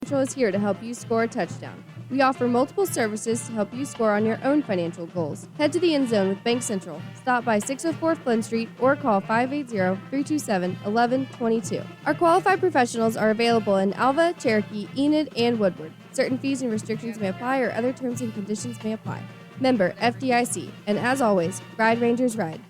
Central is here to help you score a touchdown. We offer multiple services to help you score on your own financial goals. Head to the end zone with Bank Central. Stop by 604 Flynn Street or call 580-327-1122. Our qualified professionals are available in Alva, Cherokee, Enid, and Woodward. Certain fees and restrictions may apply or other terms and conditions may apply. Member FDIC. And as always, Ride Rangers Ride.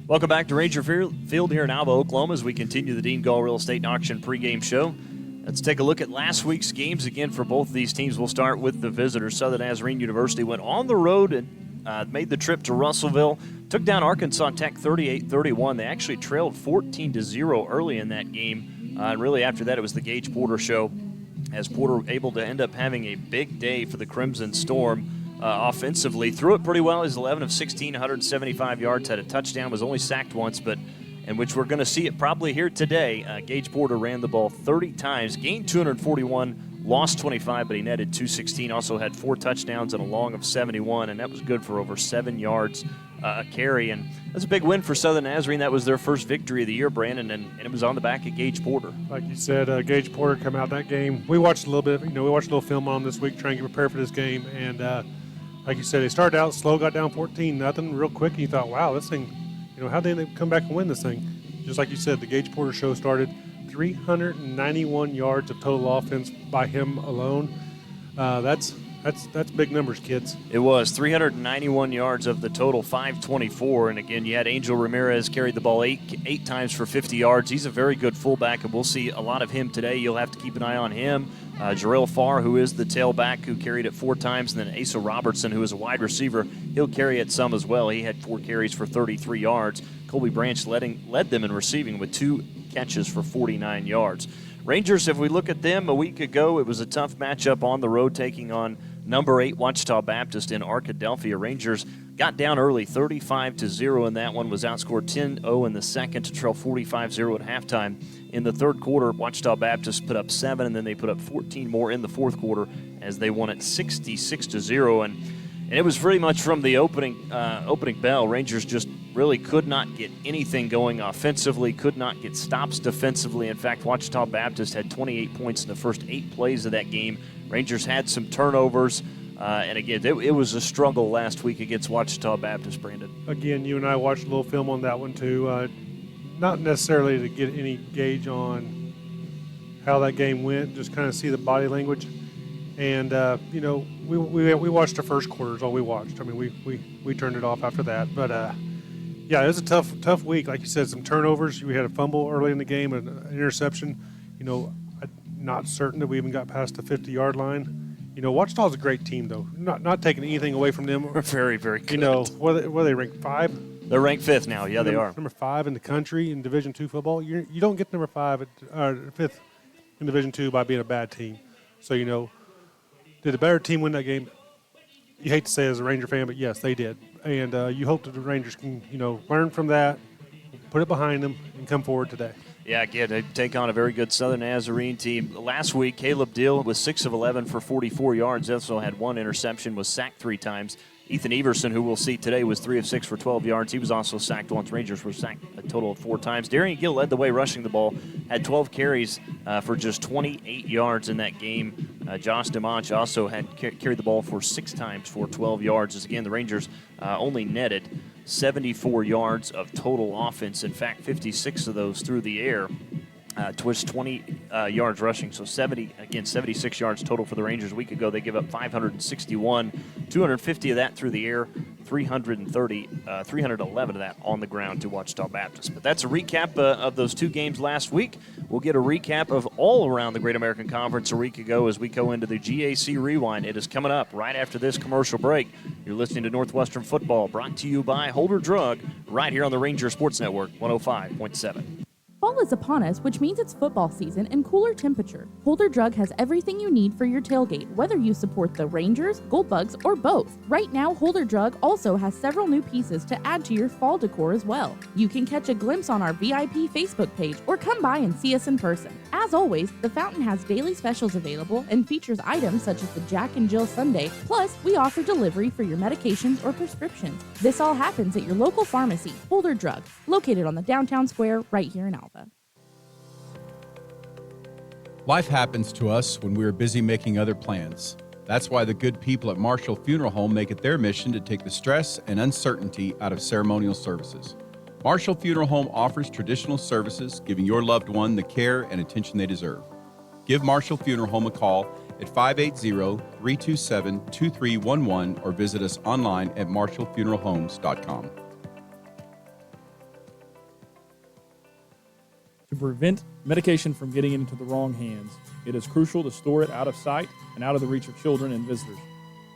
Welcome back to Ranger Field here in Alva, Oklahoma, as we continue the Dean Gall Real Estate and Auction pregame show. Let's take a look at last week's games again for both of these teams. We'll start with the visitors. Southern Nazarene University went on the road and made the trip to Russellville, took down Arkansas Tech 38-31. They actually trailed 14-0 early in that game. And really after that, it was the Gage Porter show, as Porter able to end up having a big day for the Crimson Storm. Offensively, threw it pretty well. He's 11 of 16, 175 yards, had a touchdown, was only sacked once, but in which we're going to see it probably here today. Gage Porter ran the ball 30 times, gained 241, lost 25, but he netted 216. Also had 4 touchdowns and a long of 71, and that was good for over 7 yards a carry. And that's a big win for Southern Nazarene. That was their first victory of the year, Brandon, and it was on the back of Gage Porter. Like you said, Gage Porter come out that game. We watched a little bit, we watched a little film on this week trying to get prepared for this game, and like you said, they started out slow, got down 14-0 real quick, and you thought, wow, this thing, how did they come back and win this thing? Just like you said, the Gage Porter show started. 391 yards of total offense by him alone. That's big numbers, kids. It was 391 yards of the total, 524. And again, you had Angel Ramirez carried the ball eight times for 50 yards. He's a very good fullback, and we'll see a lot of him today. You'll have to keep an eye on him. Jarrell Farr, who is the tailback, who carried it 4 times, and then Asa Robertson, who is a wide receiver, he'll carry it some as well. He had 4 carries for 33 yards. Colby Branch led them in receiving with 2 catches for 49 yards. Rangers, if we look at them a week ago, it was a tough matchup on the road, taking on number 8 Wichita Baptist in Arkadelphia. Rangers got down early, 35-0 in that one, was outscored 10-0 in the second to trail 45-0 at halftime. In the third quarter, Wichita Baptist put up 7, and then they put up 14 more in the fourth quarter as they won it 66-0. And it was pretty much from the opening bell. Rangers just really could not get anything going offensively, could not get stops defensively. In fact, Wichita Baptist had 28 points in the first 8 plays of that game. Rangers had some turnovers. And again, it was a struggle last week against Wichita Baptist, Brandon. Again, you and I watched a little film on that one too. Not necessarily to get any gauge on how that game went, just kind of see the body language. And, we watched the first quarter is all we watched. I mean, we turned it off after that. But, yeah, it was a tough week. Like you said, some turnovers. We had a fumble early in the game, an interception. I'm not certain that we even got past the 50-yard line. Wichita's a great team, though. Not taking anything away from them. We're very, very good. Were they ranked 5? They're ranked 5th now. Yeah, they are. Number 5 in the country in Division II football. You don't get number 5 or 5th in Division II by being a bad team. So, did a better team win that game? You hate to say it as a Ranger fan, but yes, they did. And you hope that the Rangers can, learn from that, put it behind them, and come forward today. Yeah, again, they take on a very good Southern Nazarene team. Last week, Caleb Deal was 6 of 11 for 44 yards. Also had 1 interception, was sacked 3 times. Ethan Everson, who we'll see today, was 3 of 6 for 12 yards. He was also sacked once. Rangers were sacked a total of 4 times. Darian Gill led the way rushing the ball, had 12 carries for just 28 yards in that game. Josh DeMonch also had carried the ball for 6 times for 12 yards. As again, the Rangers only netted 74 yards of total offense. In fact, 56 of those through the air. Twist 20 yards rushing, so 76 yards total for the Rangers. A week ago, they give up 561, 250 of that through the air, 311 of that on the ground to Wichita Baptist. But that's a recap of those 2 games last week. We'll get a recap of all around the Great American Conference a week ago as we go into the GAC Rewind. It is coming up right after this commercial break. You're listening to Northwestern Football, brought to you by Holder Drug, right here on the Ranger Sports Network, 105.7. Fall is upon us, which means it's football season and cooler temperature. Holder Drug has everything you need for your tailgate, whether you support the Rangers, Goldbugs, or both. Right now, Holder Drug also has several new pieces to add to your fall decor as well. You can catch a glimpse on our VIP Facebook page or come by and see us in person. As always, the fountain has daily specials available and features items such as the Jack and Jill Sundae. Plus, we offer delivery for your medications or prescriptions. This all happens at your local pharmacy, Holder Drug, located on the downtown square right here in Alva. Life happens to us when we are busy making other plans. That's why the good people at Marshall Funeral Home make it their mission to take the stress and uncertainty out of ceremonial services. Marshall Funeral Home offers traditional services, giving your loved one the care and attention they deserve. Give Marshall Funeral Home a call at 580-327-2311 or visit us online at marshallfuneralhomes.com. To prevent medication from getting into the wrong hands, it is crucial to store it out of sight and out of the reach of children and visitors.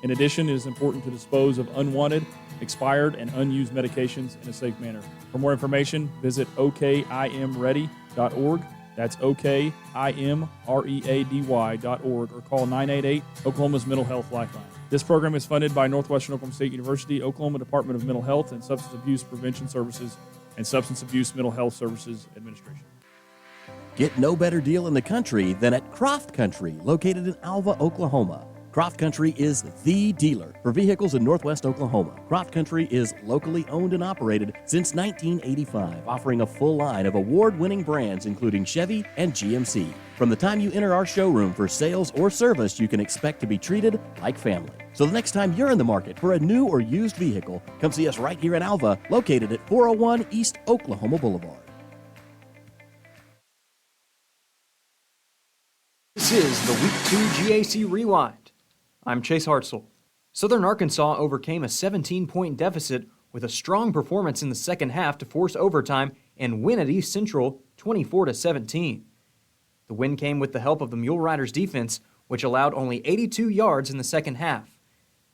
In addition, it is important to dispose of unwanted, expired, and unused medications in a safe manner. For more information, visit okimready.org. That's okimready.org or call 988 Oklahoma's Mental Health Lifeline. This program is funded by Northwestern Oklahoma State University, Oklahoma Department of Mental Health and Substance Abuse Prevention Services, and Substance Abuse Mental Health Services Administration. Get no better deal in the country than at Croft Country, located in Alva, Oklahoma. Croft Country is the dealer for vehicles in Northwest Oklahoma. Croft Country is locally owned and operated since 1985, offering a full line of award-winning brands including Chevy and GMC. From the time you enter our showroom for sales or service, you can expect to be treated like family. So the next time you're in the market for a new or used vehicle, come see us right here in Alva, located at 401 East Oklahoma Boulevard. This is the Week 2 GAC Rewind. I'm Chase Hartzell. Southern Arkansas overcame a 17-point deficit with a strong performance in the second half to force overtime and win at East Central 24-17. The win came with the help of the Mule Riders defense, which allowed only 82 yards in the second half.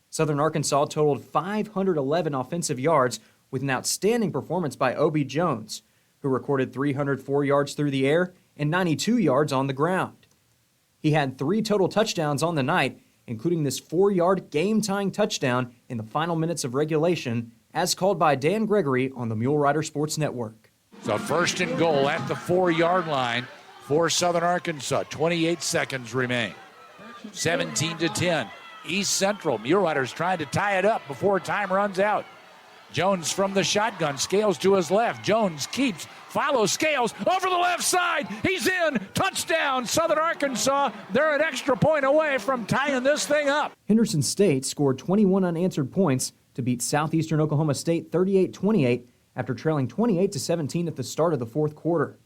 Southern Arkansas totaled 511 offensive yards with an outstanding performance by Obi Jones, who recorded 304 yards through the air and 92 yards on the ground. He had 3 total touchdowns on the night, including this 4-yard game-tying touchdown in the final minutes of regulation, as called by Dan Gregory on the Mule Rider Sports Network. So first and goal at the 4-yard line for Southern Arkansas. 28 seconds remain. 17-10. East Central. Mule Riders trying to tie it up before time runs out. Jones from the shotgun. Scales to his left. Jones keeps, follows Scales over the left side. He's in. Touchdown, Southern Arkansas. They're an extra point away from tying this thing up. Henderson State scored 21 unanswered points to beat Southeastern Oklahoma State 38-28 after trailing 28-17 at the start of the fourth quarter.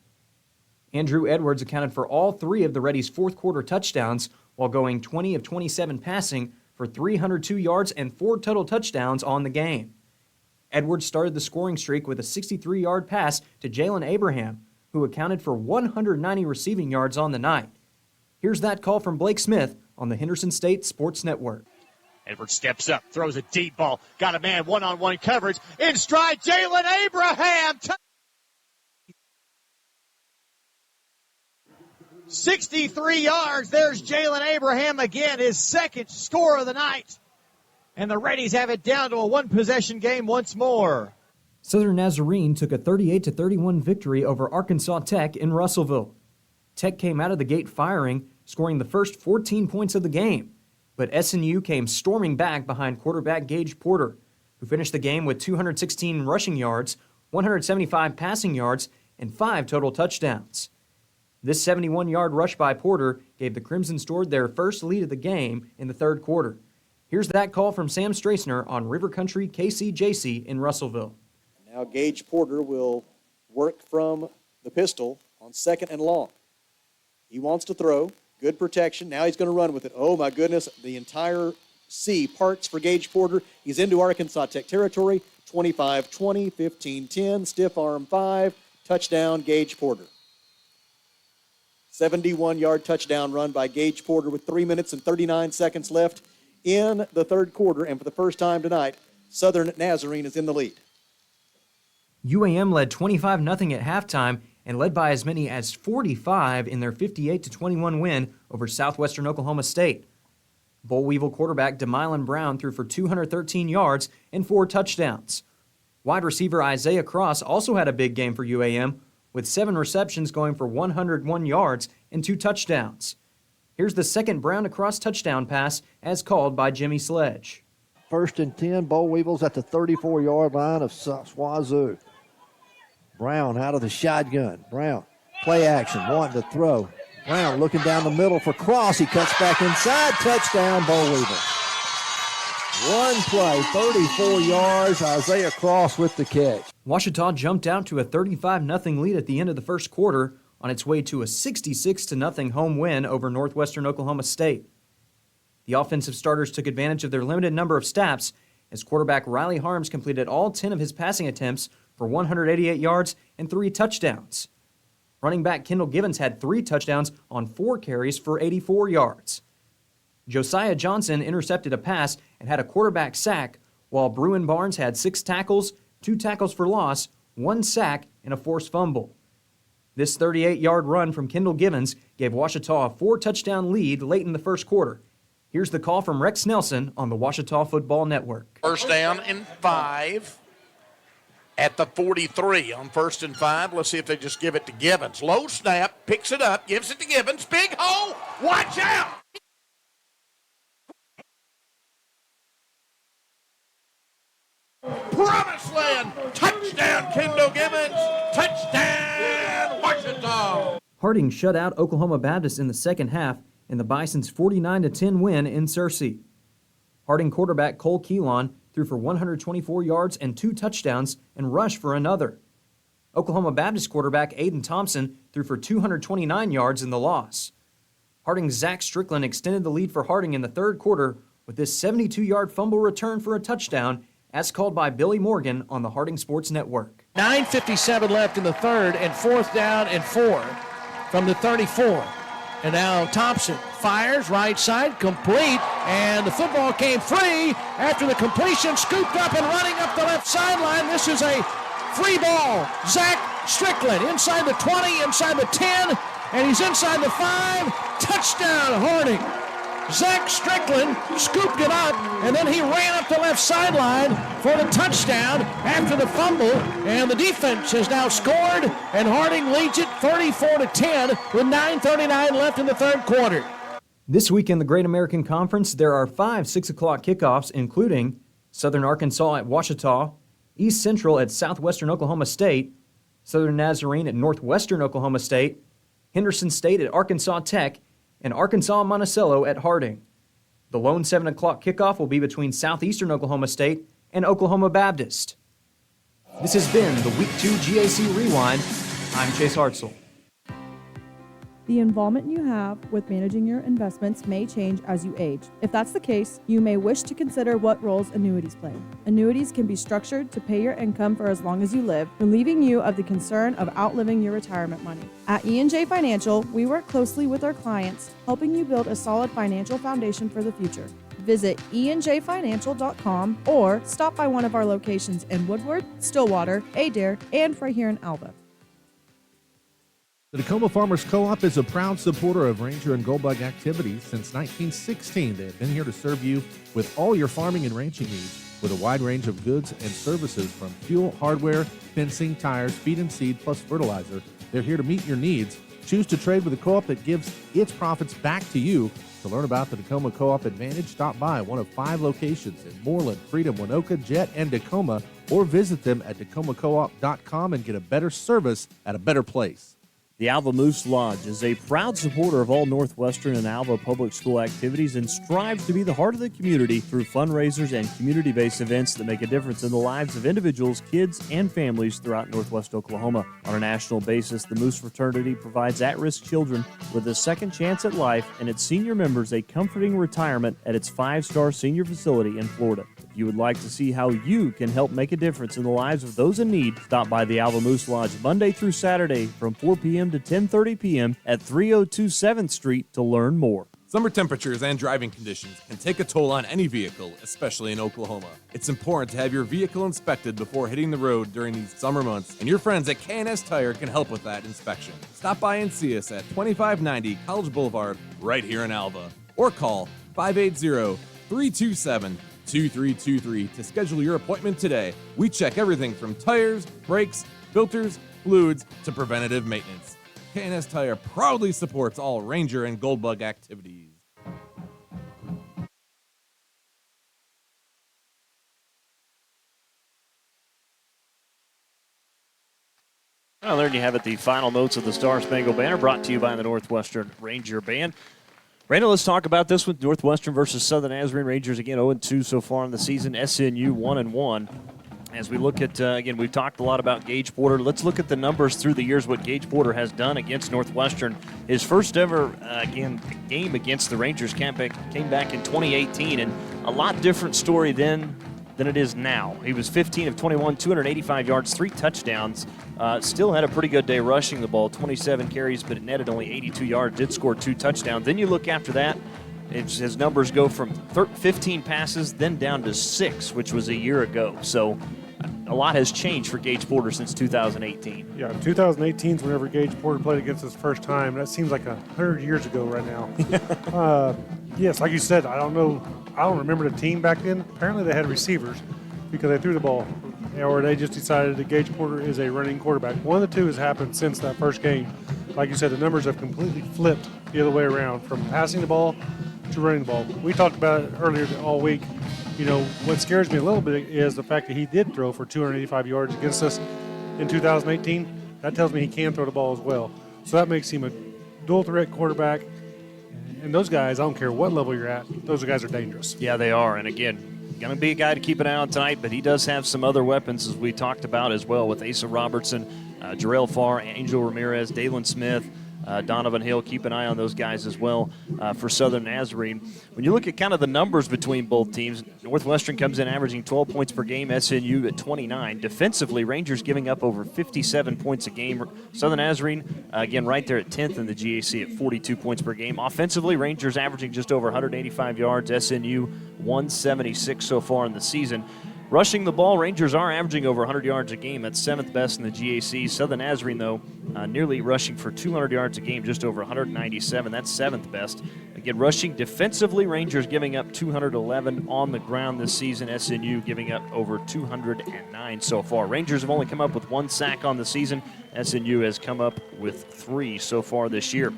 Andrew Edwards accounted for all 3 of the Reddies' fourth quarter touchdowns while going 20 of 27 passing for 302 yards and 4 total touchdowns on the game. Edwards started the scoring streak with a 63-yard pass to Jalen Abraham, who accounted for 190 receiving yards on the night. Here's that call from Blake Smith on the Henderson State Sports Network. Edwards steps up, throws a deep ball, got a man one-on-one coverage, in stride, Jalen Abraham. 63 yards, there's Jalen Abraham again, his second score of the night. And the Reddies have it down to a one-possession game once more. Southern Nazarene took a 38-31 victory over Arkansas Tech in Russellville. Tech came out of the gate firing, scoring the first 14 points of the game. But SNU came storming back behind quarterback Gage Porter, who finished the game with 216 rushing yards, 175 passing yards, and 5 total touchdowns. This 71-yard rush by Porter gave the Crimson Stored their first lead of the game in the third quarter. Here's that call from Sam Strassner on River Country KCJC in Russellville. Now Gage Porter will work from the pistol on second and long. He wants to throw. Good protection. Now he's going to run with it. Oh, my goodness. The entire sea parts for Gage Porter. He's into Arkansas Tech territory. 25-20, 15-10, stiff arm 5, touchdown Gage Porter. 71-yard touchdown run by Gage Porter with 3 minutes and 39 seconds left in the third quarter, and for the first time tonight, Southern Nazarene is in the lead. UAM led 25-0 at halftime and led by as many as 45 in their 58-21 win over Southwestern Oklahoma State. Boll Weevil quarterback DeMylan Brown threw for 213 yards and 4 touchdowns. Wide receiver Isaiah Cross also had a big game for UAM, with 7 receptions going for 101 yards and 2 touchdowns. Here's the second Brown to Cross touchdown pass as called by Jimmy Sledge. First and 10, Boll Weevils at the 34-yard line of Swazu. Brown out of the shotgun. Brown, play action, wanting to throw. Brown looking down the middle for Cross. He cuts back inside. Touchdown, Boll Weevil. One play, 34 yards. Isaiah Cross with the catch. Ouachita jumped out to a 35-0 lead at the end of the first quarter on its way to a 66-0 home win over Northwestern Oklahoma State. The offensive starters took advantage of their limited number of snaps as quarterback Riley Harms completed all 10 of his passing attempts for 188 yards and 3 touchdowns. Running back Kendall Givens had 3 touchdowns on 4 carries for 84 yards. Josiah Johnson intercepted a pass and had a quarterback sack, while Bruin Barnes had 6 tackles, 2 tackles for loss, 1 sack, and a forced fumble. This 38-yard run from Kendall Givens gave Ouachita a 4-touchdown lead late in the first quarter. Here's the call from Rex Nelson on the Ouachita Football Network. First down and 5 at the 43 on 1st and 5. Let's see if they just give it to Givens. Low snap, picks it up, gives it to Givens. Big hole, watch out! Promised land, touchdown Kendall Givens, touchdown Ouachita! Harding shut out Oklahoma Baptist in the second half in the Bison's 49-10 win in Searcy. Harding quarterback Cole Keelan threw for 124 yards and 2 touchdowns and rushed for another. Oklahoma Baptist quarterback Aiden Thompson threw for 229 yards in the loss. Harding's Zach Strickland extended the lead for Harding in the third quarter with this 72-yard fumble return for a touchdown, as called by Billy Morgan on the Harding Sports Network. 9:57 left in the third, and 4th down and 4 from the 34. And now Thompson fires right side, complete, and the football came free after the completion, scooped up and running up the left sideline. This is a free ball. Zach Strickland inside the 20, inside the 10, and he's inside the 5. Touchdown, Harding. Zach Strickland scooped it up, and then he ran up the left sideline for the touchdown after the fumble, and the defense has now scored, and Harding leads it 34-10 with 9:39 left in the third quarter. This week in the Great American Conference, there are 5 6 o'clock kickoffs, including Southern Arkansas at Ouachita, East Central at Southwestern Oklahoma State, Southern Nazarene at Northwestern Oklahoma State, Henderson State at Arkansas Tech, and Arkansas Monticello at Harding. The lone 7 o'clock kickoff will be between Southeastern Oklahoma State and Oklahoma Baptist. This has been the Week 2 GAC Rewind. I'm Chase Hartzell. The involvement you have with managing your investments may change as you age. If that's the case, you may wish to consider what roles annuities play. Annuities can be structured to pay your income for as long as you live, relieving you of the concern of outliving your retirement money. At E&J Financial, we work closely with our clients, helping you build a solid financial foundation for the future. Visit enjfinancial.com or stop by one of our locations in Woodward, Stillwater, Adair, and right here in Alva. The Tacoma Farmers Co-op is a proud supporter of Ranger and Goldbug activities since 1916. They have been here to serve you with all your farming and ranching needs with a wide range of goods and services from fuel, hardware, fencing, tires, feed and seed, plus fertilizer. They're here to meet your needs. Choose to trade with a co-op that gives its profits back to you. To learn about the Tacoma Co-op Advantage, stop by one of 5 locations in Moreland, Freedom, Winoka, Jet, and Tacoma, or visit them at tacomacoop.com and get a better service at a better place. The Alva Moose Lodge is a proud supporter of all Northwestern and Alva public school activities and strives to be the heart of the community through fundraisers and community-based events that make a difference in the lives of individuals, kids, and families throughout Northwest Oklahoma. On a national basis, the Moose Fraternity provides at-risk children with a second chance at life and its senior members a comforting retirement at its 5-star senior facility in Florida. If you would like to see how you can help make a difference in the lives of those in need, stop by the Alva Moose Lodge Monday through Saturday from 4 p.m. to 10:30 p.m. at 302 7th Street to learn more. Summer temperatures and driving conditions can take a toll on any vehicle, especially in Oklahoma. It's important to have your vehicle inspected before hitting the road during these summer months, and your friends at K&S Tire can help with that inspection. Stop by and see us at 2590 College Boulevard right here in Alva, or call 580-327-2323 to schedule your appointment today. We check everything from tires, brakes, filters, fluids, to preventative maintenance. K&S Tire proudly supports all Ranger and Goldbug activities. Well, there you have it, the final notes of the Star Spangled Banner, brought to you by the Northwestern Ranger Band. Brandon, let's talk about this with Northwestern versus Southern Nazarene. Rangers again 0-2 so far in the season. SNU 1-1. As we look at, again, we've talked a lot about Gage Porter. Let's look at the numbers through the years, what Gage Porter has done against Northwestern. His first ever, game against the Rangers came back in 2018, and a lot different story then than it is now. He was 15 of 21, 285 yards, 3 touchdowns. Still had a pretty good day rushing the ball, 27 carries, but it netted only 82 yards, did score 2 touchdowns. Then you look after that, his numbers go from 15 passes, then down to 6, which was a year ago. So a lot has changed for Gage Porter since 2018. Yeah, 2018 is whenever Gage Porter played against us first time. That seems like 100 years ago right now. Yes, like you said, I don't remember the team back then. Apparently they had receivers because they threw the ball. Or they just decided that Gage Porter is a running quarterback. One of the two has happened since that first game. Like you said, the numbers have completely flipped the other way around from passing the ball to running the ball. We talked about it earlier all week. You know, what scares me a little bit is the fact that he did throw for 285 yards against us in 2018. That tells me he can throw the ball as well. So that makes him a dual threat quarterback. And those guys, I don't care what level you're at, those guys are dangerous. Yeah, they are. And again, going to be a guy to keep an eye on tonight, but he does have some other weapons, as we talked about as well, with Asa Robertson, Jarrell Farr, Angel Ramirez, Dalen Smith, Donovan Hill. Keep an eye on those guys as well for Southern Nazarene. When you look at kind of the numbers between both teams, Northwestern comes in averaging 12 points per game, SNU at 29. Defensively, Rangers giving up over 57 points a game. Southern Nazarene, again, right there at 10th in the GAC at 42 points per game. Offensively, Rangers averaging just over 185 yards, SNU 176 so far in the season. Rushing the ball, Rangers are averaging over 100 yards a game. That's 7th best in the GAC. Southern Nazarene, though, nearly rushing for 200 yards a game, just over 197. That's 7th best. Again, rushing defensively, Rangers giving up 211 on the ground this season. SNU giving up over 209 so far. Rangers have only come up with 1 sack on the season. SNU has come up with 3 so far this year.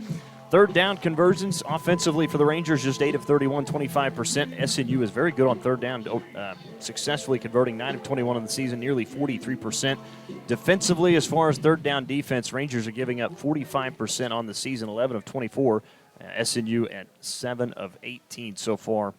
Third down conversions offensively for the Rangers, just 8 of 31, 25%. SNU is very good on third down, successfully converting 9 of 21 in the season, nearly 43%. Defensively, as far as third down defense, Rangers are giving up 45% on the season, 11 of 24. SNU at 7 of 18 so far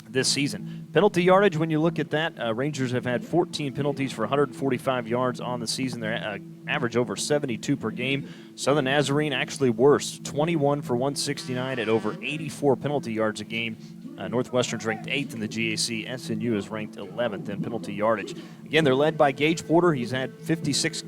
this season. Penalty yardage, when you look at that, Rangers have had 14 penalties for 145 yards on the season. They're average over 72 per game. Southern Nazarene actually worse, 21 for 169 at over 84 penalty yards a game. Northwestern's ranked 8th in the GAC. SNU is ranked 11th in penalty yardage. Again, they're led by Gage Porter. He's had 56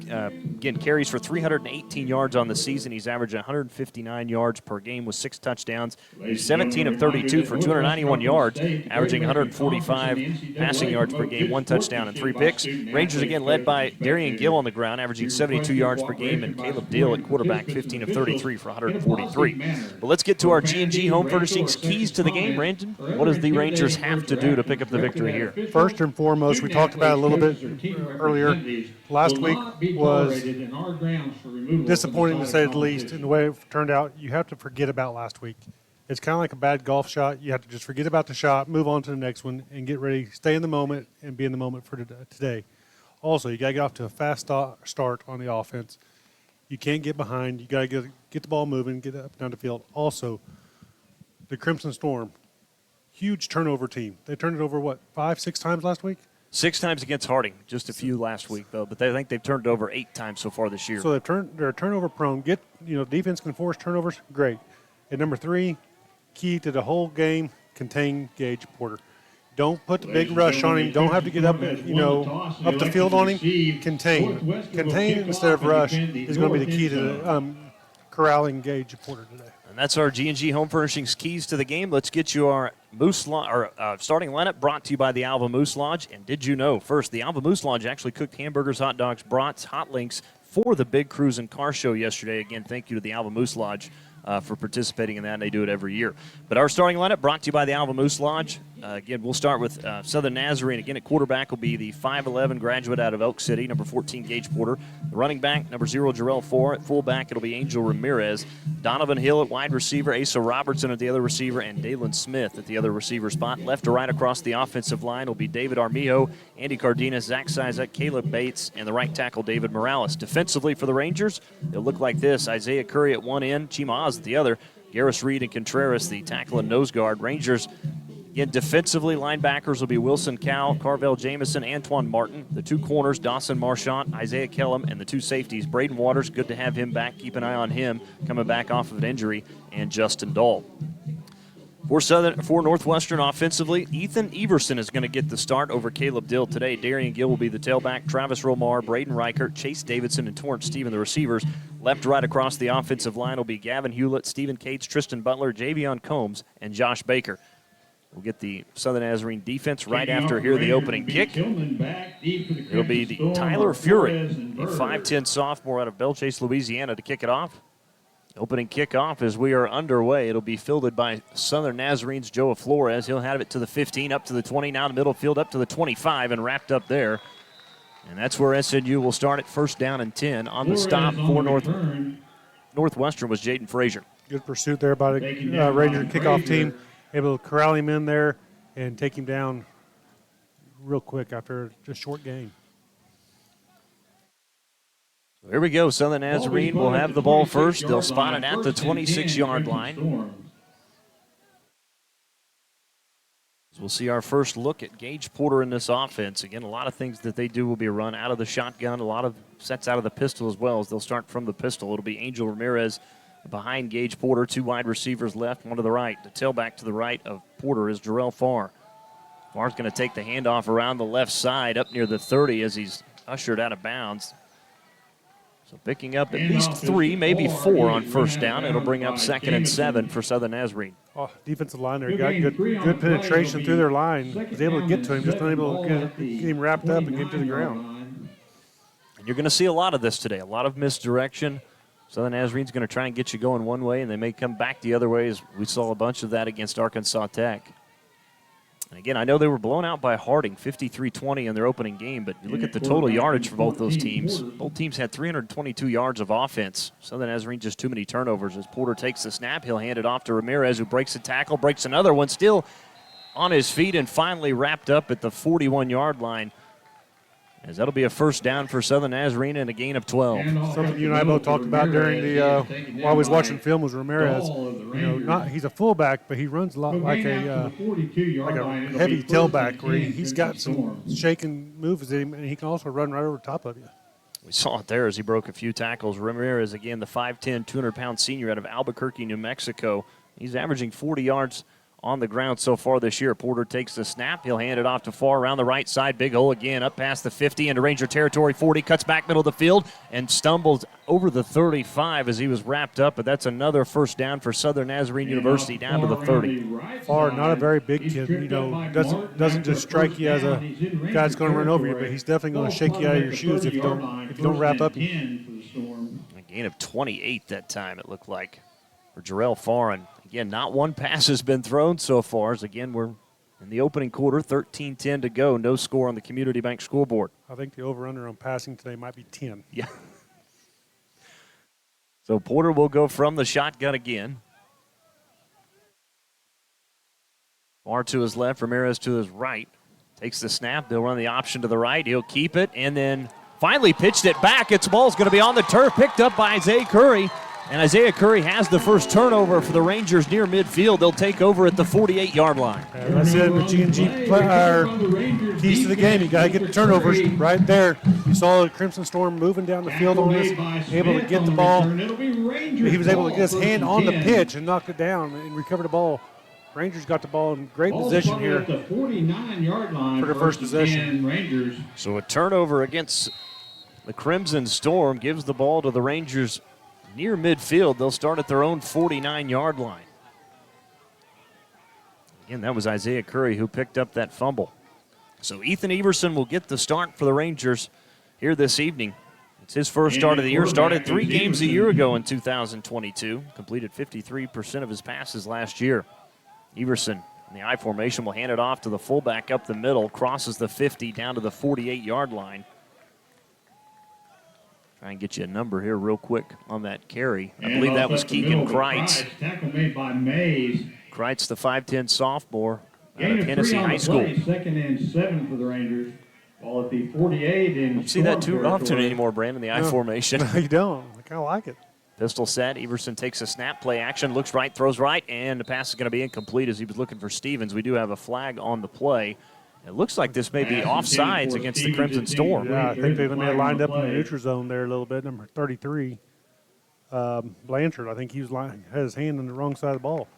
carries for 318 yards on the season. He's averaging 159 yards per game with 6 touchdowns. He's 17 of 32 for 291 yards, averaging 145 passing yards per game, 1 touchdown and 3 picks. Rangers again led by Darian Gill on the ground, averaging 72 yards per game, and Caleb Deal at quarterback, 15 of 33 for 143. But let's get to our G&G Home Furnishings keys to the game, Brandon. What does the Rangers have to do to pick up the victory here? First and foremost, we talked about it a little bit earlier. Last week was disappointing to say the least in the way it turned out. You have to forget about last week. It's kind of like a bad golf shot. You have to just forget about the shot, move on to the next one, and get ready, stay in the moment, and be in the moment for today. Also, you got to get off to a fast start on the offense. You can't get behind. You got to get the ball moving, get up and down the field. Also, the Crimson Storm, huge turnover team. They turned it over, 5-6 times last week? 6 times against Harding, just a few last week, though. But I think they've turned it over 8 times so far this year. So they're turnover prone. Defense can force turnovers, great. And number 3, key to the whole game, contain Gage Porter. Don't put the big rush on him. Don't have to get up, up the field on him. Contain. Contain instead of rush is going to be the key to corralling Gage Porter today. And that's our G&G Home Furnishings keys to the game. Let's get you our starting lineup brought to you by the Alva Moose Lodge. And did you know, first, the Alva Moose Lodge actually cooked hamburgers, hot dogs, brats, hot links for the Big Cruise and Car Show yesterday. Again, thank you to the Alva Moose Lodge for participating in that, and they do it every year. But our starting lineup brought to you by the Alva Moose Lodge. Again, we'll start with Southern Nazarene. Again, at quarterback will be the 5'11 graduate out of Elk City, number 14, Gage Porter. The running back, number 0, Jarrell Farr. At fullback, it'll be Angel Ramirez. Donovan Hill at wide receiver, Asa Robertson at the other receiver, and Dalen Smith at the other receiver spot. Left to right across the offensive line will be David Armijo, Andy Cardenas, Zach Sizek, Caleb Bates, and the right tackle, David Morales. Defensively for the Rangers, they'll look like this. Isaiah Curry at one end, Chima Oz at the other. Garris Reed and Contreras, the tackle and nose guard. Rangers, again, defensively, linebackers will be Wilson Cowell, Carvel Jamison, Antoine Martin. The two corners, Dawson Marchant, Isaiah Kellum, and the two safeties, Braden Waters, good to have him back. Keep an eye on him coming back off of an injury, and Justin Dahl. For Northwestern offensively, Ethan Everson is going to get the start over Caleb Dill today. Darian Gill will be the tailback. Travis Romar, Braden Reichert, Chase Davidson, and Torrance Stephen, the receivers. Left to right across the offensive line will be Gavin Hewlett, Stephen Cates, Tristan Butler, Javion Combs, and Josh Baker. We'll get the Southern Nazarene defense right after here, the opening kick. It'll be the Tyler Fury, a 5'10 sophomore out of Belle Chase, Louisiana, to kick it off. Opening kickoff as we are underway. It'll be fielded by Southern Nazarene's Joe Flores. He'll have it to the 15, up to the 20, now the middle field, up to the 25, and wrapped up there. And that's where SNU will start at first down and 10. On the stop for Northwestern was Jaden Frazier. Good pursuit there by the Ranger kickoff team. Able to corral him in there and take him down real quick after just short gain. Here we go. Southern Nazarene will have the ball first. They'll spot it at the 26-yard line. We'll see our first look at Gage Porter in this offense. Again, a lot of things that they do will be run out of the shotgun, a lot of sets out of the pistol as well, as they'll start from the pistol. It'll be Angel Ramirez behind Gage Porter, two wide receivers left, one to the right. The tailback to the right of Porter is Jarrell Farr. Farr's going to take the handoff around the left side up near the 30 as he's ushered out of bounds. So picking up at least 3, maybe 4 on first down. It'll bring up 2nd and 7 for Southern Nazarene. Oh, defensive line there got good penetration through their line. Was able to get to him, just not able to get him wrapped up and get him to the ground. And you're going to see a lot of this today, a lot of misdirection. Southern Nazarene's going to try and get you going one way, and they may come back the other way, as we saw a bunch of that against Arkansas Tech. And again, I know they were blown out by Harding, 53-20 in their opening game, but you look at the total yardage for both those teams. Both teams had 322 yards of offense. Southern Nazarene just too many turnovers. As Porter takes the snap, he'll hand it off to Ramirez, who breaks a tackle, breaks another one, still on his feet, and finally wrapped up at the 41-yard line. As that'll be a first down for Southern Nazarene and a gain of 12. Something you and I both talked about during the while I was watching film was Ramirez. He's a fullback, but he runs a lot like a heavy tailback, where he's got some shaking moves in him, and he can also run right over top of you. We saw it there as he broke a few tackles. Ramirez, again, the 5'10", 200-pound senior out of Albuquerque, New Mexico. He's averaging 40 yards on the ground so far this year. Porter takes the snap. He'll hand it off to Farr around the right side. Big hole again, up past the 50 into Ranger territory. 40, cuts back middle of the field and stumbles over the 35 as he was wrapped up. But that's another first down for Southern Nazarene University down to the 30. Farr, not a very big kid. Doesn't just strike you as a guy that's going to run over you, but he's definitely going to shake you out of your shoes if you don't wrap up. A gain of 28 that time, it looked like, for Jarrell Farr. And again, not one pass has been thrown so far. As again, we're in the opening quarter, 13-10 to go. No score on the Community Bank scoreboard. I think the over-under on passing today might be 10. Yeah. So Porter will go from the shotgun again. Farr to his left, Ramirez to his right. Takes the snap. They'll run the option to the right. He'll keep it, and then finally pitched it back. Its ball's going to be on the turf, picked up by Isaiah Curry. And Isaiah Curry has the first turnover for the Rangers near midfield. They'll take over at the 48-yard line. That's it with G&G keys to the game. You got to get the turnovers right there. You saw the Crimson Storm moving down the field on this, able to get the ball. He was able to get his hand on the pitch and knock it down and recover the ball. Rangers got the ball in great position here the 49-yard line for the first possession. Rangers. So a turnover against the Crimson Storm gives the ball to the Rangers near midfield. They'll start at their own 49-yard line. Again, that was Isaiah Curry who picked up that fumble. So Ethan Everson will get the start for the Rangers here this evening. It's his first start of the year. Started 3 games a year ago in 2022. Completed 53% of his passes last year. Everson In the I formation, will hand it off to the fullback up the middle, crosses the 50 down to the 48-yard line. Try and get you a number here real quick on that carry. I believe that was Keegan Kreitz. Tackle made by Mays. Kreitz, the 5'10 sophomore out Gain of of Hennessy 3 on High the School. play, 2nd and 7 for the Rangers. Ball at the 48 in Don't see that too Storm often territory. anymore, Brandon, the I No. formation. No, you don't. I kind of like it. Pistol set. Everson takes a snap, play action, looks right, throws right, and the pass is going to be incomplete as he was looking for Stevens. We do have a flag on the play. It looks like this may be offsides against the Crimson Storm. Yeah, I think they may have lined up in the neutral zone there a little bit. Number 33, Blanchard. I think he was had his hand on the wrong side of the ball.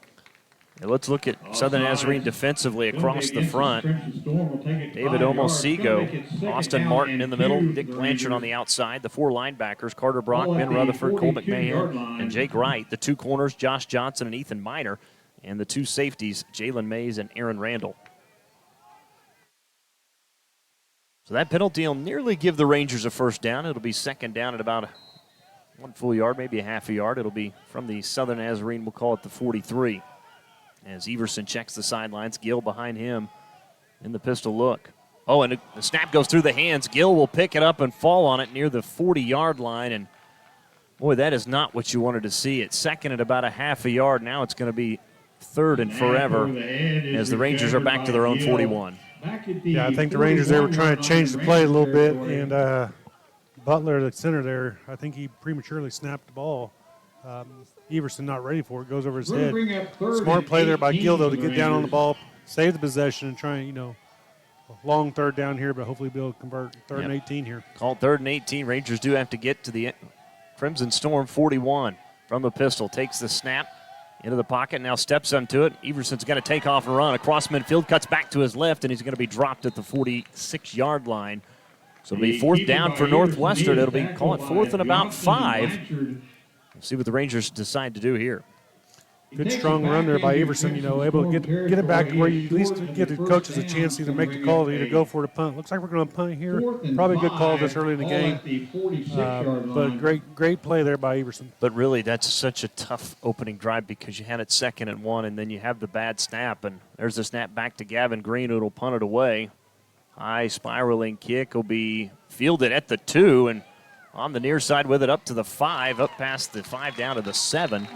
Yeah, let's look at Southern Nazarene defensively across the front. David Omosigo, Austin Martin in the middle, Dick Blanchard on the outside, the 4 linebackers, Carter Brock, Ben Rutherford, Cole McMahon, and Jake Wright. The 2 corners, Josh Johnson and Ethan Miner, and the 2 safeties, Jalen Mays and Aaron Randall. So that penalty will nearly give the Rangers a first down. It'll be second down at about 1 full yard, maybe a half a yard. It'll be from the Southern Nazarene, we'll call it the 43. As Everson checks the sidelines, Gill behind him in the pistol look. Oh, and the snap goes through the hands. Gill will pick it up and fall on it near the 40-yard line. And, boy, that is not what you wanted to see. It's second at about a half a yard. Now it's going to be third and forever as the Rangers are back to their own 41. Yeah, I think the Rangers there were trying to change the play a little bit, and Butler, the center there, I think he prematurely snapped the ball. Everson not ready for it, goes over his head. Smart play there by Gill, though, to get down on the ball, save the possession, and try, a long third down here, but hopefully be able to convert third and 18 here. Called third and 18. Rangers do have to get to the Crimson Storm 41 from the pistol. Takes the snap into the pocket, now steps onto it. Everson's going to take off and run across midfield, cuts back to his left, and he's going to be dropped at the 46-yard line. So it'll be fourth down for Northwestern. It'll be, call it fourth and about 5. We'll see what the Rangers decide to do here. Good strong run there by Everson, able to get it back to where you at least get the coaches a chance to either make the call to either go for it or punt. Looks like we're going to punt here. Probably a good call this early in the game. But great play there by Everson. But really, that's such a tough opening drive because you had it 2nd and 1, and then you have the bad snap, and there's the snap back to Gavin Green, who'll punt it away. High spiraling kick will be fielded at the 2, and on the near side with it up to the 5, up past the 5 down to the 7.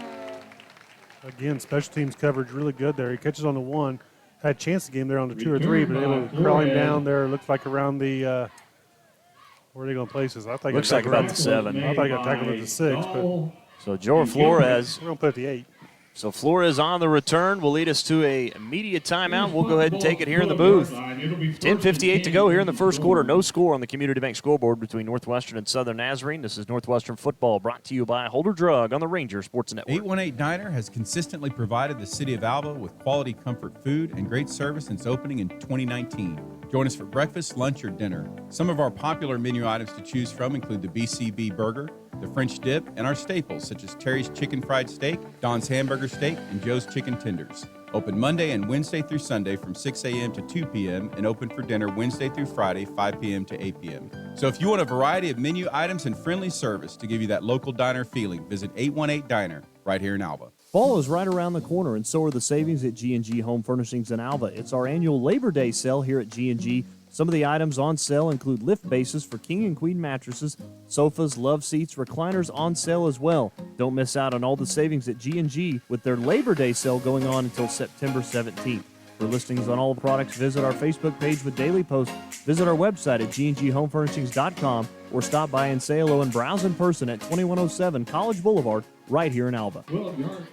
Again, special teams coverage really good there. He catches on the 1. Had a chance to get him there on the 2 or 3, but able to crawl him down there. Looks like around the where are they going to place this? I think looks like about the 7. I thought he got tackled at the 6. But so Joe Flores. We're going to put it at the 8. So Flores on the return will lead us to a immediate timeout. We'll go ahead and take it here in the booth. 10:58 to go here in the first quarter. No score on the Community Bank scoreboard between Northwestern and Southern Nazarene. This is Northwestern football brought to you by Holder Drug on the Ranger Sports Network. 818 Diner has consistently provided the city of Alva with quality comfort food and great service since opening in 2019. Join us for breakfast, lunch, or dinner. Some of our popular menu items to choose from include the BCB burger, the French dip, and our staples such as Terry's Chicken Fried Steak, Don's Hamburger Steak, and Joe's Chicken Tenders. Open Monday and Wednesday through Sunday from 6 a.m. to 2 p.m. and open for dinner Wednesday through Friday, 5 p.m. to 8 p.m. So if you want a variety of menu items and friendly service to give you that local diner feeling, visit 818 Diner right here in Alva. Fall is right around the corner, and so are the savings at G&G Home Furnishings in Alva. It's our annual Labor Day sale here at G&G. Some of the items on sale include lift bases for king and queen mattresses, sofas, love seats, recliners on sale as well. Don't miss out on all the savings at G&G with their Labor Day sale going on until September 17th. For listings on all products, visit our Facebook page with daily posts, visit our website at gnghomefurnishings.com, or stop by and say hello and browse in person at 2107 College Boulevard right here in Alva.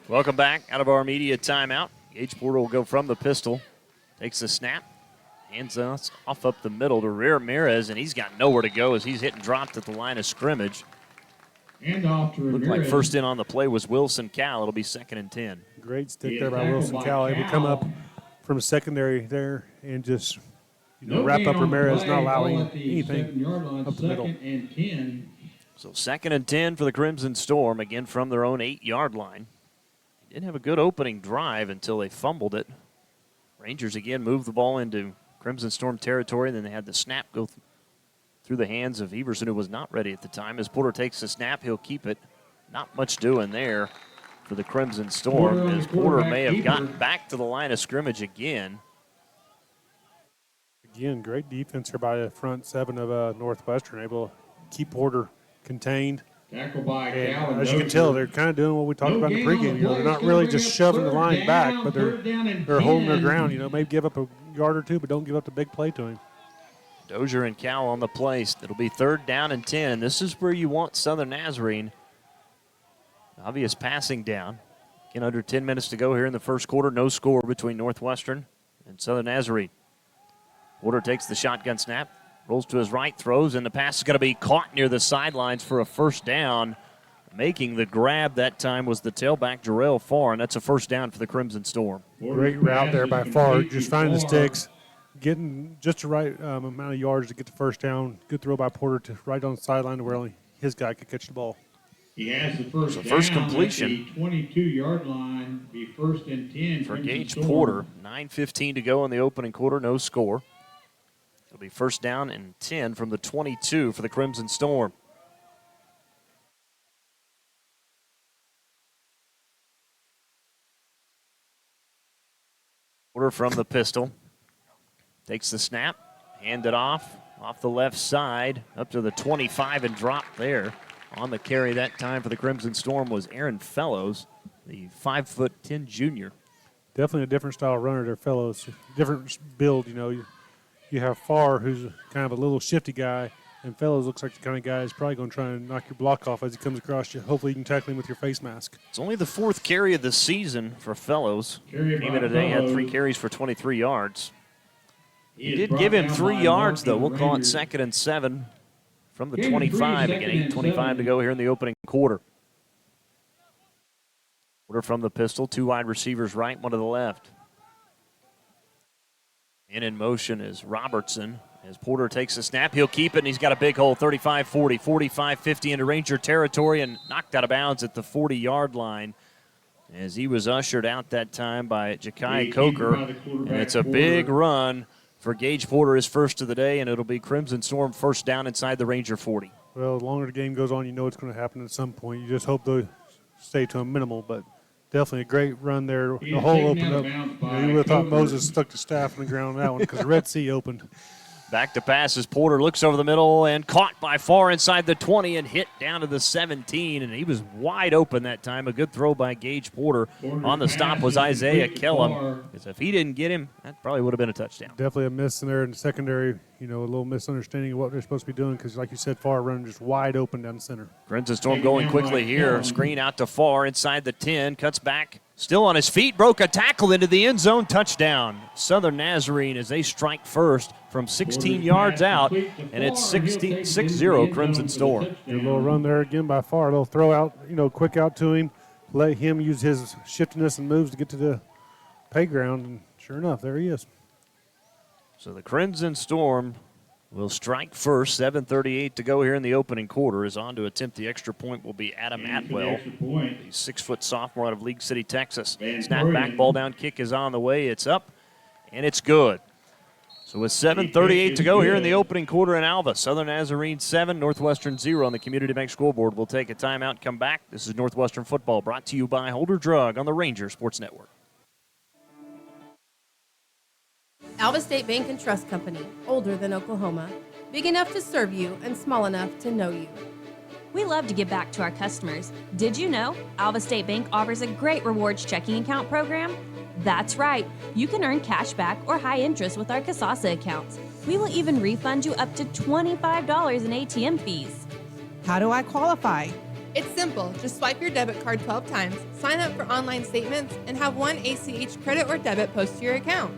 Welcome back out of our media timeout. Gage Porter will go from the pistol, takes the snap, hands us off up the middle to Ramirez, and he's got nowhere to go as he's hit and dropped at the line of scrimmage. And off to Looked like first in on the play was Wilson Cal. It'll be 2nd and 10. Great stick there by Wilson Cal. Able to come up from secondary there and just wrap up Ramirez, not allowing anything up the middle. So 2nd and 10 for the Crimson Storm, again from their own 8-yard line. They did have a good opening drive until they fumbled it. Rangers again moved the ball into Crimson Storm territory, and then they had the snap go through the hands of Everson, who was not ready at the time. As Porter takes the snap, he'll keep it. Not much doing there. for the Crimson Storm, as Porter may have gotten back to the line of scrimmage again. Again, great defense here by the front seven of Northwestern, able to keep Porter contained. Tackle by And Calvin as you can tell, they're kind of doing what we talked about in the pregame. They're not really just shoving the line back, but they're holding their ground. Maybe give up a yard or two, but don't give up the big play to him. Dozier and Cal on the place. It'll be 3rd down and 10, and this is where you want Southern Nazarene. Obvious passing down. Again, under 10 minutes to go here in the first quarter. No score between Northwestern and Southern Nazarene. Porter takes the shotgun snap, rolls to his right, throws, and the pass is going to be caught near the sidelines for a first down. Making the grab that time was the tailback, Jarrell Farr, and that's a first down for the Crimson Storm. Great route there by Farr, just finding the sticks, getting just the right amount of yards to get the first down. Good throw by Porter to right on the sideline to where only his guy could catch the ball. He has the first down first completion at the 22-yard line, be 1st and 10 for Crimson Gage Storm. Porter. 9:15 to go in the opening quarter, no score. It'll be 1st down and 10 from the 22 for the Crimson Storm. Porter from the pistol. Takes the snap, hand it off the left side, up to the 25 and drop there. On the carry that time for the Crimson Storm was Aaron Fellows, the 5'10" junior. Definitely a different style runner there, Fellows. Different build, You have Farr, who's kind of a little shifty guy, and Fellows looks like the kind of guy who's probably going to try and knock your block off as he comes across you. Hopefully you can tackle him with your face mask. It's only the 4th carry of the season for Fellows. Carry by Even today had 3 carries for 23 yards. He did give him 3 yards, though. We'll call it 2nd and 7 from the 25. Again, 8:25 to go here in the opening quarter. Porter from the pistol, 2 wide receivers right, 1 to the left. And in motion is Robertson. As Porter takes the snap, he'll keep it, and he's got a big hole, 35-40, 45-50 into Ranger territory, and knocked out of bounds at the 40-yard line as he was ushered out that time by Ja'Kai Coker. And it's a big run for Gage Porter, his first of the day, and it'll be Crimson Storm first down inside the Ranger 40. Well, the longer the game goes on, you know it's going to happen at some point. You just hope they stay to a minimal, but definitely a great run there. The hole opened up. You would have thought Moses stuck the staff in the ground on that one because the Red Sea opened. Back to pass as Porter looks over the middle and caught by Farr inside the 20 and hit down to the 17, and he was wide open that time. A good throw by Gage Porter. On the stop was Isaiah Kellum. Because if he didn't get him, that probably would have been a touchdown. Definitely a miss in there in the secondary. A little misunderstanding of what they're supposed to be doing because, like you said, Farr running just wide open down the center. Crimson Storm going quickly here. Screen out to Farr inside the 10. Cuts back. Still on his feet. Broke a tackle into the end zone. Touchdown. Southern Nazarene as they strike first from 16 yards out. And it's 6-0 Crimson Storm. A little run there again by Farr. They'll throw out, quick out to him. Let him use his shiftiness and moves to get to the playground. And sure enough, there he is. So the Crimson Storm will strike first. 7:38 to go here in the opening quarter. Is on to attempt the extra point will be Adam Atwell, the 6-foot sophomore out of League City, Texas. Snap back, ball down, kick is on the way. It's up, and it's good. So with 7:38 to go here in the opening quarter in Alva, Southern Nazarene 7, Northwestern 0 on the Community Bank scoreboard. We'll take a timeout and come back. This is Northwestern football brought to you by Holder Drug on the Ranger Sports Network. Alva State Bank and Trust Company, older than Oklahoma, big enough to serve you and small enough to know you. We love to give back to our customers. Did you know Alva State Bank offers a great rewards checking account program? That's right. You can earn cash back or high interest with our Kasasa accounts. We will even refund you up to $25 in ATM fees. How do I qualify? It's simple. Just swipe your debit card 12 times, sign up for online statements, and have one ACH credit or debit post to your account.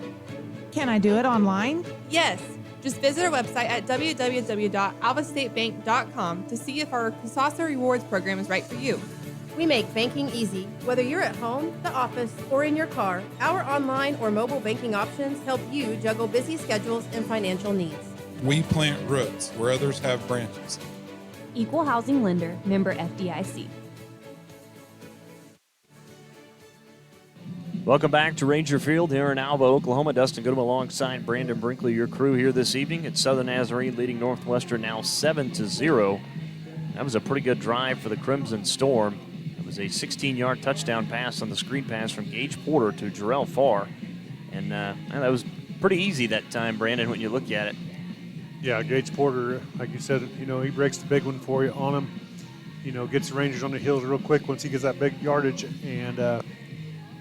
Can I do it online? Yes. Just visit our website at www.alvastatebank.com to see if our Kasasa Rewards program is right for you. We make banking easy. Whether you're at home, the office, or in your car, our online or mobile banking options help you juggle busy schedules and financial needs. We plant roots where others have branches. Equal housing lender, member FDIC. Welcome back to Ranger Field here in Alva, Oklahoma. Dustin Goodham alongside Brandon Brinkley, your crew here this evening. It's Southern Nazarene leading Northwestern now 7-0. That was a pretty good drive for the Crimson Storm. was a 16-yard touchdown pass on the screen pass from Gage Porter to Jarrell Farr. And that was pretty easy that time, Brandon, when you look at it. Yeah, Gage Porter, like you said, he breaks the big one for you on him. Gets the Rangers on the heels real quick once he gets that big yardage, and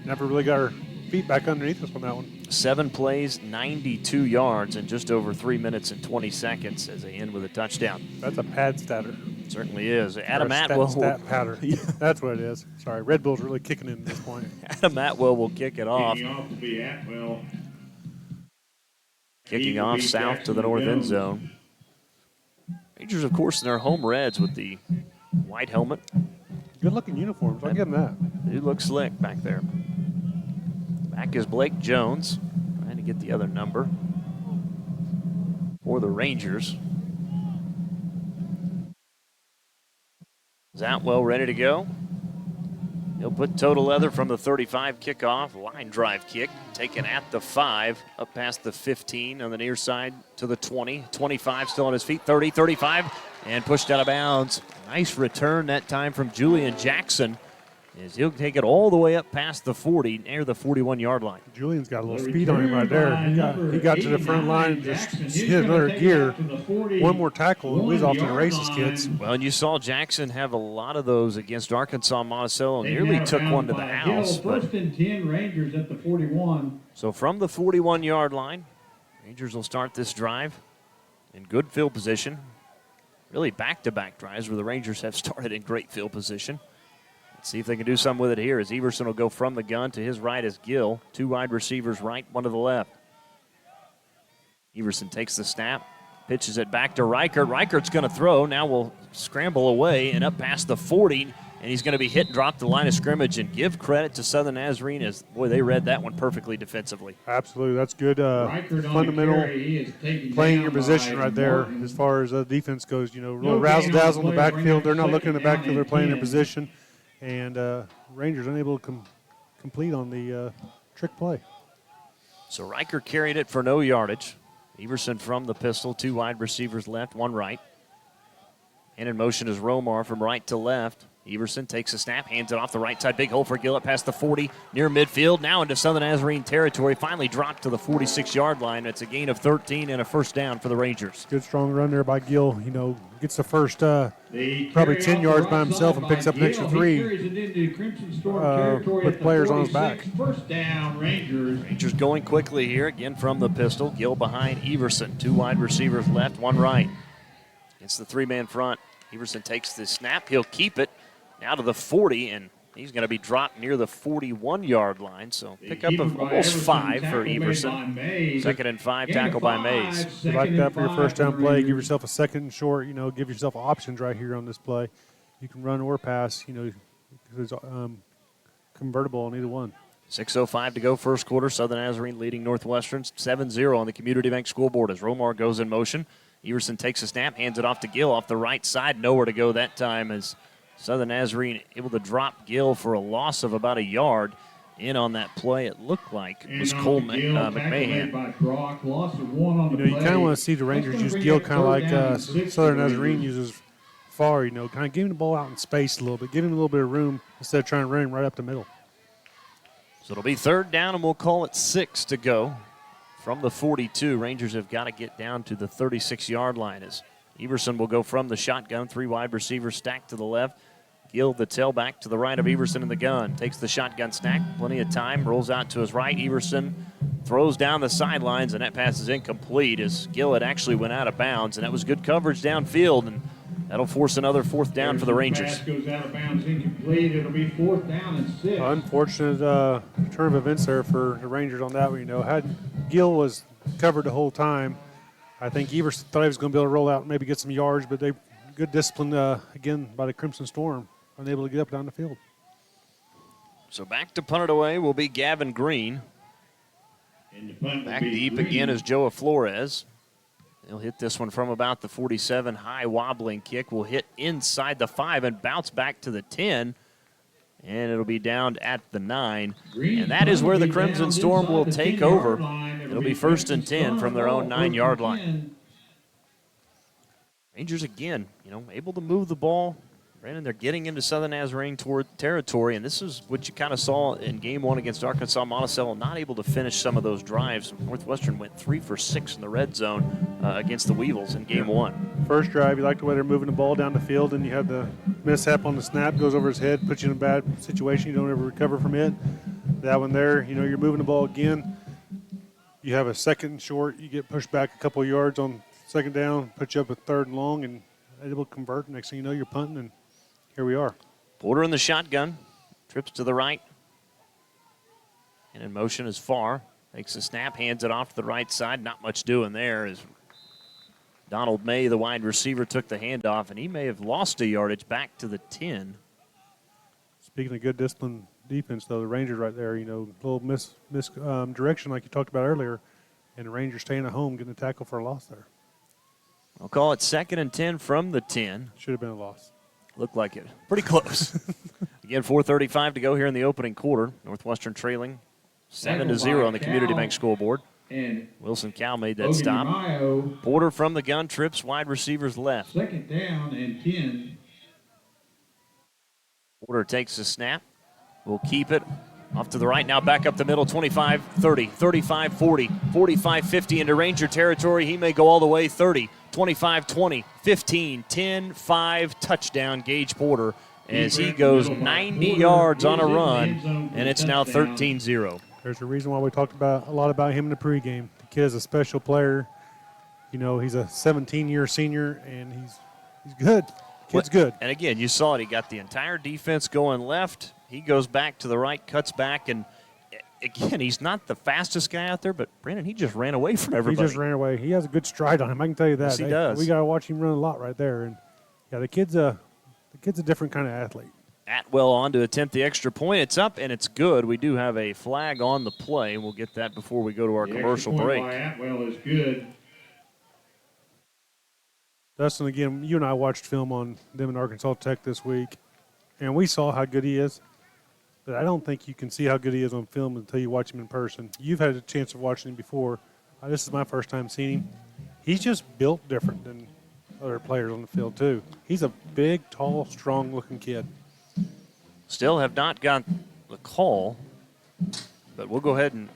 never really got our feet back underneath us on that one. 7 plays, 92 yards in just over 3 minutes and 20 seconds as they end with a touchdown. That's a pad statter. Certainly is. Adam Or Atwell. Stat patter. That's what it is. Sorry, Red Bull's really kicking in at this point. Adam Atwell will kick it off. Kicking off will be Atwell. Kicking off south to the north end zone. Rangers, of course, in their home reds with the white helmet. Good-looking uniforms. I'll give them that. They look slick back there. Back is Blake Jones, trying to get the other number for the Rangers. Is Atwell ready to go? He'll put total leather from the 35 kickoff, line drive kick, taken at the 5, up past the 15 on the near side to the 20. 25 still on his feet, 30, 35, and pushed out of bounds. Nice return that time from Julian Jackson, as he'll take it all the way up past the 40, near the 41-yard line. Julian's got a little speed on him right there. He got to the front line and just hit another gear. One more tackle, and he's off to the races, kids. Well, and you saw Jackson have a lot of those against Arkansas Monticello. Nearly took one to the house. First and 10, Rangers at the 41. So from the 41-yard line, Rangers will start this drive in good field position. Really back-to-back drives where the Rangers have started in great field position. Let's see if they can do something with it here as Everson will go from the gun. To his right is Gill. 2 wide receivers right, 1 to the left. Everson takes the snap, pitches it back to Reichert. Reichert's going to throw. Now will scramble away and up past the 40, and he's going to be hit and drop the line of scrimmage. And give credit to Southern Nazarene as, boy, they read that one perfectly defensively. Absolutely. That's good fundamental playing your position right there as far as defense goes. Real razzle-dazzle in the backfield. They're not looking in the backfield. They're playing their position. And Rangers unable to complete on the trick play. So Riker carried it for no yardage. Everson from the pistol, 2 wide receivers left, 1 right. And in motion is Romar from right to left. Everson takes a snap, hands it off the right side. Big hole for Gillett past the 40, near midfield. Now into Southern Nazarene territory. Finally dropped to the 46-yard line. It's a gain of 13 and a first down for the Rangers. Good strong run there by Gill. Gets the first probably 10 yards by himself and picks up an extra 3 with players on his back. First down, Rangers. Rangers going quickly here, again from the pistol. Gill behind Everson. 2 wide receivers left, 1 right. Against the 3-man front. Everson takes the snap. He'll keep it. Now to the 40, and he's going to be dropped near the 41-yard line. So pickup of almost 5 for Everson. 2nd and 5 tackle by Mays. You like that for your first down play. Give yourself a 2nd and short. Give yourself options right here on this play. You can run or pass. It's convertible on either one. 6:05 to go first quarter. Southern Nazarene leading Northwestern 7-0 on the Community Bank scoreboard as Romar goes in motion. Everson takes a snap, hands it off to Gill off the right side. Nowhere to go that time as Southern Nazarene able to drop Gill for a loss of about 1 yard. In on that play, it looked like it was Cole McMahon. You kind of want to see the Rangers use Gill kind of like Southern Nazarene uses Farr, kind of giving the ball out in space a little bit, giving him a little bit of room instead of trying to run him right up the middle. So it'll be 3rd down, and we'll call it 6 to go. From the 42, Rangers have got to get down to the 36-yard line as Everson will go from the shotgun. 3 wide receivers stacked to the left. Gill, the tailback, to the right of Everson in the gun. Takes the shotgun snack. Plenty of time. Rolls out to his right. Everson throws down the sidelines, and that pass is incomplete as Gill actually went out of bounds. And that was good coverage downfield, and that'll force another 4th down for the Rangers. Pass goes out of bounds, incomplete. It'll be 4th down and 6. Unfortunate turn of events there for the Rangers on that one. Had Gill was covered the whole time, I think Everson thought he was going to be able to roll out and maybe get some yards, but they good discipline again by the Crimson Storm, unable to get up down the field. So back to punt it away will be Gavin Green. Back deep again is Joe Flores. He'll hit this one from about the 47. High wobbling kick will hit inside the 5 and bounce back to the 10. And it'll be down at the 9. And that is where the Crimson Storm will take over. It'll be 1st and 10 from their own 9-yard line. Rangers again, able to move the ball Brandon, they're getting into Southern Nazarene territory, and this is what you kind of saw in Game 1 against Arkansas. Monticello not able to finish some of those drives. Northwestern went 3 for 6 in the red zone against the Weevils in Game 1. First drive, you like the way they're moving the ball down the field, and you have the mishap on the snap, goes over his head, puts you in a bad situation. You don't ever recover from it. That one there, you're moving the ball again. You have a second and short. You get pushed back a couple of yards on second down, put you up at third and long, and able to convert. Next thing you know, you're punting, and here we are. Porter in the shotgun, trips to the right, and in motion is far. Takes a snap, hands it off to the right side. Not much doing there as Donald May, the wide receiver, took the handoff, and he may have lost a yardage back to the 10. Speaking of good discipline defense, though, the Rangers right there, little direction like you talked about earlier, and the Rangers staying at home, getting a tackle for a loss there. I'll call it 2nd and 10 from the 10. Should have been a loss. Looked like it. Pretty close. Again, 4:35 to go here in the opening quarter. Northwestern trailing 7-0 on the Community Bank scoreboard. Wilson Cow made that stop. Porter from the gun, trips wide receivers left. 2nd down and 10. Porter takes the snap. We'll keep it. Off to the right, now back up the middle, 25, 30, 35, 40, 45, 50 into Ranger territory. He may go all the way, 30, 25, 20, 15, 10, 5, touchdown, Gage Porter, as he goes 90 yards on a run, and it's now 13-0. There's a reason why we talked a lot about him in the pregame. The kid is a special player. He's a 17-year senior, and he's good. Kid's good. And again, you saw it. He got the entire defense going left. He goes back to the right, cuts back, and again, he's not the fastest guy out there, but Brandon, he just ran away from everybody. He just ran away. He has a good stride on him. I can tell you that. Yes, he does. We got to watch him run a lot right there. And yeah, the kid's a different kind of athlete. Atwell on to attempt the extra point. It's up and it's good. We do have a flag on the play. We'll get that before we go to our commercial break. By Atwell is good. Dustin, again, you and I watched film on them in Arkansas Tech this week, and we saw how good he is. But I don't think you can see how good he is on film until you watch him in person. You've had a chance of watching him before. This is my first time seeing him. He's just built different than other players on the field, too. He's a big, tall, strong-looking kid. Still have not got the call, but we'll go ahead and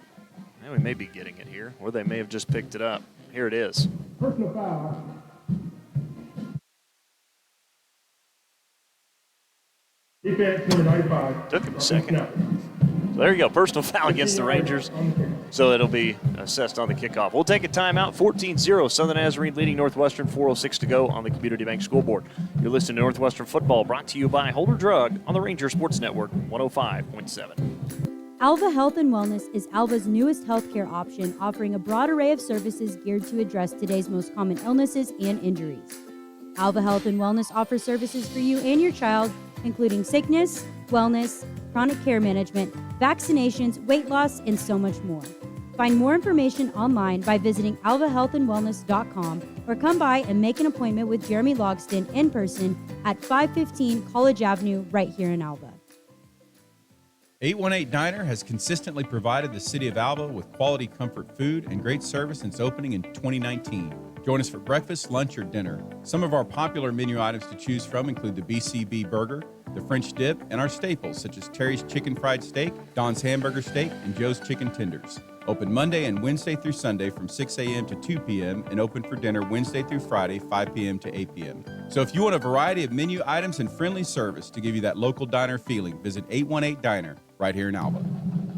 we may be getting it here, or they may have just picked it up. Here it is. Personal foul. Defense number 95. Took him a second. So there you go, personal foul against the Rangers. So it'll be assessed on the kickoff. We'll take a timeout. 14-0, Southern Nazarene leading Northwestern. 4:06 to go on the Community Bank scoreboard. You're listening to Northwestern Football, brought to you by Holder Drug on the Ranger Sports Network, 105.7. Alva Health and Wellness is Alva's newest healthcare option, offering a broad array of services geared to address today's most common illnesses and injuries. Alva Health and Wellness offers services for you and your child, including sickness, wellness, chronic care management, vaccinations, weight loss, and so much more. Find more information online by visiting alvahealthandwellness.com or come by and make an appointment with Jeremy Logston in person at 515 College Avenue right here in Alva. 818 Diner has consistently provided the city of Alva with quality comfort food and great service since opening in 2019. Join us for breakfast, lunch, or dinner. Some of our popular menu items to choose from include the BCB burger, the French dip, and our staples such as Terry's chicken fried steak, Don's hamburger steak, and Joe's chicken tenders. Open Monday and Wednesday through Sunday from 6 a.m. to 2 p.m. and open for dinner Wednesday through Friday, 5 p.m. to 8 p.m. So if you want a variety of menu items and friendly service to give you that local diner feeling, visit 818 Diner right here in Alva.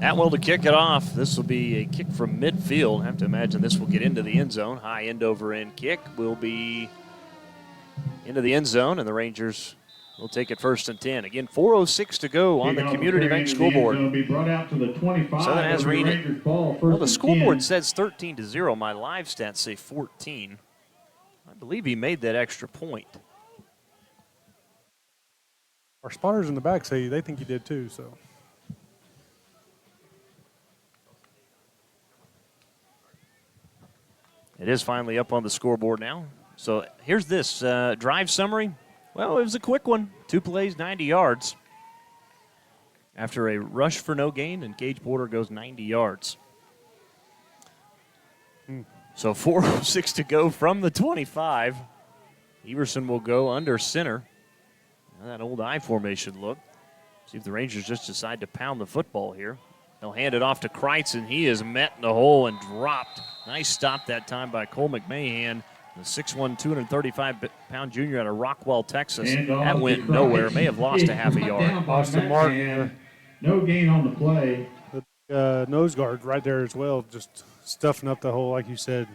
Atwell to kick it off. This will be a kick from midfield. I have to imagine this will get into the end zone. High end over end kick will be into the end zone, and the Rangers will take it 1st and 10. Again, 4:06 to go on the Community Bank scoreboard. Will be brought out to the 25. Southern Nazarene. Ball, well, the scoreboard says 13-0. My live stats say 14. I believe he made that extra point. Our spotters in the back say they think he did too, so. It is finally up on the scoreboard now. So here's this drive summary. Well, it was a quick one. 2 plays, 90 yards. After a rush for no gain, and Gage Porter goes 90 yards. So 4:06 to go from the 25. Everson will go under center. That old I formation look. See if the Rangers just decide to pound the football here. They'll hand it off to Kreitz, and he is met in the hole and dropped. Nice stop that time by Cole McMahon, the 6'1", 235-pound junior out of Rockwall, Texas. That went nowhere. May have lost a half a yard. Austin Martin. No gain on the play. The nose guard right there as well, just stuffing up the hole, like you said,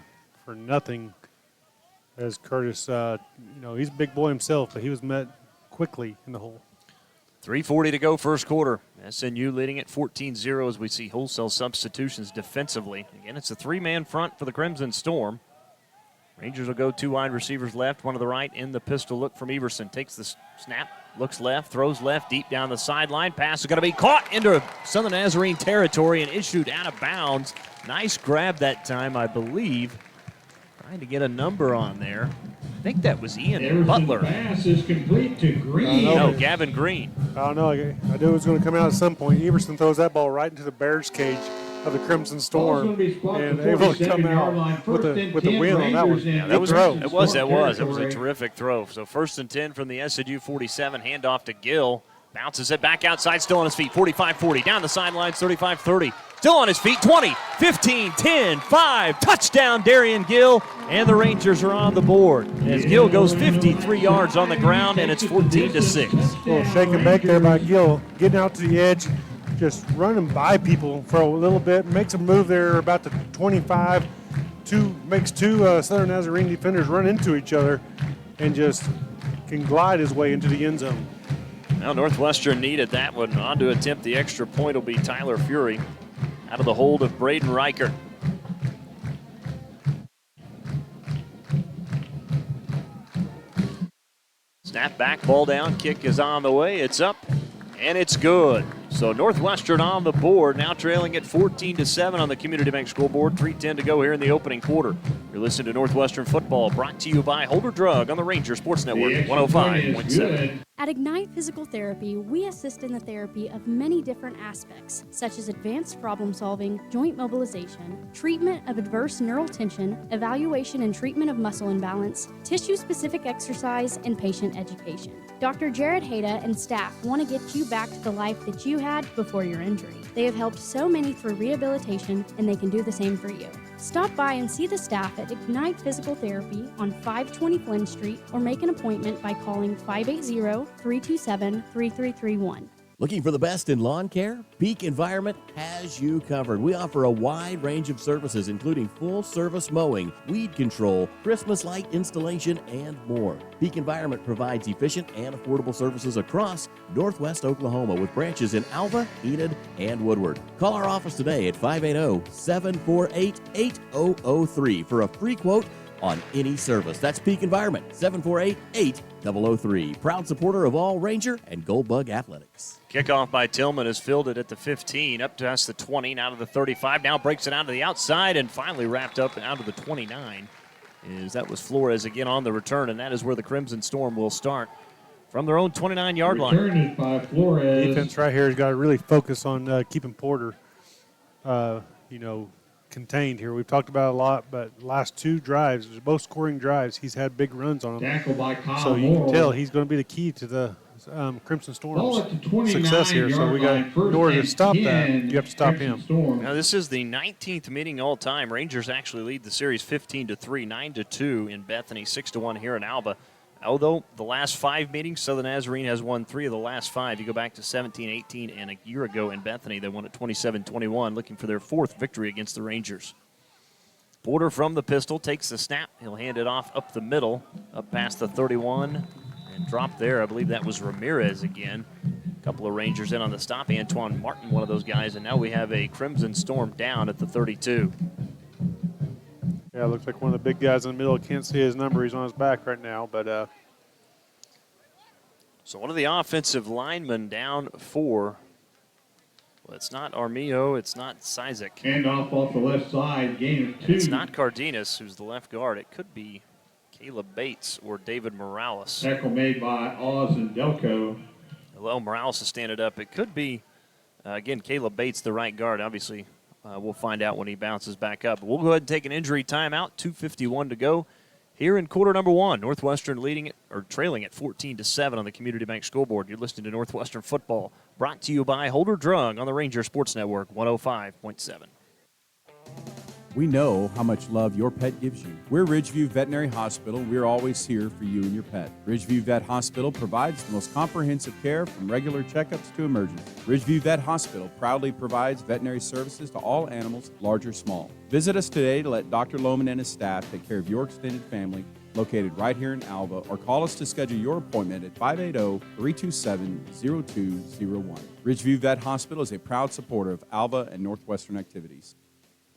for nothing. As Curtis, he's a big boy himself, but he was met quickly in the hole. 3:40 to go, first quarter. SNU leading at 14-0 as we see wholesale substitutions defensively. Again, it's a three-man front for the Crimson Storm. Rangers will go two wide receivers left, one to the right in the pistol look from Everson. Takes the snap, looks left, throws left, deep down the sideline. Pass is going to be caught into Southern Nazarene territory and issued out of bounds. Nice grab that time, I believe. Trying to get a number on there. I think that was Ian Butler. Pass is complete to Green. No, Gavin Green. I don't know. I knew it was going to come out at some point. Everson throws that ball right into the Bears' cage of the Crimson Storm, and able to come out with a win on that one. Yeah, that was a terrific throw. So 1st and 10 from the SNU 47. Handoff to Gill. Bounces it back outside, still on his feet. 45-40, down the sidelines, 35-30. Still on his feet, 20, 15, 10, 5. Touchdown, Darian Gill. And the Rangers are on the board as Gill goes 53 yards on the ground, and it's 14-6. A little shake and bake there by Gill, getting out to the edge, just running by people for a little bit. Makes a move there about the 25. Makes two Southern Nazarene defenders run into each other and just can glide his way into the end zone. Now Northwestern needed that one. On to attempt the extra point will be Tyler Fury out of the hold of Braden Reichert. Snap back, ball down, kick is on the way. It's up, and it's good. So Northwestern on the board, now trailing at 14-7 on the Community Bank scoreboard. 3:10 to go here in the opening quarter. You're listening to Northwestern Football, brought to you by Holder Drug on the Ranger Sports Network, 105.7. At Ignite Physical Therapy, we assist in the therapy of many different aspects, such as advanced problem solving, joint mobilization, treatment of adverse neural tension, evaluation and treatment of muscle imbalance, tissue-specific exercise, and patient education. Dr. Jared Hayda and staff want to get you back to the life that you had before your injury. They have helped so many through rehabilitation, and they can do the same for you. Stop by and see the staff at Ignite Physical Therapy on 520 Flynn Street, or make an appointment by calling 580-327-3331. Looking for the best in lawn care? Peak Environment has you covered. We offer a wide range of services, including full-service mowing, weed control, Christmas light installation, and more. Peak Environment provides efficient and affordable services across Northwest Oklahoma with branches in Alva, Enid, and Woodward. Call our office today at 580-748-8003 for a free quote on any service. That's Peak Environment, 748-8003. Proud supporter of all Ranger and Goldbug athletics. Kickoff by Tillman has filled it at the 15, up past the 20, now to the 35. Now breaks it out to the outside and finally wrapped up out to the 29. That was Flores again on the return, and that is where the Crimson Storm will start from their own 29-yard line. Return is by Flores. Defense right here has got to really focus on keeping Porter, contained here. We've talked about it a lot, but last two drives, both scoring drives, he's had big runs on them. Tackle by Kyle So you can Morrill. tell he's going to be the key to the Crimson Ball at the Storm's success here. So we got, in order to stop that, you have to stop him. Now this is the 19th meeting all time. Rangers actually lead the series 15-3, 9-2 in Bethany, 6-1 here in Alba. Although the last 5 meetings, Southern Nazarene has won 3 of the last 5. You go back to 17-18, and a year ago in Bethany, they won at 27-21, looking for their 4th victory against the Rangers. Porter from the pistol takes the snap. He'll hand it off up the middle, up past the 31, and drop there. I believe that was Ramirez again. A couple of Rangers in on the stop. Antoine Martin, one of those guys, and now we have a Crimson Storm down at the 32. Yeah, it looks like one of the big guys in the middle. Can't see his number. He's on his back right now. But so one of the offensive linemen down for, well, it's not Armijo, it's not Sizek. Handoff off the left side, gain of 2. It's not Cardenas, who's the left guard. It could be Caleb Bates or David Morales. Tackle made by Oz and Delco. Well, Morales is standing up. It could be, again, Caleb Bates, the right guard. Obviously, we'll find out when he bounces back up. We'll go ahead and take an injury timeout. 2:51 to go Here in quarter number one, Northwestern leading it or trailing at 14-7 on the Community Bank scoreboard. You're listening to Northwestern football, brought to you by Holder Drug on the Ranger Sports Network 105.7. We know how much love your pet gives you. We're Ridgeview Veterinary Hospital. We're always here for you and your pet. Ridgeview Vet Hospital provides the most comprehensive care from regular checkups to emergency. Ridgeview Vet Hospital proudly provides veterinary services to all animals, large or small. Visit us today to let Dr. Lohman and his staff take care of your extended family, located right here in Alva, or call us to schedule your appointment at 580-327-0201. Ridgeview Vet Hospital is a proud supporter of Alva and Northwestern activities.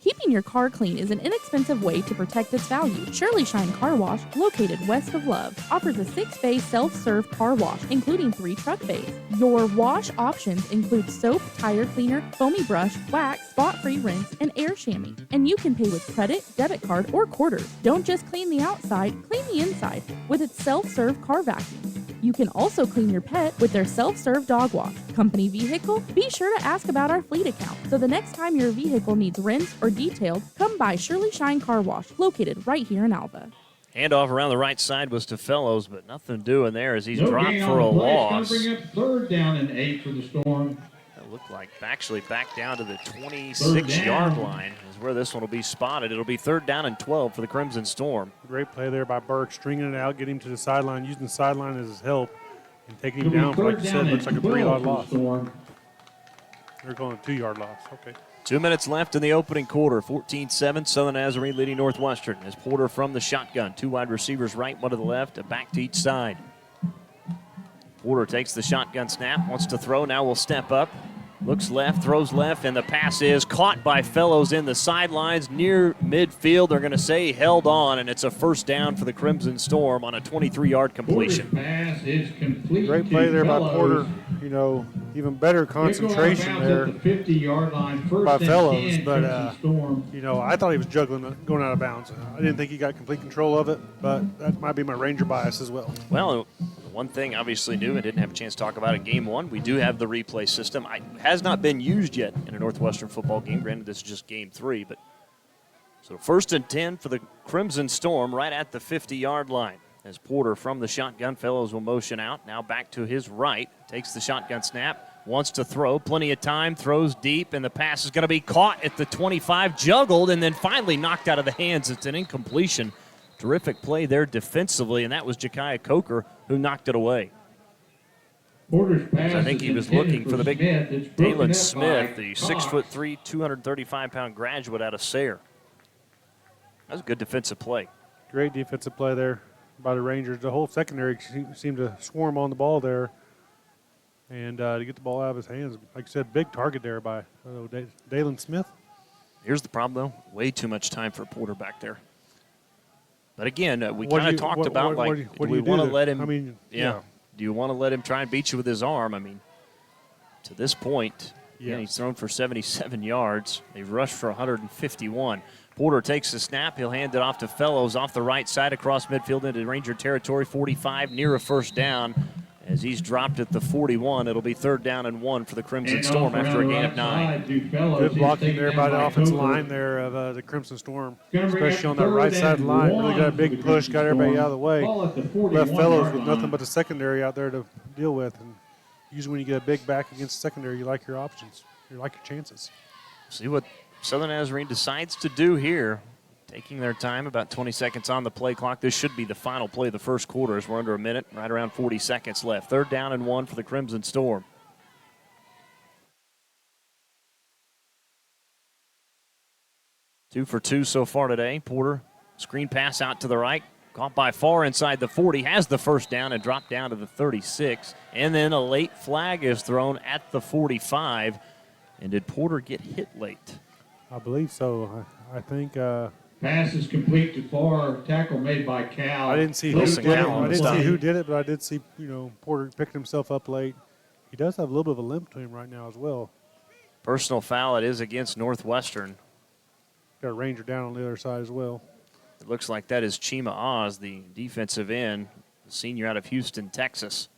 Keeping your car clean is an inexpensive way to protect its value. Shirley Shine Car Wash, located west of Love, offers a 6-bay self-serve car wash, including 3 truck bays. Your wash options include soap, tire cleaner, foamy brush, wax, spot-free rinse, and air chamois. And you can pay with credit, debit card, or quarters. Don't just clean the outside, clean the inside with its self-serve car vacuum. You can also clean your pet with their self-serve dog wash. Company vehicle? Be sure to ask about our fleet account, so the next time your vehicle needs rinsed or detailed, come by Shirley Shine Car Wash, located right here in Alva. Handoff around the right side was to Fellows, but nothing doing there as he's No dropped gain for a on the play. loss. It's going to bring up 3rd down and 8 for the Storm. That looked like actually back down to the 26-yard line is where this one will be spotted. It'll be 3rd down and 12 for the Crimson Storm. Great play there by Burke, stringing it out, getting him to the sideline, using the sideline as his help, and taking him down for, like you said, looks like a 3-yard loss. They're going a 2-yard loss. Okay. 2 minutes left in the opening quarter. 14-7, Southern Nazarene leading Northwestern as Porter from the shotgun. 2 wide receivers right, 1 to the left, a back to each side. Porter takes the shotgun snap, wants to throw, now will step up. Looks left, throws left, and the pass is caught by Fellows in the sidelines near midfield. They're going to say held on, and it's a 1st down for the Crimson Storm on a 23-yard completion. Pass is complete. Great play there by Porter. You know, even better concentration there at the 50-yard line. by Fellows. But, you know, I thought he was juggling, going out of bounds. I didn't think he got complete control of it, but that might be my Ranger bias as well. Well, one thing obviously new and didn't have a chance to talk about in game 1, we do have the replay system. It has not been used yet in a Northwestern football game. Granted, this is just game 3, but so 1st and 10 for the Crimson Storm right at the 50-yard line. As Porter from the shotgun, Fellows will motion out. Now back to his right, takes the shotgun snap, wants to throw, plenty of time, throws deep, and the pass is going to be caught at the 25, juggled, and then finally knocked out of the hands. It's an incompletion. Terrific play there defensively, and that was Ja'Kiah Coker who knocked it away. Porter's pass I think he was looking for the big Dalen Smith, the Cox. 6'3", 235-pound graduate out of Sayre. That was a good defensive play. Great defensive play there by the Rangers. The whole secondary seemed to swarm on the ball there. And to get the ball out of his hands, like you said, big target there by Dalen Smith. Here's the problem, though. Way too much time for Porter back there. But again, we kind of talked about, do we want to let him? I mean, yeah. Do you want to let him try and beat you with his arm? I mean, to this point, he's thrown for 77 yards. They've rushed for 151. Porter takes the snap. He'll hand it off to Fellows off the right side across midfield into Ranger territory, 45, near a 1st down. As he's dropped at the 41, it'll be 3rd down and 1 for the Crimson Storm after a gain of 9. Good blocking there by the offensive line there of the Crimson Storm, especially on that right side of the line. Really got a big push, got everybody out of the way. Left Fellows with nothing but the secondary out there to deal with. And usually when you get a big back against the secondary, you like your options. You like your chances. See what Southern Nazarene decides to do here. Taking their time, about 20 seconds on the play clock. This should be the final play of the 1st quarter as we're under a minute, right around 40 seconds left. 3rd down and 1 for the Crimson Storm. Two for 2 so far today. Porter, screen pass out to the right. Caught by far inside the 40, has the 1st down and dropped down to the 36. And then a late flag is thrown at the 45. And did Porter get hit late? I believe so. I think Pass is complete to far. Tackle made by Cal. I didn't see who did it. I didn't see who did it, but I did see, Porter picked himself up late. He does have a little bit of a limp to him right now as well. Personal foul, it is against Northwestern. Got a Ranger down on the other side as well. It looks like that is Chima Oz, the defensive end, the senior out of Houston, Texas.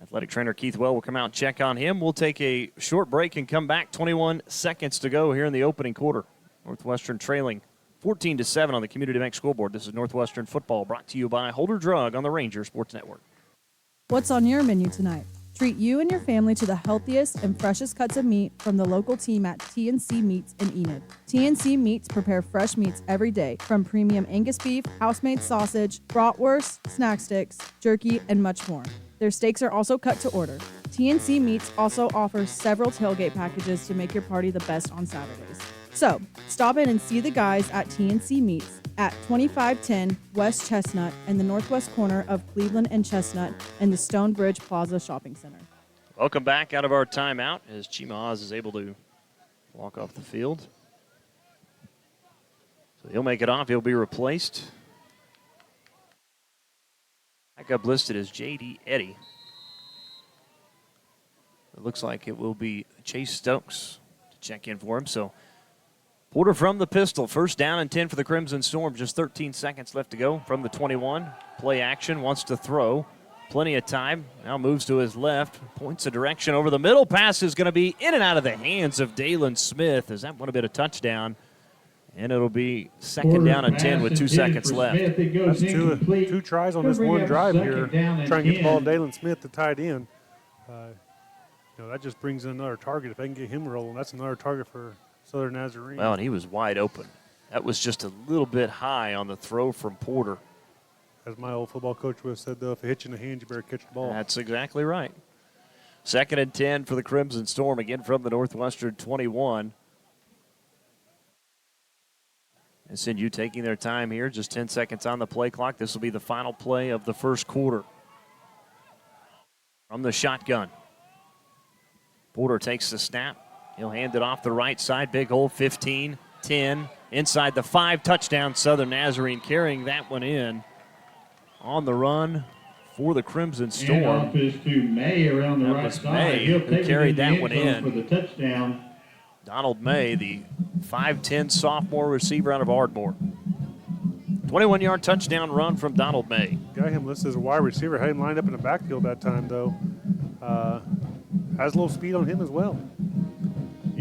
Athletic trainer Keith Well will come out and check on him. We'll take a short break and come back. 21 seconds to go here in the opening quarter. Northwestern trailing 14-7 on the Community Bank scoreboard. This is Northwestern football brought to you by Holder Drug on the Ranger Sports Network. What's on your menu tonight? Treat you and your family to the healthiest and freshest cuts of meat from the local team at TNC Meats in Enid. TNC Meats prepare fresh meats every day, from premium Angus beef, house-made sausage, bratwurst, snack sticks, jerky, and much more. Their steaks are also cut to order. TNC Meats also offers several tailgate packages to make your party the best on Saturdays. So, stop in and see the guys at TNC Meats at 2510 West Chestnut in the northwest corner of Cleveland and Chestnut in the Stonebridge Plaza Shopping Center. Welcome back out of our timeout as Chima Oz is able to walk off the field. So he'll make it off. He'll be replaced. Backup listed as J.D. Eddy. It looks like it will be Chase Stokes to check in for him. So Porter from the pistol. First down and 10 for the Crimson Storm. Just 13 seconds left to go from the 21. Play action, wants to throw. Plenty of time. Now moves to his left. Points a direction over the middle. Pass is going to be in and out of the hands of Dalen Smith. As that would have been a touchdown. And it'll be second down and 10 with 2 seconds left. That's two tries on this one drive here. Trying to get the ball to Dalen Smith, the tight end. That just brings in another target. If they can get him rolling, that's another target for Southern Nazarene. Well, and he was wide open. That was just a little bit high on the throw from Porter. As my old football coach would have said, though, if it hits you in the hand, you better catch the ball. That's exactly right. Second and 10 for the Crimson Storm, again from the Northwestern 21. SNU taking their time here, just 10 seconds on the play clock. This will be the final play of the first quarter. From the shotgun. Porter takes the snap. He'll hand it off the right side. Big hole, 15, 10. Inside the 5, touchdown Southern Nazarene, carrying that one in. On the run for the Crimson Storm. Handoff is to May around the right side. May He'll who take carried it in that the one end zone in. for the touchdown. Donald May, the 5'10 sophomore receiver out of Ardmore. 21-yard touchdown run from Donald May. Got him listed as a wide receiver. Had him lined up in the backfield that time, though. Has a little speed on him as well.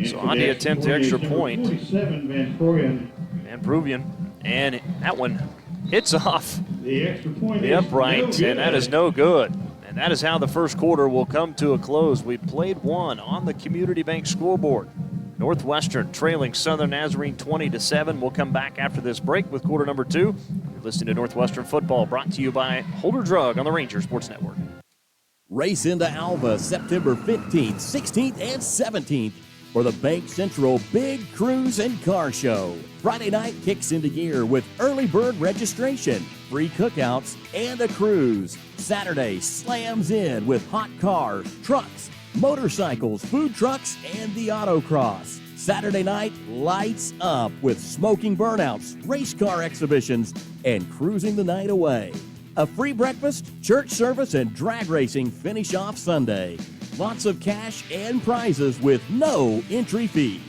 So on the attempt to extra point. 47, Van Proyen. And that one hits off The extra point the is upright, no good. and that is no good. And that is how the first quarter will come to a close. We played one on the Community Bank scoreboard. Northwestern trailing Southern Nazarene 20-7. We'll come back after this break with quarter number 2. You're listening to Northwestern football, brought to you by Holder Drug on the Ranger Sports Network. Race into Alva September 15th, 16th, and 17th for the Bank Central Big Cruise and Car Show. Friday night kicks into gear with early bird registration, free cookouts, and a cruise. Saturday slams in with hot cars, trucks, motorcycles, food trucks, and the autocross. Saturday night lights up with smoking burnouts, race car exhibitions, and cruising the night away. A free breakfast, church service, and drag racing finish off Sunday. Lots of cash and prizes with no entry fee.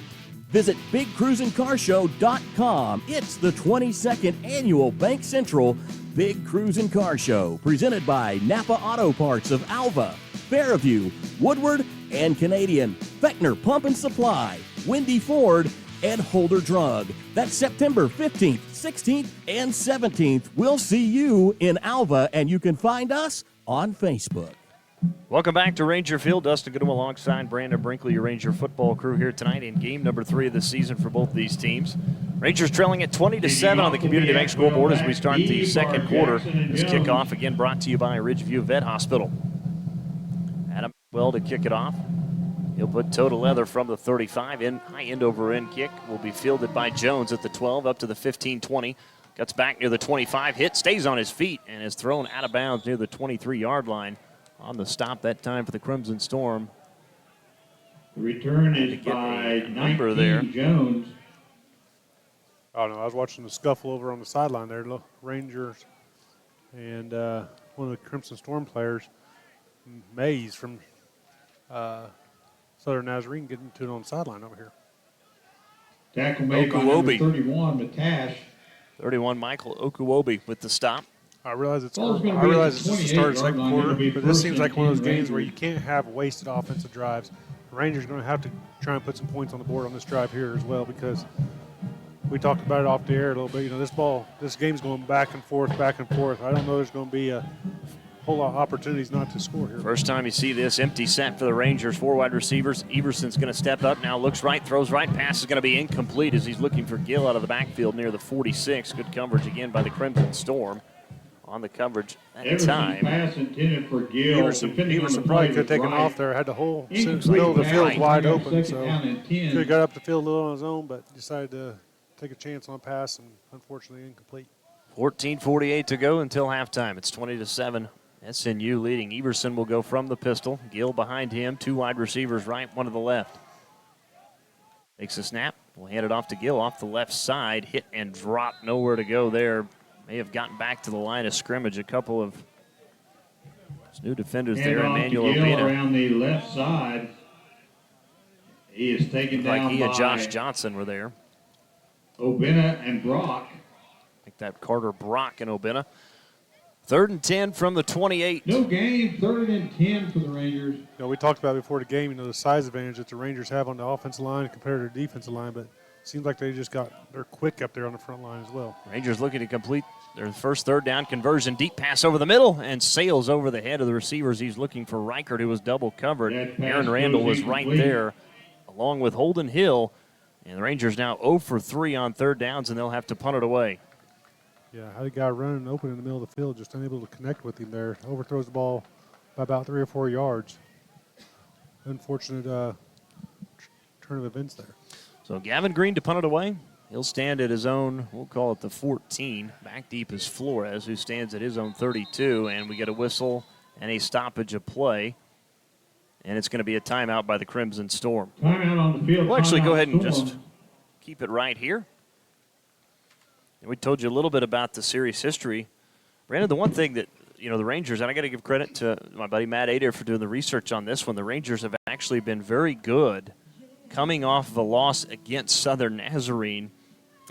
Visit BigCruisinCarShow.com. It's the 22nd annual Bank Central Big Cruisin' Car Show, presented by Napa Auto Parts of Alva, Fairview, Woodward, and Canadian, Fechner Pump and Supply, Windy Ford, and Holder Drug. That's September 15th, 16th, and 17th. We'll see you in Alva, and you can find us on Facebook. Welcome back to Ranger Field. Dustin Goodham alongside Brandon Brinkley, your Ranger football crew here tonight in game number 3 of the season for both these teams. Rangers trailing at 20-7 on the Community Bank scoreboard as we start the second quarter. This kickoff again brought to you by Ridgeview Vet Hospital. Adam well to kick it off. He'll put toe to leather from the 35. In high end over end kick will be fielded by Jones at the 12 up to the 15-20. Cuts back near the 25. Hit, stays on his feet, and is thrown out of bounds near the 23-yard line. On the stop that time for the Crimson Storm. The return is by 19 there. Jones. Oh, no, I was watching the scuffle over on the sideline there. Rangers and one of the Crimson Storm players, Mays from Southern Nazarene, getting to it on the sideline over here. Tackle made by number 31, Matash. 31, Michael Okuwobi with the stop. I realize it's just the start of the second quarter, but this seems like one of those games where you can't have wasted offensive drives. The Rangers are going to have to try and put some points on the board on this drive here as well, because we talked about it off the air a little bit. You know, this game's going back and forth. I don't know there's going to be a whole lot of opportunities not to score here. First time you see this empty set for the Rangers. 4 wide receivers. Everson's going to step up now, looks right, throws right. Pass is going to be incomplete as he's looking for Gill out of the backfield near the 46. Good coverage again by the Crimson Storm on the coverage that time. Pass intended for Gill. Everson probably could have taken off there. Had the whole middle of the field wide open, so could have got up the field a little on his own, but decided to take a chance on a pass and unfortunately incomplete. 14:48 to go until halftime. It's 20-7. SNU leading. Everson will go from the pistol. Gill behind him. 2 wide receivers right, 1 to the left. Takes a snap. We'll hand it off to Gill off the left side. Hit and drop. Nowhere to go there. May have gotten back to the line of scrimmage. A couple of new defenders there. Emmanuel Obina. Around the left side. He is taken down like he and by Josh Johnson were there. Obina and Brock. Like that Carter Brock and Obina. 3rd and 10 from the 28. No game, 3rd and 10 for the Rangers. You know, we talked about before the game, the size advantage that the Rangers have on the offensive line compared to the defensive line, but it seems like they're quick up there on the front line as well. Rangers looking to complete their first 3rd down conversion. Deep pass over the middle and sails over the head of the receivers. He's looking for Reichert, who was double covered. Aaron Randall was right there, along with Holden Hill. And the Rangers now 0 for 3 on 3rd downs, and they'll have to punt it away. Yeah, had a guy running open in the middle of the field, just unable to connect with him there. Overthrows the ball by about 3 or 4 yards. Unfortunate turn of events there. So Gavin Green to punt it away. He'll stand at his own, we'll call it the 14. Back deep is Flores, who stands at his own 32. And we get a whistle and a stoppage of play. And it's going to be a timeout by the Crimson Storm. Timeout on the field. We'll actually go ahead and just keep it right here. And we told you a little bit about the series history. Brandon, the one thing that, the Rangers, and I got to give credit to my buddy Matt Adair for doing the research on this one. The Rangers have actually been very good coming off of a loss against Southern Nazarene.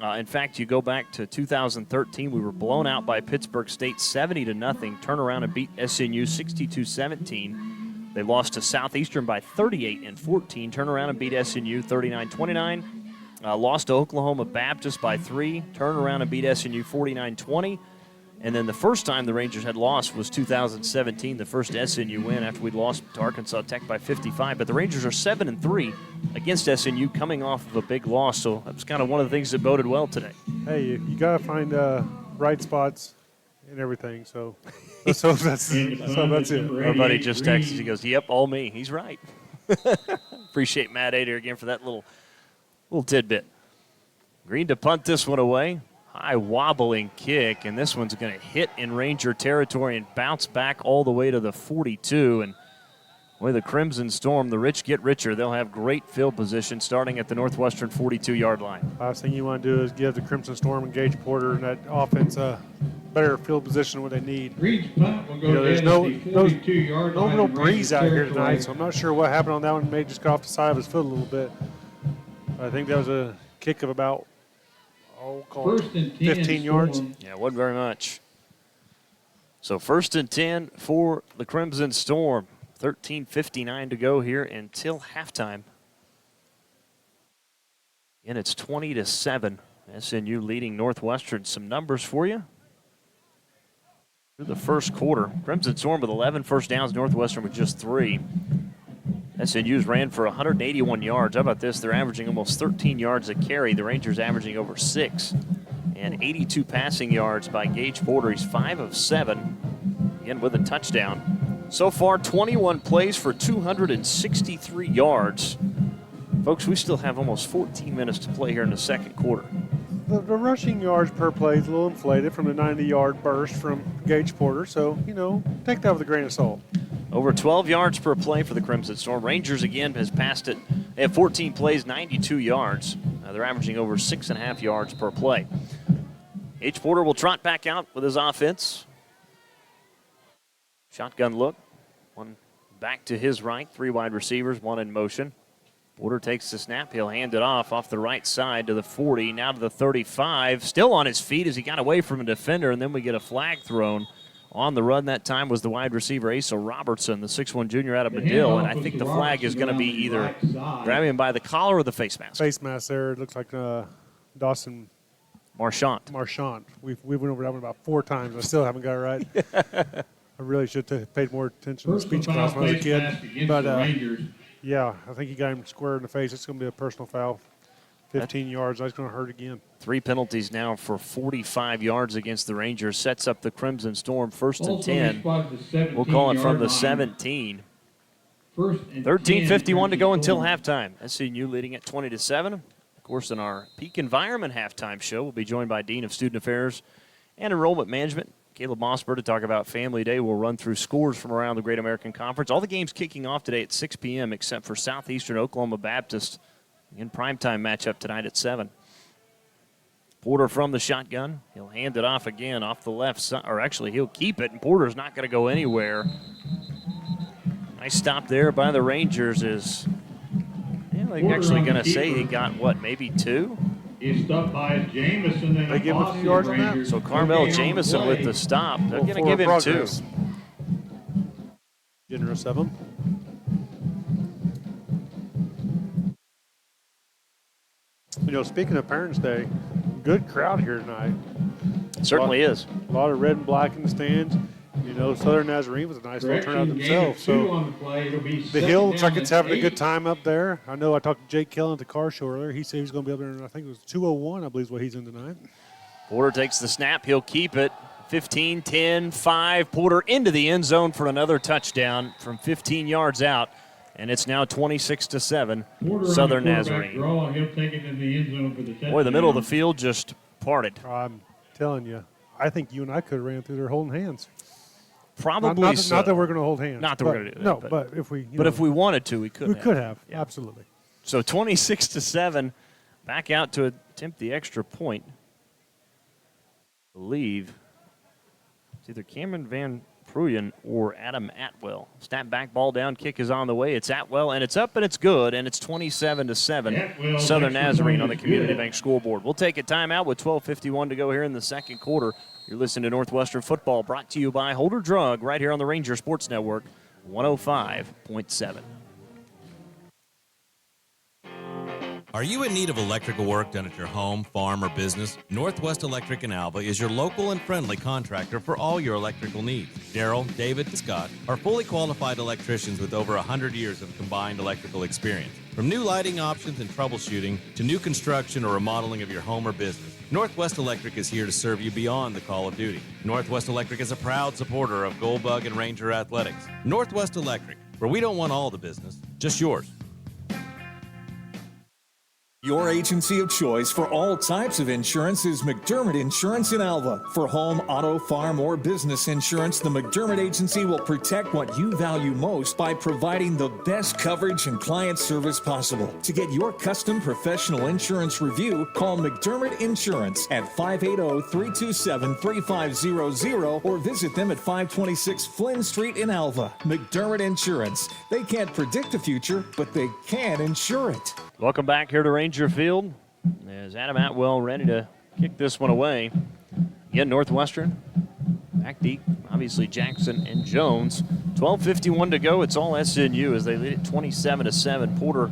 In fact, you go back to 2013, we were blown out by Pittsburgh State 70-0, turn around and beat SNU 62-17. They lost to Southeastern by 38-14, turn around and beat SNU 39-29. Lost to Oklahoma Baptist by 3, turn around and beat SNU 49-20. And then the first time the Rangers had lost was 2017, the first SNU win after we'd lost to Arkansas Tech by 55. But the Rangers are 7-3 against SNU coming off of a big loss. So that was kind of one of the things that boded well today. Hey, you got to find bright spots in everything. So that's it. Our buddy just texted. He goes, "Yep, all me." He's right. Appreciate Matt Adair again for that little tidbit. Green to punt this one away. High wobbling kick, and this one's going to hit in Ranger territory and bounce back all the way to the 42. And boy, the Crimson Storm, the rich get richer. They'll have great field position starting at the Northwestern 42-yard line. Last thing you want to do is give the Crimson Storm and Gage Porter and that offense a better field position what they need. Green's punt will go there's no real breeze out here tonight, so I'm not sure what happened on that one. It may just got off the side of his foot a little bit. I think that was a kick of about, call it 15 yards. Yeah, it wasn't very much. So 1st and 10 for the Crimson Storm. 13:59 to go here until halftime. And it's 20-7. SNU leading Northwestern. Some numbers for you. Through the first quarter, Crimson Storm with 11 first downs, Northwestern with just 3. SNU's ran for 181 yards. How about this? They're averaging almost 13 yards a carry. The Rangers averaging over 6. And 82 passing yards by Gage Porter. He's 5 of 7. Again with a touchdown. So far, 21 plays for 263 yards. Folks, we still have almost 14 minutes to play here in the second quarter. The rushing yards per play is a little inflated from the 90-yard burst from Gage Porter. So, take that with a grain of salt. Over 12 yards per play for the Crimson Storm. Rangers, again, has passed it. They have 14 plays, 92 yards. They're averaging over 6.5 yards per play. H. Porter will trot back out with his offense. Shotgun look. One back to his right. 3 wide receivers, 1 in motion. Porter takes the snap. He'll hand it off the right side to the 40, now to the 35. Still on his feet as he got away from a defender, and then we get a flag thrown. On the run that time was the wide receiver Asa Robertson, the 6'1 junior out of Medill, and I think the flag is going to be either grabbing him by the collar or the face mask. Face mask there. It looks like Dawson Marchant. We went over that one about 4 times. I still haven't got it right. I really should have paid more attention to speech class when I was a kid. But, yeah, I think he got him square in the face. It's going to be a personal foul. 15 yards. That's going to hurt again. 3 penalties now for 45 yards against the Rangers. Sets up the Crimson Storm first and 10. We'll call it from the 17. 13:51 to go until halftime. SCNU leading at 20-7. Of course, in our Peak Environment halftime show, we'll be joined by Dean of Student Affairs and Enrollment Management, Caleb Mossberg, to talk about Family Day. We'll run through scores from around the Great American Conference. All the games kicking off today at 6 p.m. except for Southeastern Oklahoma Baptist in primetime matchup tonight at 7. Porter from the shotgun. He'll hand it off again off the left side, or actually he'll keep it, and Porter's not going to go anywhere. Nice stop there by the Rangers. Is they're actually going to say he got, what, maybe 2? He's stopped by Jamison. And they give him a few yards on that? So Carmel Jamison with the stop. They're going to give him progress. 2. Generous of them. Speaking of Parents' Day, good crowd here tonight. Certainly is. A lot of red and black in the stands. Southern Nazarene was a nice little turnout themselves. So the Hill looks like it's having a good time up there. I know I talked to Jake Kelly at the car show earlier. He said he was going to be up there, and I think it was 201, I believe is what he's in tonight. Porter takes the snap. He'll keep it. 15, 10, 5. Porter into the end zone for another touchdown from 15 yards out. And it's now 26-7, Southern Nazarene. Boy, the middle of the field just parted. I'm telling you, I think you and I could have ran through there holding hands. Probably so. Not that we're going to hold hands. Not that we're going to do that. No, but if we. If we wanted to, we could. We could have. Yeah. Absolutely. So 26-7, back out to attempt the extra point. I believe it's either Cameron Van Pruyen or Adam Atwell. Snap back, ball down, kick is on the way. It's Atwell, and it's up, and it's good, and it's 27-7. Southern Nazarene on the Community Bank scoreboard. We'll take a timeout with 12:51 to go here in the second quarter. You're listening to Northwestern Football, brought to you by Holder Drug, right here on the Ranger Sports Network, 105.7. Are you in need of electrical work done at your home, farm, or business? Northwest Electric in Alva is your local and friendly contractor for all your electrical needs. Daryl, David, and Scott are fully qualified electricians with over 100 years of combined electrical experience. From new lighting options and troubleshooting to new construction or remodeling of your home or business, Northwest Electric is here to serve you beyond the call of duty. Northwest Electric is a proud supporter of Goldbug and Ranger athletics. Northwest Electric, where we don't want all the business, just yours. Your agency of choice for all types of insurance is McDermott Insurance in Alva. For home, auto, farm, or business insurance, the McDermott Agency will protect what you value most by providing the best coverage and client service possible. To get your custom professional insurance review, call McDermott Insurance at 580-327-3500 or visit them at 526 Flynn Street in Alva. McDermott Insurance. They can't predict the future, but they can insure it. Welcome back here to Ranger Field as Adam Atwell ready to kick this one away. Again, Northwestern back deep. Obviously, Jackson and Jones. 12:51 to go. It's all SNU as they lead it 27-7. Porter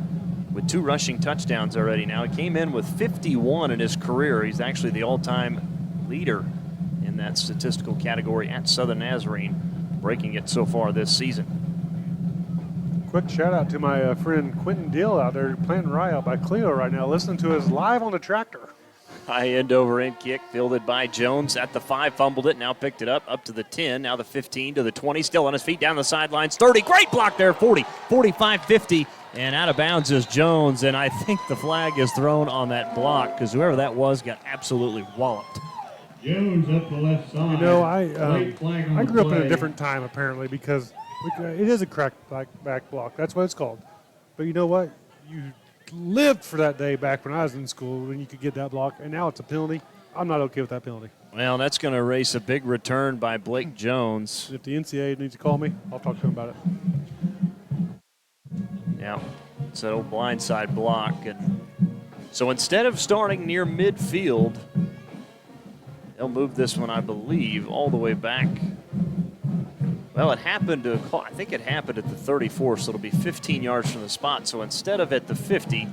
with 2 rushing touchdowns already now. He came in with 51 in his career. He's actually the all-time leader in that statistical category at Southern Nazarene, breaking it so far this season. Quick shout out to my friend Quentin Deal out there planting rye out by Cleo right now, listening to us live on the tractor. High end over end kick fielded by Jones at the 5, fumbled it, now picked it up to the 10, now the 15 to the 20, still on his feet down the sidelines, 30, great block there, 40, 45, 50, and out of bounds is Jones, and I think the flag is thrown on that block because whoever that was got absolutely walloped. Jones up the left side. I grew up in a different time apparently because it is a cracked back block. That's what it's called. But you know what? You lived for that day back when I was in school when you could get that block, and now it's a penalty. I'm not okay with that penalty. Well, that's going to erase a big return by Blake Jones. If the NCAA needs to call me, I'll talk to him about it. Yeah, it's that old blindside block. And so instead of starting near midfield, they'll move this one, I believe, all the way back. Well, I think it happened at the 34, so it'll be 15 yards from the spot. So instead of at the 50,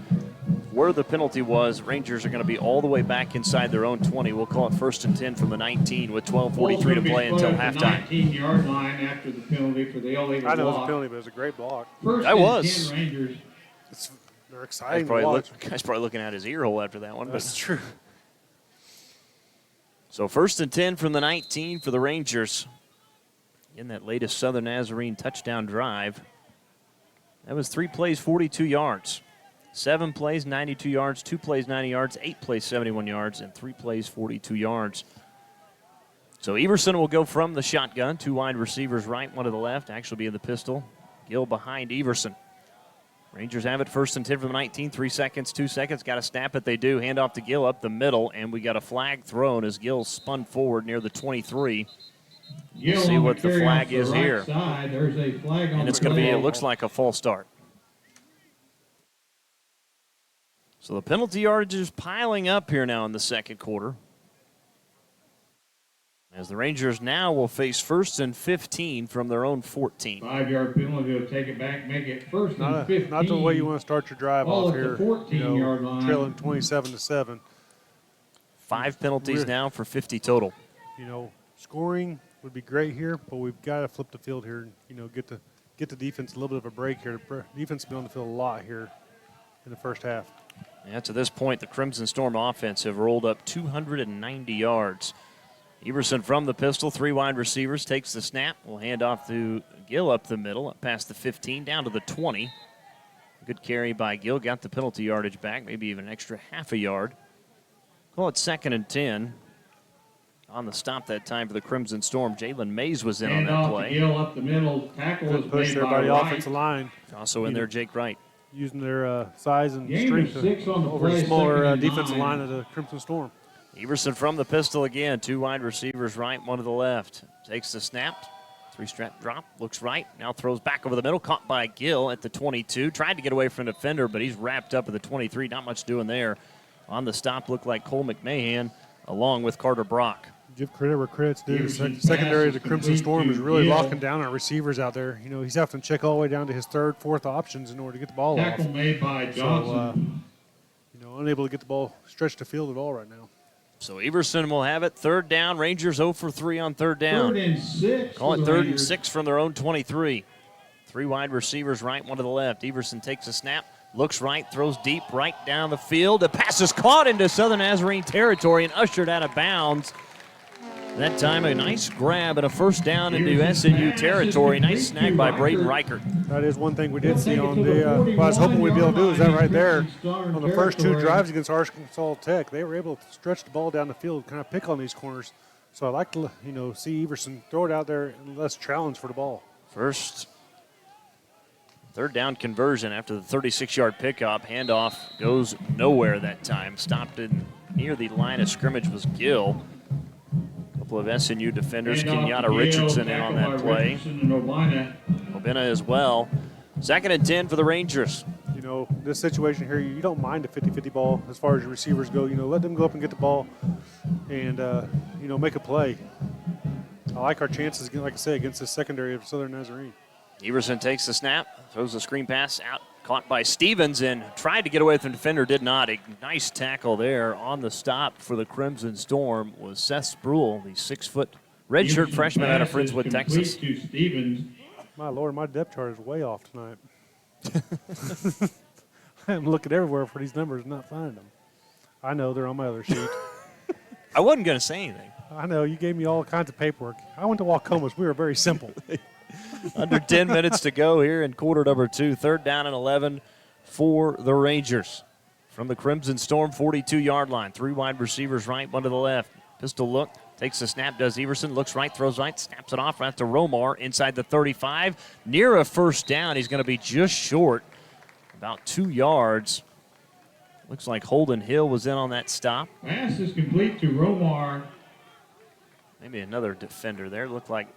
where the penalty was, Rangers are going to be all the way back inside their own 20. We'll call it 1st and 10 from the 19 with 12:43 to play until halftime. 19-yard line after the penalty for the illegal block. I know it's a penalty, but it was a great block. That was. Rangers. They're exciting to watch. Guy's probably looking at his ear hole after that one. That's true. So 1st and 10 from the 19 for the Rangers in that latest Southern Nazarene touchdown drive. That was 3 plays, 42 yards. 7 plays, 92 yards, 2 plays, 90 yards, 8 plays, 71 yards, and 3 plays, 42 yards. So Everson will go from the shotgun. 2 wide receivers right, 1 to the left. Actually be in the pistol. Gill behind Everson. Rangers have it 1st and 10 from the 19. 3 seconds, 2 seconds. Got to snap it. They do. Hand off to Gill up the middle, and we got a flag thrown as Gill spun forward near the 23. We'll see what the flag is here. There's a flag on and it's going to be, it looks like a false start. So the penalty yardage is piling up here now in the second quarter. As the Rangers now will face 1st and 15 from their own 14. 5-yard penalty will take it back, make it 1st and 15. Not the way you want to start your drive off here. 14-yard line. Trailing 27-7. 5 penalties now for 50 total. Scoring would be great here, but we've got to flip the field here and, get the defense a little bit of a break here. The defense has been on the field a lot here in the first half. Yeah, to this point, the Crimson Storm offense have rolled up 290 yards. Everson from the pistol, 3 wide receivers, takes the snap. Will hand off to Gill up the middle, up past the 15, down to the 20. Good carry by Gill, got the penalty yardage back, maybe even an extra half a yard. Call it 2nd and 10. On the stop that time for the Crimson Storm, Jalen Mays was in on that play. Gill up the middle, tackle was push made there by the offensive line. Also in there, Jake Wright. Using their size and Gain of strength 6 on the over play, the smaller 2nd and defensive 9. line of the Crimson Storm. Everson from the pistol again. 2 wide receivers right, 1 to the left. Takes the snap. 3-strap drop. Looks right. Now throws back over the middle. Caught by Gill at the 22. Tried to get away from the defender, but he's wrapped up at the 23. Not much doing there. On the stop looked like Cole McMahon along with Carter Brock. Give credit where credit's due. The secondary of the Crimson Storm is really locking down our receivers out there. He's having to check all the way down to his 3rd, 4th options in order to get the ball off. Tackle made by Johnson. So, unable to get the ball stretched the field at all right now. So Everson will have it. 3rd down. Rangers 0 for 3 on 3rd down. 3rd and 6. Call it 3rd and 6 from their own 23. 3 wide receivers right, 1 to the left. Everson takes a snap. Looks right, throws deep right down the field. The pass is caught into Southern Nazarene territory and ushered out of bounds. That time, a nice grab and a 1st down into SNU territory. Nice snag by Braden Reichert. That is one thing we did see on the what I was hoping we'd be able to do is that right there. On the first 2 drives against Arkansas Tech, they were able to stretch the ball down the field, kind of pick on these corners. So I like to, see Everson throw it out there and less challenge for the ball. First 3rd down conversion after the 36-yard pickup. Handoff goes nowhere that time. Stopped in near the line of scrimmage was Gill. Couple of SNU defenders, Kenyatta Richardson in on that play. Obina as well. 2nd and 10 for the Rangers. This situation here, you don't mind a 50-50 ball as far as your receivers go. Let them go up and get the ball and, make a play. I like our chances, like I say, against the secondary of Southern Nazarene. Everson takes the snap, throws the screen pass out, caught by Stevens and tried to get away from the defender, did not. A nice tackle there on the stop for the Crimson Storm was Seth Spruill, the 6-foot redshirt freshman out of Friendswood, Texas. My Lord, my depth chart is way off tonight. I'm looking everywhere for these numbers and not finding them. I know they're on my other sheet. I wasn't going to say anything. I know, you gave me all kinds of paperwork. I went to Wacomas. We were very simple. Under 10 minutes to go here in quarter number 2. 3rd down and 11 for the Rangers. From the Crimson Storm 42-yard line. 3 wide receivers right, 1 to the left. Pistol look, takes the snap, does Everson, looks right, throws right, snaps it off right to Romar inside the 35. Near a 1st down. He's going to be just short, about 2 yards. Looks like Holden Hill was in on that stop. Pass is complete to Romar. Maybe another defender there. Looked like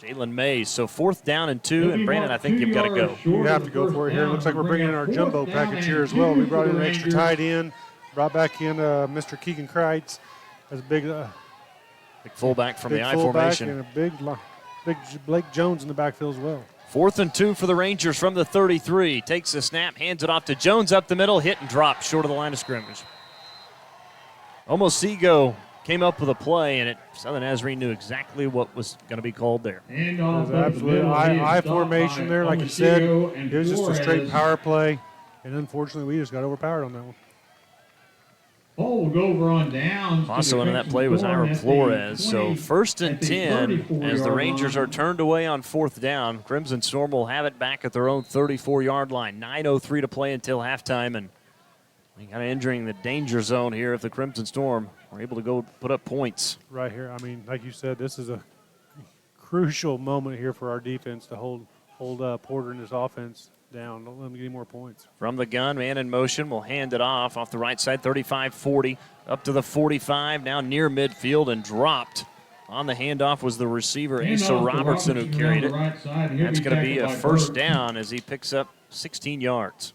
Jalen Mays. So 4th down and 2, and Brandon, I think you've got to go. You have to go for it here. It looks like we're bringing in our jumbo package here as well. We brought in an extra tight end, brought back in Mr. Keegan Kreitz as a big fullback from big the I fullback formation. And a big Blake Jones in the backfield as well. 4th and 2 for the Rangers from the 33. Takes the snap, hands it off to Jones up the middle, hit and drop short of the line of scrimmage. Omosego came up with a play, and Southern Nazarene knew exactly what was going to be called there. It was absolutely I formation there, like you said. It was just a straight power play, and unfortunately we just got overpowered on that one. Ball will go over on downs. Also in that play was Ira Flores. So 1st and 10 as the Rangers are turned away on 4th down. Crimson Storm will have it back at their own 34-yard line. 9:03 to play until halftime, and we kind of entering the danger zone here if the Crimson Storm are able to go put up points. Right here, I mean, like you said, this is a crucial moment here for our defense to hold Porter and his offense down. Don't let them get any more points. From the gun, man in motion, will hand it off the right side, 35-40, up to the 45, now near midfield and dropped. On the handoff was the receiver, Asa Robertson, who carried it. That's going to be a first down as he picks up 16 yards.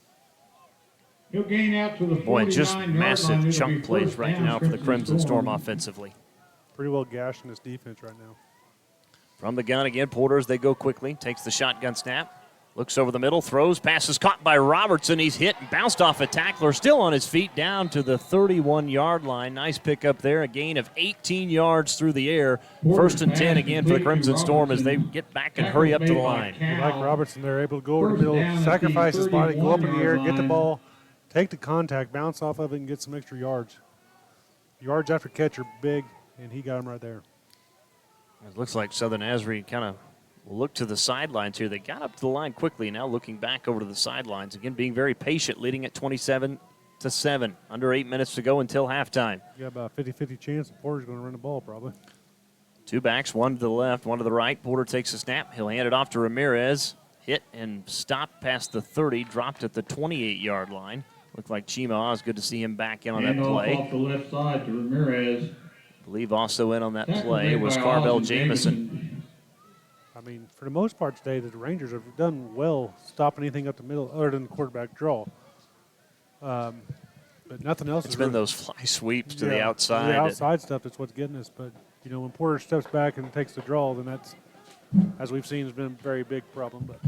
He'll gain out to the 49-yard Boy, just massive line. chunk plays right now for the Crimson Storm offensively. Pretty well gashed in this defense right now. From the gun again, Porter as they go quickly, takes the shotgun snap. Looks over the middle, throws, passes caught by Robertson. He's hit and bounced off a tackler, still on his feet, down to the 31-yard line. Nice pick up there, a gain of 18 yards through the air. 1st and 10 again for the Crimson Storm as they get back and hurry up to the line. Like Robertson, they're able to go over the middle, sacrifice his body, go up in the air, get the ball, take the contact, bounce off of it, and get some extra yards. Yards after catch are big, and he got them right there. It looks like Southern Nazarene kind of will look to the sidelines here. They got up to the line quickly, now looking back over to the sidelines. Again, being very patient, leading at 27-7. Under 8 minutes to go until halftime. You got about a 50-50 chance that Porter's going to run the ball probably. Two backs, one to the left, one to the right. Porter takes a snap. He'll hand it off to Ramirez. Hit and stopped past the 30, dropped at the 28-yard line. Looked like Chima Oz. Good to see him back in on that play. Off the left side to Ramirez. I believe also in on that play was Carvel Jamison. I mean, for the most part today, the Rangers have done well stopping anything up the middle other than the quarterback draw. But nothing else. It's been those fly sweeps to the outside. The outside stuff that's what's getting us. But, you know, when Porter steps back and takes the draw, then that's, as we've seen, has been a very big problem. But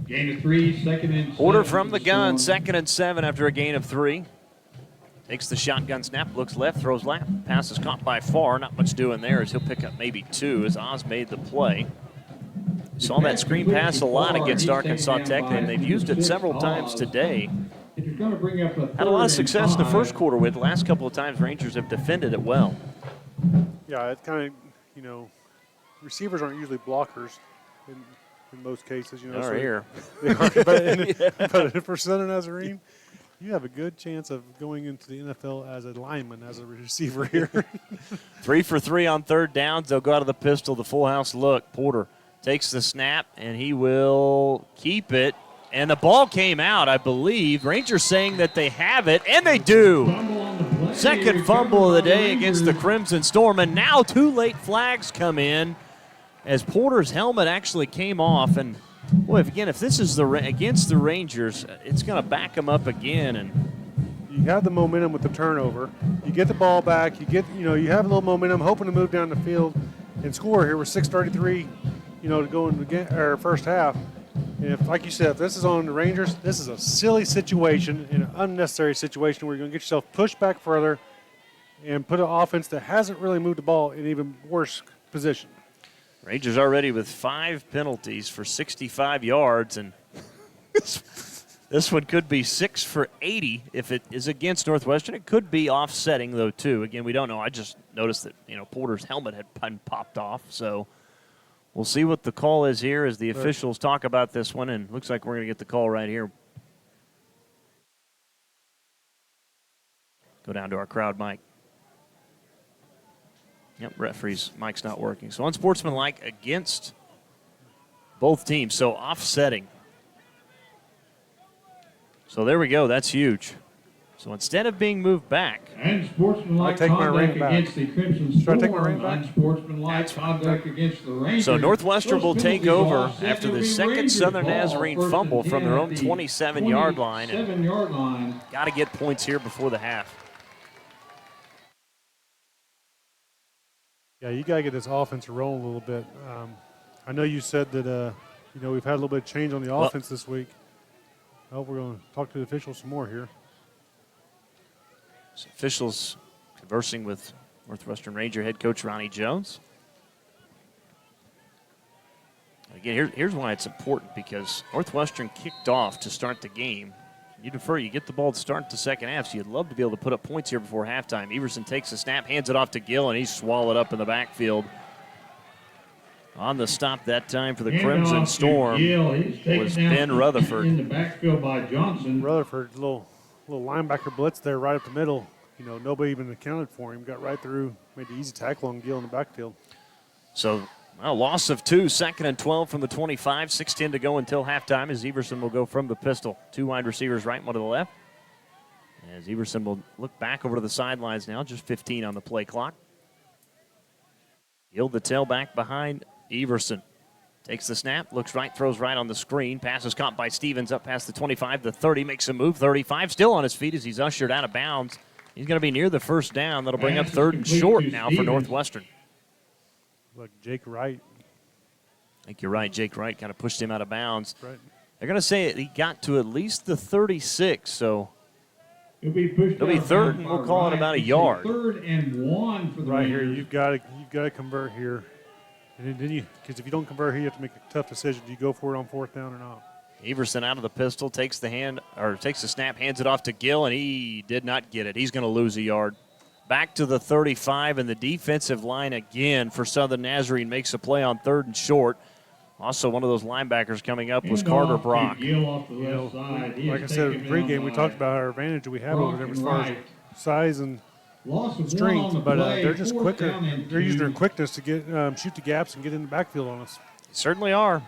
gain of 3, 2nd and 7. Porter from the gun, 2nd and 7 after a gain of 3. Takes the shotgun snap, looks left, throws left. Pass is caught by Farr. Not much doing there as he'll pick up maybe 2 as Oz made the play. Saw that screen pass a lot against Arkansas Tech, and they've used it several times today. Had a lot of success in the first quarter with. The last couple of times Rangers have defended it well. Yeah, it's kind of, you know, receivers aren't usually blockers in most cases. You know, They are here. They are, but for Southern Nazarene, you have a good chance of going into the NFL as a lineman, as a receiver here. 3 for 3 on 3rd downs. They'll go out of the pistol, the full house look. Porter takes the snap, and he will keep it. And the ball came out, I believe. Rangers saying that they have it, and they do. Second fumble of the day against the Crimson Storm, and now 2 late flags come in as Porter's helmet actually came off. And, boy, if this is against the Rangers, it's going to back them up again. And you have the momentum with the turnover. You get the ball back. You have a little momentum, hoping to move down the field and score here with 6:33. To go in the first half. And if, like you said, if this is on the Rangers, this is a silly situation and an unnecessary situation where you're going to get yourself pushed back further and put an offense that hasn't really moved the ball in even worse position. Rangers already with 5 penalties for 65 yards, and this one could be 6 for 80 if it is against Northwestern. It could be offsetting, though, too. Again, we don't know. I just noticed that, Porter's helmet had popped off, so we'll see what the call is here as the officials talk about this one, and looks like we're going to get the call right here. Go down to our crowd mic. Yep, referee's mic's not working. So unsportsmanlike against both teams, so offsetting. So there we go, that's huge. So instead of being moved back, unsportsmanlike conduct against the Crimson Storm, unsportsmanlike conduct against the Rangers. So Northwestern will take over after the second Southern Nazarene fumble from their own 27-yard line. Got to get points here before the half. Yeah, you got to get this offense rolling a little bit. I know you said that You know, we've had a little bit of change on the offense this week. Oh, we're going to talk to the officials some more here. Officials conversing with Northwestern Ranger head coach Ronnie Jones. Again, here's why it's important, because Northwestern kicked off to start the game. You defer, you get the ball to start the second half, so you'd love to be able to put up points here before halftime. Everson takes a snap, hands it off to Gill, and he's swallowed up in the backfield. On the stop that time for the Crimson Storm was Ben Rutherford. In the backfield by Johnson. Rutherford, little linebacker blitz there right up the middle. You know, nobody even accounted for him. Got right through, made the easy tackle on Gill in the backfield. So, loss of 2, 2nd and 12 from the 25, 6:10 to go until halftime as Everson will go from the pistol. 2 wide receivers right, 1 to the left. As Everson will look back over to the sidelines now, just 15 on the play clock. Gill, the tailback behind Everson. Takes the snap, looks right, throws right on the screen. Pass is caught by Stevens up past the 25, the 30, makes a move. 35 still on his feet as he's ushered out of bounds. He's going to be near the first down. That'll bring up 3rd and short now for Northwestern. Like Jake Wright. I think you're right. Jake Wright kind of pushed him out of bounds. Right. They're going to say he got to at least the 36, so it'll be 3rd, and we'll call it about a yard. 3rd and 1 for the right Raiders. Here. You've got to convert here. And then because if you don't convert here, you have to make a tough decision. Do you go for it on 4th down or not? Everson out of the pistol, takes the snap, hands it off to Gill, and he did not get it. He's going to lose a yard. Back to the 35, and the defensive line again for Southern Nazarene makes a play on 3rd and short. Also, one of those linebackers coming up was Carter Brock. Like I said, pregame, we talked about our advantage that we have over them as far as size and strength, but they're just quicker. They're using their quickness to get shoot the gaps and get in the backfield on us. Certainly are.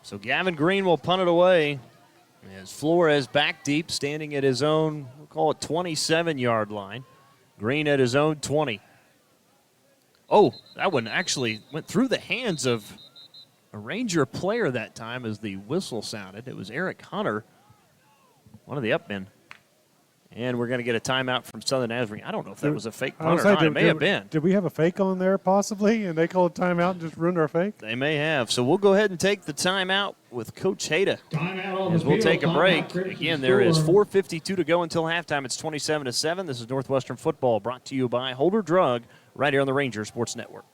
So Gavin Green will punt it away. As Flores back deep, standing at his own, we'll call it 27-yard line. Green at his own 20. Oh, that one actually went through the hands of a Ranger player that time as the whistle sounded. It was Eric Hunter, one of the upmen. And we're going to get a timeout from Southern Nazarene. I don't know if that was a fake punt or not. It may have been. Did we have a fake on there possibly, and they called a timeout and just ruined our fake? They may have. So we'll go ahead and take the timeout with Coach Hayda. As we'll take a break. Again, there is 4:52 to go until halftime. It's 27-7. This is Northwestern football brought to you by Holder Drug right here on the Ranger Sports Network.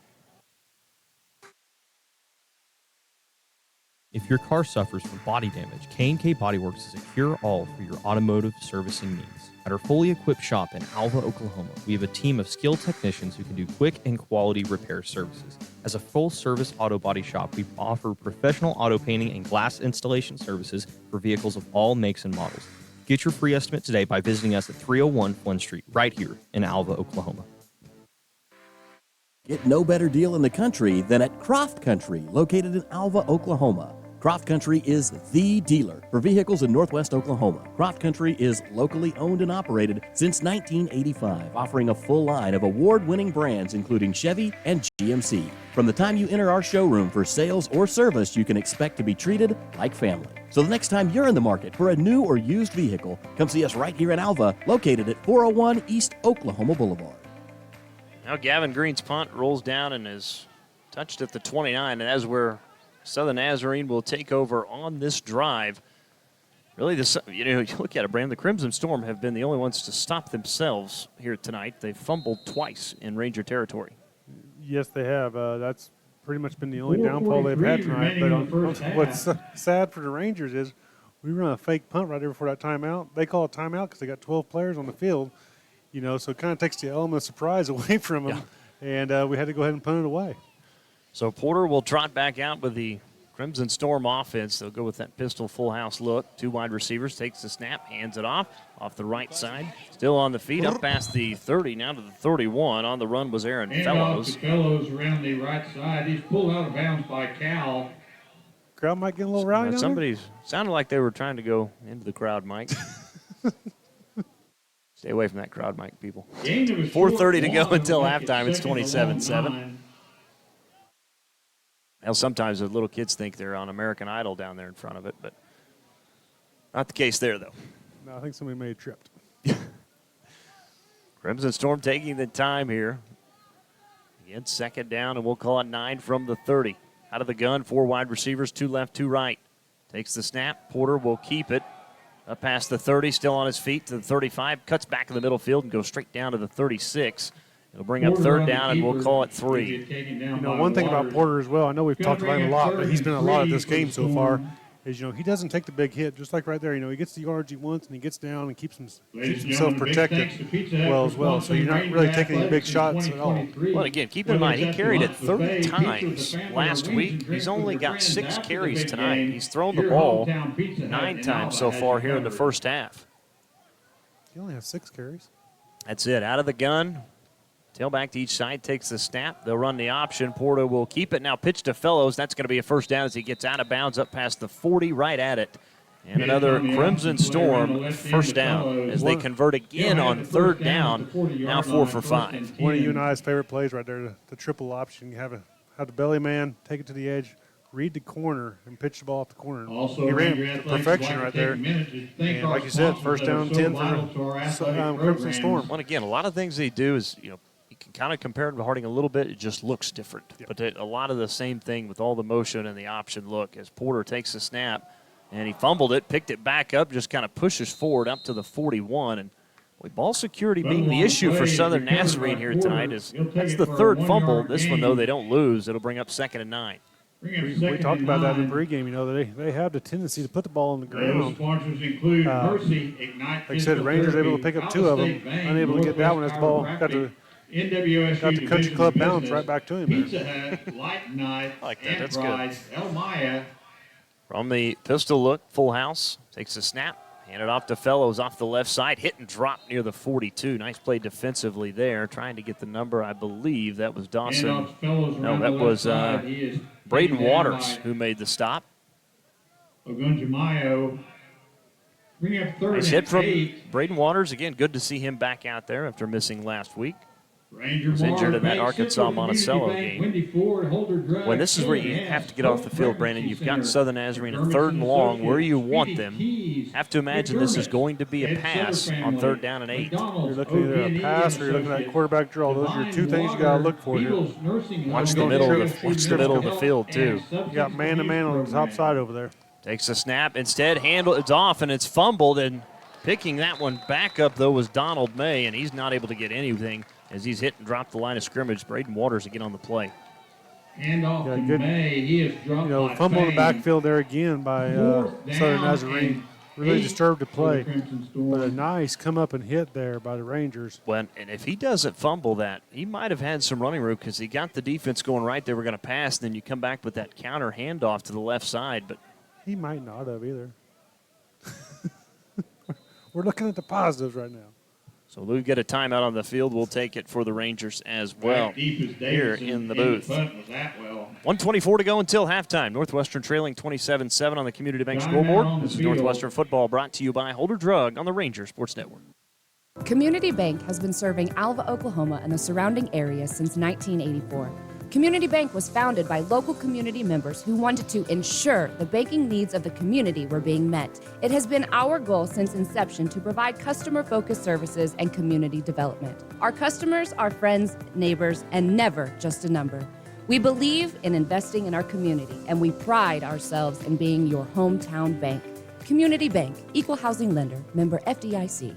If your car suffers from body damage, K&K Body Works is a cure-all for your automotive servicing needs. At our fully equipped shop in Alva, Oklahoma, we have a team of skilled technicians who can do quick and quality repair services. As a full-service auto body shop, we offer professional auto painting and glass installation services for vehicles of all makes and models. Get your free estimate today by visiting us at 301 Flynn Street, right here in Alva, Oklahoma. Get no better deal in the country than at Croft Country, located in Alva, Oklahoma. Croft Country is the dealer for vehicles in Northwest Oklahoma. Croft Country is locally owned and operated since 1985, offering a full line of award-winning brands including Chevy and GMC. From the time you enter our showroom for sales or service, you can expect to be treated like family. So the next time you're in the market for a new or used vehicle, come see us right here in Alva, located at 401 East Oklahoma Boulevard. Now Gavin Green's punt rolls down and is touched at the 29, and as we're Southern Nazarene will take over on this drive. Really, you look at it, Brandon, the Crimson Storm have been the only ones to stop themselves here tonight. They've fumbled twice in Ranger territory. Yes, they have. That's pretty much been the only downfall they've had tonight. But what's sad for the Rangers is we run a fake punt right there before that timeout. They call it timeout because they got 12 players on the field, so it kind of takes the element of surprise away from them. Yeah. And we had to go ahead and punt it away. So Porter will trot back out with the Crimson Storm offense. They'll go with that pistol full house look. 2 wide receivers, takes the snap, hands it off the right side. Still on the feet, up past the 30, now to the 31. On the run was Aaron Fellows. Fellows around the right side. He's pulled out of bounds by Cal. Crowd might get a little rowdy. Somebody's sounded like they were trying to go into the crowd, Mike. Stay away from that crowd, Mike, people. 4:30 to go until halftime. It's 27-7. Well, sometimes the little kids think they're on American Idol down there in front of it, but not the case there, though. No, I think somebody may have tripped. Crimson Storm taking the time here. Again, 2nd down, and we'll call it 9 from the 30. Out of the gun, 4 wide receivers, 2 left, 2 right. Takes the snap. Porter will keep it. Up past the 30, still on his feet to the 35. Cuts back in the middle field and goes straight down to the 36. It'll bring up third down, and we'll call it 3. You know, one thing about Porter as well, I know we've talked about him a lot, but he's been a lot of this game so far, is, you know, he doesn't take the big hit, just like right there. You know, he gets the yards he wants, and he gets down and keeps himself protected well as well. So you're not really taking any big shots at all. Well, again, keep in mind, he carried it 30 times last week. He's only got 6 carries tonight. He's thrown the ball 9 times so far here in the first half. He only has 6 carries. That's it. Out of the gun. Tailback to each side takes the snap. They'll run the option. Porter will keep it. Now pitch to Fellows. That's going to be a first down as he gets out of bounds up past the 40, right at it. And another Crimson Storm first down as they convert again on third down. Now 4 for 5. One of you and I's favorite plays right there, the triple option. You have the belly man, take it to the edge, read the corner, and pitch the ball off the corner. He ran it to perfection right there. And like you said, first down 10 for Crimson Storm. Well, again, a lot of things they do is, you know, you can kind of compare him to Harding a little bit. It just looks different. Yep. But a lot of the same thing with all the motion and the option look as Porter takes the snap, and he fumbled it, picked it back up, just kind of pushes forward up to the 41. And ball security being the issue for Southern Nazarene here tonight is that's the third fumble. This one, though, they don't lose. It'll bring up 2nd and 9. We talked about that in the pregame. You know, they have the tendency to put the ball on the ground. Sponsors include Mercy, Ignite. Like I said, Rangers able to pick up 2 of them, unable to get that one as the ball got the country club bounce right back to him. Pizza Hut, Light Night, I like that. That's good. El Maya. From the pistol look, full house, takes a snap, hand it off to Fellows off the left side, hit and drop near the 42. Nice play defensively there, trying to get the number, I believe that was Dawson. No, that was Braden Waters who made the stop. Ogunjamayo. Bring up third Nice hit from 8. Braden Waters. Again, good to see him back out there after missing last week. Ranger Was injured in that Arkansas Monticello game. Well, this is where you have to get off the field, Brandon. You've got Southern Nazarene at 3rd and long, where you want them. Have to imagine this is going to be a pass on 3rd down and 8. You're looking at a pass or you're looking at quarterback draw. Those are your 2 things you got to look for here. Watch the middle of the field, too. You got man-to-man on the top side over there. Takes a snap. Instead, it's off, and it's fumbled. And picking that one back up, though, was Donald May, and he's not able to get anything as he's hit and dropped the line of scrimmage. Braden Waters again on the play. And off to May. He is dropped. You know, fumble in the backfield there again by Southern Nazarene. Really disturbed the play. But a nice come up and hit there by the Rangers. Well, and if he doesn't fumble that, he might have had some running room because he got the defense going right. They were going to pass, and then you come back with that counter handoff to the left side. But he might not have either. We're looking at the positives right now. So we'll get a timeout on the field. We'll take it for the Rangers as well here in the booth. 1:24 to go until halftime. Northwestern trailing 27-7 on the Community Bank scoreboard. This is Northwestern football brought to you by Holder Drug on the Ranger Sports Network. Community Bank has been serving Alva, Oklahoma and the surrounding area since 1984. Community Bank was founded by local community members who wanted to ensure the banking needs of the community were being met. It has been our goal since inception to provide customer-focused services and community development. Our customers are friends, neighbors, and never just a number. We believe in investing in our community, and we pride ourselves in being your hometown bank. Community Bank, Equal Housing Lender, member FDIC.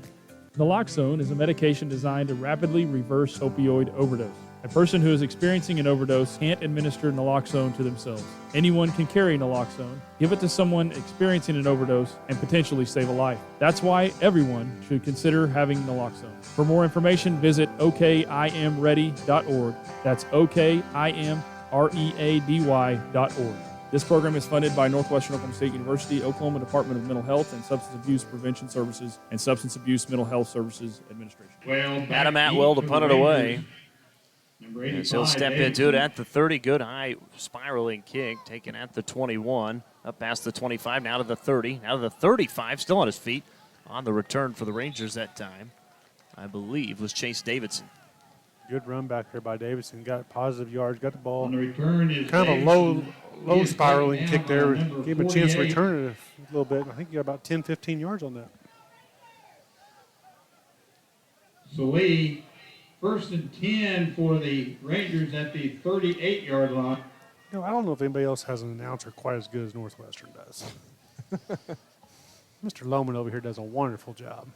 Naloxone is a medication designed to rapidly reverse opioid overdose. A person who is experiencing an overdose can't administer naloxone to themselves. Anyone can carry naloxone, give it to someone experiencing an overdose, and potentially save a life. That's why everyone should consider having naloxone. For more information, visit okimready.org. That's okimready.org. This program is funded by Northwestern Oklahoma State University, Oklahoma Department of Mental Health and Substance Abuse Prevention Services, and Substance Abuse Mental Health Services Administration. Adam Atwell to punt it away. As he'll step into it at the 30. Good high spiraling kick taken at the 21. Up past the 25, now to the 30. Now to the 35, still on his feet. On the return for the Rangers that time, I believe, was Chase Davidson. Good run back there by Davidson. Got positive yards, got the ball. On the return is kind of a low spiraling kick there. Gave him a chance to return it a little bit. I think he got about 10, 15 yards on that. So Lee, 1st and 10 for the Rangers at the 38-yard line. I don't know if anybody else has an announcer quite as good as Northwestern does. Mr. Lohman over here does a wonderful job.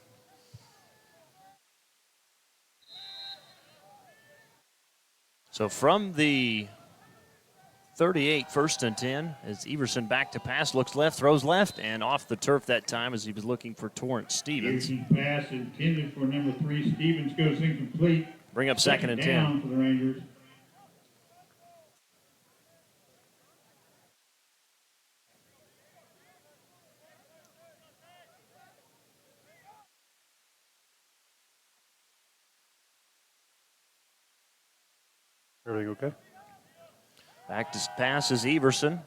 So from the 38, 1st and 10, as Everson back to pass, looks left, throws left, and off the turf that time as he was looking for Torrance Stevens. Everson's pass intended for number 3, Stevens, goes incomplete. Bring up 2nd and 10. Down for the Rangers. Everything okay? Back to pass is Everson.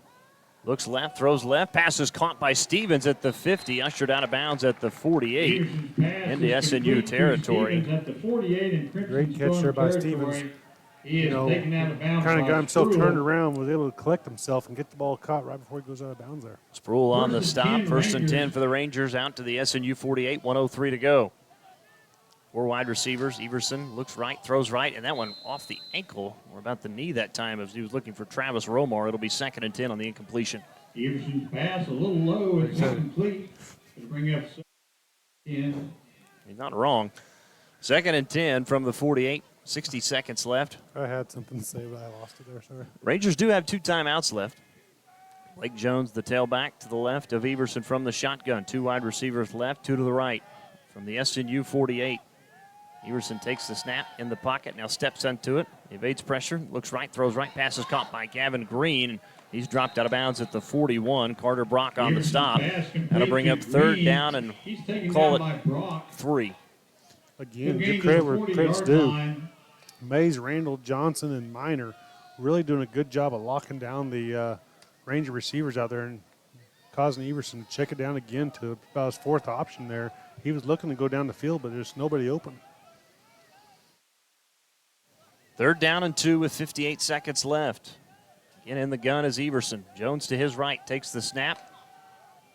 Looks left, throws left. Pass is caught by Stevens at the 50, ushered out of bounds at the 48 into SNU territory. At the 48 in Great catch there by Stevens. He is taken out of bounds. Kind of got himself turned around, was able to collect himself and get the ball caught right before he goes out of bounds there. Sproul on the stop. 1st and 10 for the Rangers, out to the SNU 48, 1:03 to go. 4 wide receivers. Everson looks right, throws right, and that one off the ankle or about the knee that time as he was looking for Travis Romar. It'll be 2nd and 10 on the incompletion. Everson's pass a little low. It's incomplete. To bring up 10. He's not wrong. 2nd and 10 from the 48. 60 seconds left. I had something to say, but I lost it there, sorry. Rangers do have 2 timeouts left. Blake Jones, the tailback, to the left of Everson from the shotgun. 2 wide receivers left, 2 to the right. From the SNU 48. Everson takes the snap in the pocket, now steps into it, evades pressure, looks right, throws right, pass is caught by Gavin Green. He's dropped out of bounds at the 41. Carter Brock on the stop. That'll bring up 3rd down and call it 3. Again, give credit where credit's due. Mays, Randall, Johnson, and Minor really doing a good job of locking down the Ranger receivers out there and causing Everson to check it down again to about his 4th option there. He was looking to go down the field, but there's nobody open. 3rd down and 2 with 58 seconds left. Again in the gun is Everson. Jones to his right, takes the snap.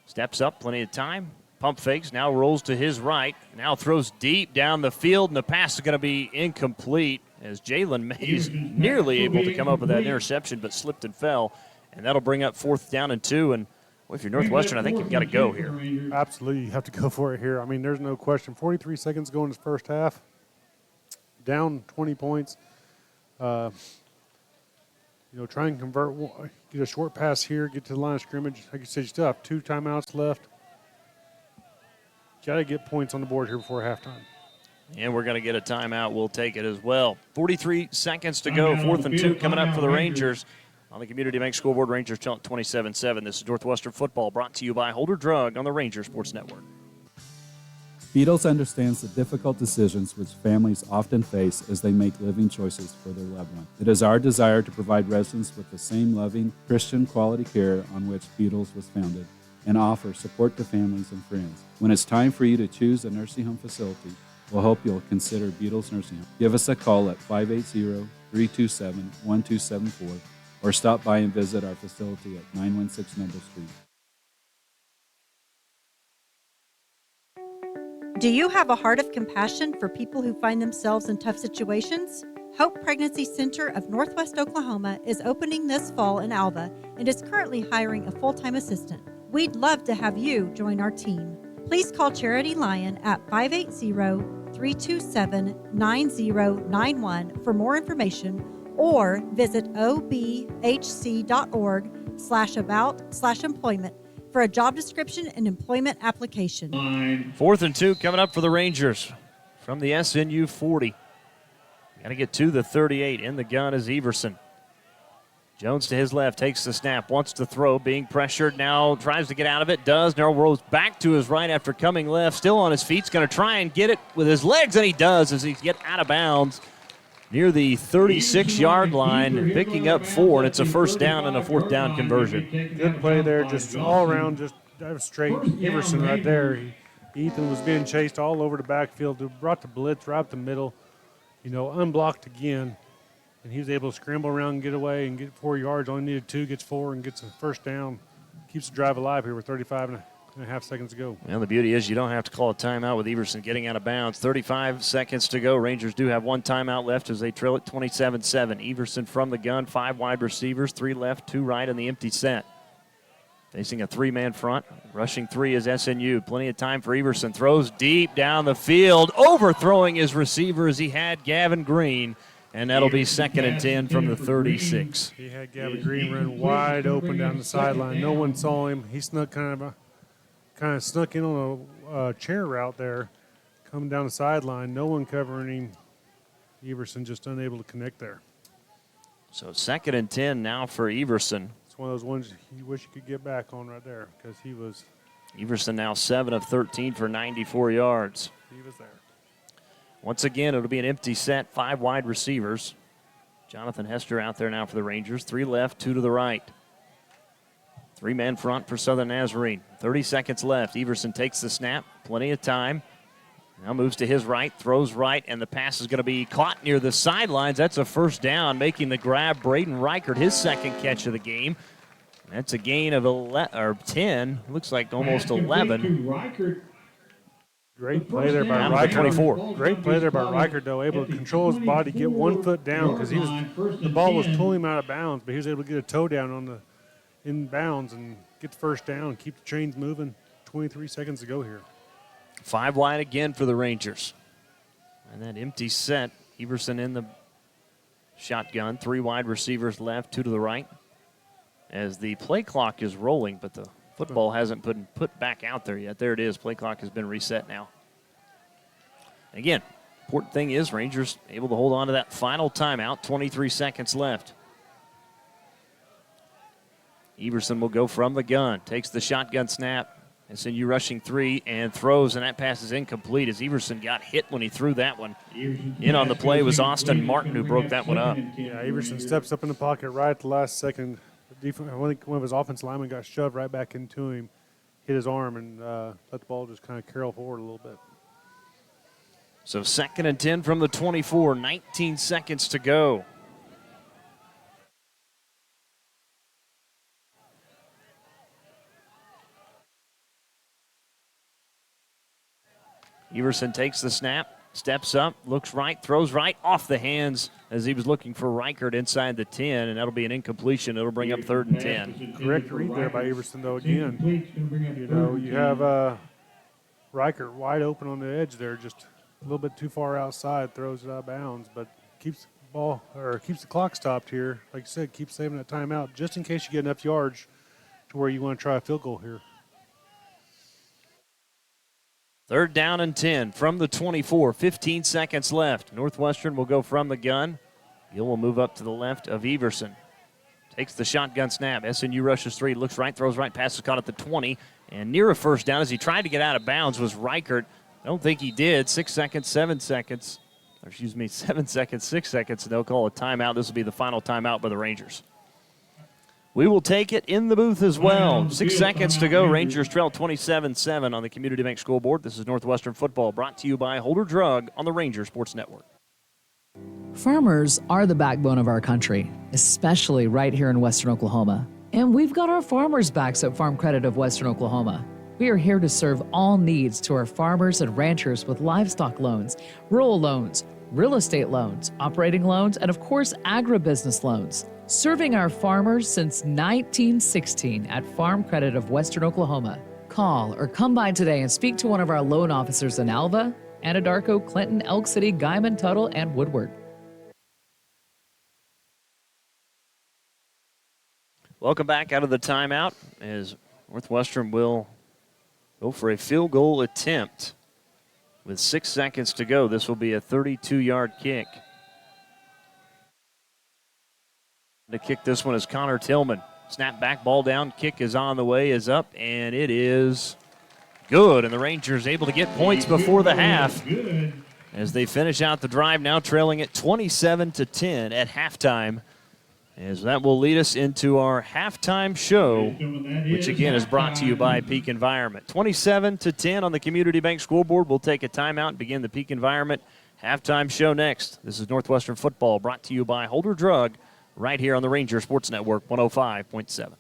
Steps up, plenty of time. Pump fakes, now rolls to his right. Now throws deep down the field, and the pass is going to be incomplete as Jalen Mays nearly able to come up with that interception, but slipped and fell. And that'll bring up 4th down and 2. And well, if you're Northwestern, I think you've got to go here. Absolutely, you have to go for it here. I mean, there's no question. 43 seconds going in the first half. Down 20 points. Try and convert, get a short pass here, get to the line of scrimmage. Like you said, you still have 2 timeouts left. Got to get points on the board here before halftime. And we're going to get a timeout. We'll take it as well. 43 seconds to go. 4th and 2 coming up for the Rangers. On the Community Bank Scoreboard, Rangers 27-7. This is Northwestern Football, brought to you by Holder Drug on the Rangers Sports Network. Beatles understands the difficult decisions which families often face as they make living choices for their loved one. It is our desire to provide residents with the same loving, Christian quality care on which Beatles was founded, and offer support to families and friends. When it's time for you to choose a nursing home facility, we'll hope you'll consider Beatles Nursing Home. Give us a call at 580-327-1274 or stop by and visit our facility at 916 Noble Street. Do you have a heart of compassion for people who find themselves in tough situations? Hope Pregnancy Center of Northwest Oklahoma is opening this fall in Alva and is currently hiring a full-time assistant. We'd love to have you join our team. Please call Charity Lyon at 580-327-9091 for more information or visit obhc.org/about/employment for a job description and employment application. 4th and 2 coming up for the Rangers from the SNU 40. Got to get to the 38. In the gun is Everson. Jones to his left, takes the snap, wants to throw, being pressured, now tries to get out of it, does. Now rolls back to his right after coming left, still on his feet, going to try and get it with his legs, and he does as he gets out of bounds near the 36-yard line, picking up 4, and it's a 1st down and a 4th down conversion. Good play there, just all around, just straight. Everson right there. Ethan was being chased all over the backfield, brought the blitz right up the middle, unblocked again, and he was able to scramble around and get away and get 4 yards. Only needed 2, gets 4, and gets a 1st down. Keeps the drive alive here with 35 2.5 seconds to go. Well, the beauty is you don't have to call a timeout with Everson getting out of bounds. 35 seconds to go. Rangers do have one timeout left as they trail it 27-7. Everson from the gun, 5 wide receivers, 3 left, 2 right in the empty set. Facing a 3-man front. Rushing 3 is SNU. Plenty of time for Everson. Throws deep down the field. Overthrowing his receiver as he had Gavin Green. And that'll be 2nd and 10 from the 36. He had Gavin Green run wide open down the sideline. No one saw him. He snuck kind of snuck in on a chair route there, coming down the sideline. No one covering him. Everson just unable to connect there. So 2nd and 10 now for Everson. It's one of those ones you wish you could get back on right there because he was. Everson now 7 of 13 for 94 yards. He was there. Once again, it'll be an empty set, 5 wide receivers. Jonathan Hester out there now for the Rangers. 3 left, 2 to the right. 3-man front for Southern Nazarene. 30 seconds left. Everson takes the snap. Plenty of time. Now moves to his right, throws right, and the pass is going to be caught near the sidelines. That's a first down, making the grab. Braden Reichert, his 2nd catch of the game. That's a gain of 10. Looks like almost 11. Great play there by Reichert. 24. Great play there by Reichert, though, able to control his body, get 1 foot down because the ball was pulling him out of bounds, but he was able to get a toe down on the in bounds and get the first down, keep the chains moving. 23 seconds to go here. 5 wide again for the Rangers. And that empty set, Everson in the shotgun. 3 wide receivers left, 2 to the right. As the play clock is rolling, but the football hasn't been put back out there yet. There it is. Play clock has been reset now. Again, important thing is Rangers able to hold on to that final timeout. 23 seconds left. Everson will go from the gun. Takes the shotgun snap. SNU rushing 3 and throws, and that pass is incomplete as Everson got hit when he threw that one. In on the play was Austin Martin who broke that one up. Yeah, Everson steps up in the pocket right at the last second. One of his offensive linemen got shoved right back into him, hit his arm, and let the ball just kind of carol forward a little bit. So 2nd and 10 from the 24, 19 seconds to go. Everson takes the snap, steps up, looks right, throws right, off the hands as he was looking for Reichert inside the 10, and that'll be an incompletion. It'll bring up 3rd and 10. Correct read there by Everson, though, again. You know, you have Reichert wide open on the edge there, just a little bit too far outside, throws it out of bounds, but keeps the ball, or keeps the clock stopped here. Like you said, keeps saving that timeout just in case you get enough yards to where you want to try a field goal here. 3rd down and 10 from the 24, 15 seconds left. Northwestern will go from the gun. Gill will move up to the left of Everson. Takes the shotgun snap. SNU rushes 3, looks right, throws right, pass is caught at the 20. And near a first down as he tried to get out of bounds was Reichert. I don't think he did. 6 seconds, 7 seconds. Or excuse me, 7 seconds, 6 seconds, and they'll call a timeout. This will be the final timeout by the Rangers. We will take it in the booth as well. 6 seconds to go. Rangers trail 27-7 on the Community Bank Scoreboard. This is Northwestern Football, brought to you by Holder Drug on the Ranger Sports Network. Farmers are the backbone of our country, especially right here in Western Oklahoma. And we've got our farmers' backs at Farm Credit of Western Oklahoma. We are here to serve all needs to our farmers and ranchers with livestock loans, rural loans, real estate loans, operating loans, and of course, agribusiness loans. Serving our farmers since 1916 at Farm Credit of Western Oklahoma. Call or come by today and speak to one of our loan officers in Alva, Anadarko, Clinton, Elk City, Guyman, Tuttle, and Woodward. Welcome back out of the timeout as Northwestern will go for a field goal attempt with 6 seconds to go. This will be a 32-yard kick. To kick this one is Connor Tillman. Snap back, ball down, kick is on the way, is up, and it is good. And the Rangers able to get points before the half as they finish out the drive, now trailing at 27-10 at halftime. As that will lead us into our halftime show, which again is brought to you by Peak Environment. 27-10 on the Community Bank scoreboard. We'll take a timeout and begin the Peak Environment halftime show next. This is Northwestern Football, brought to you by Holder Drug, right here on the Ranger Sports Network 105.7.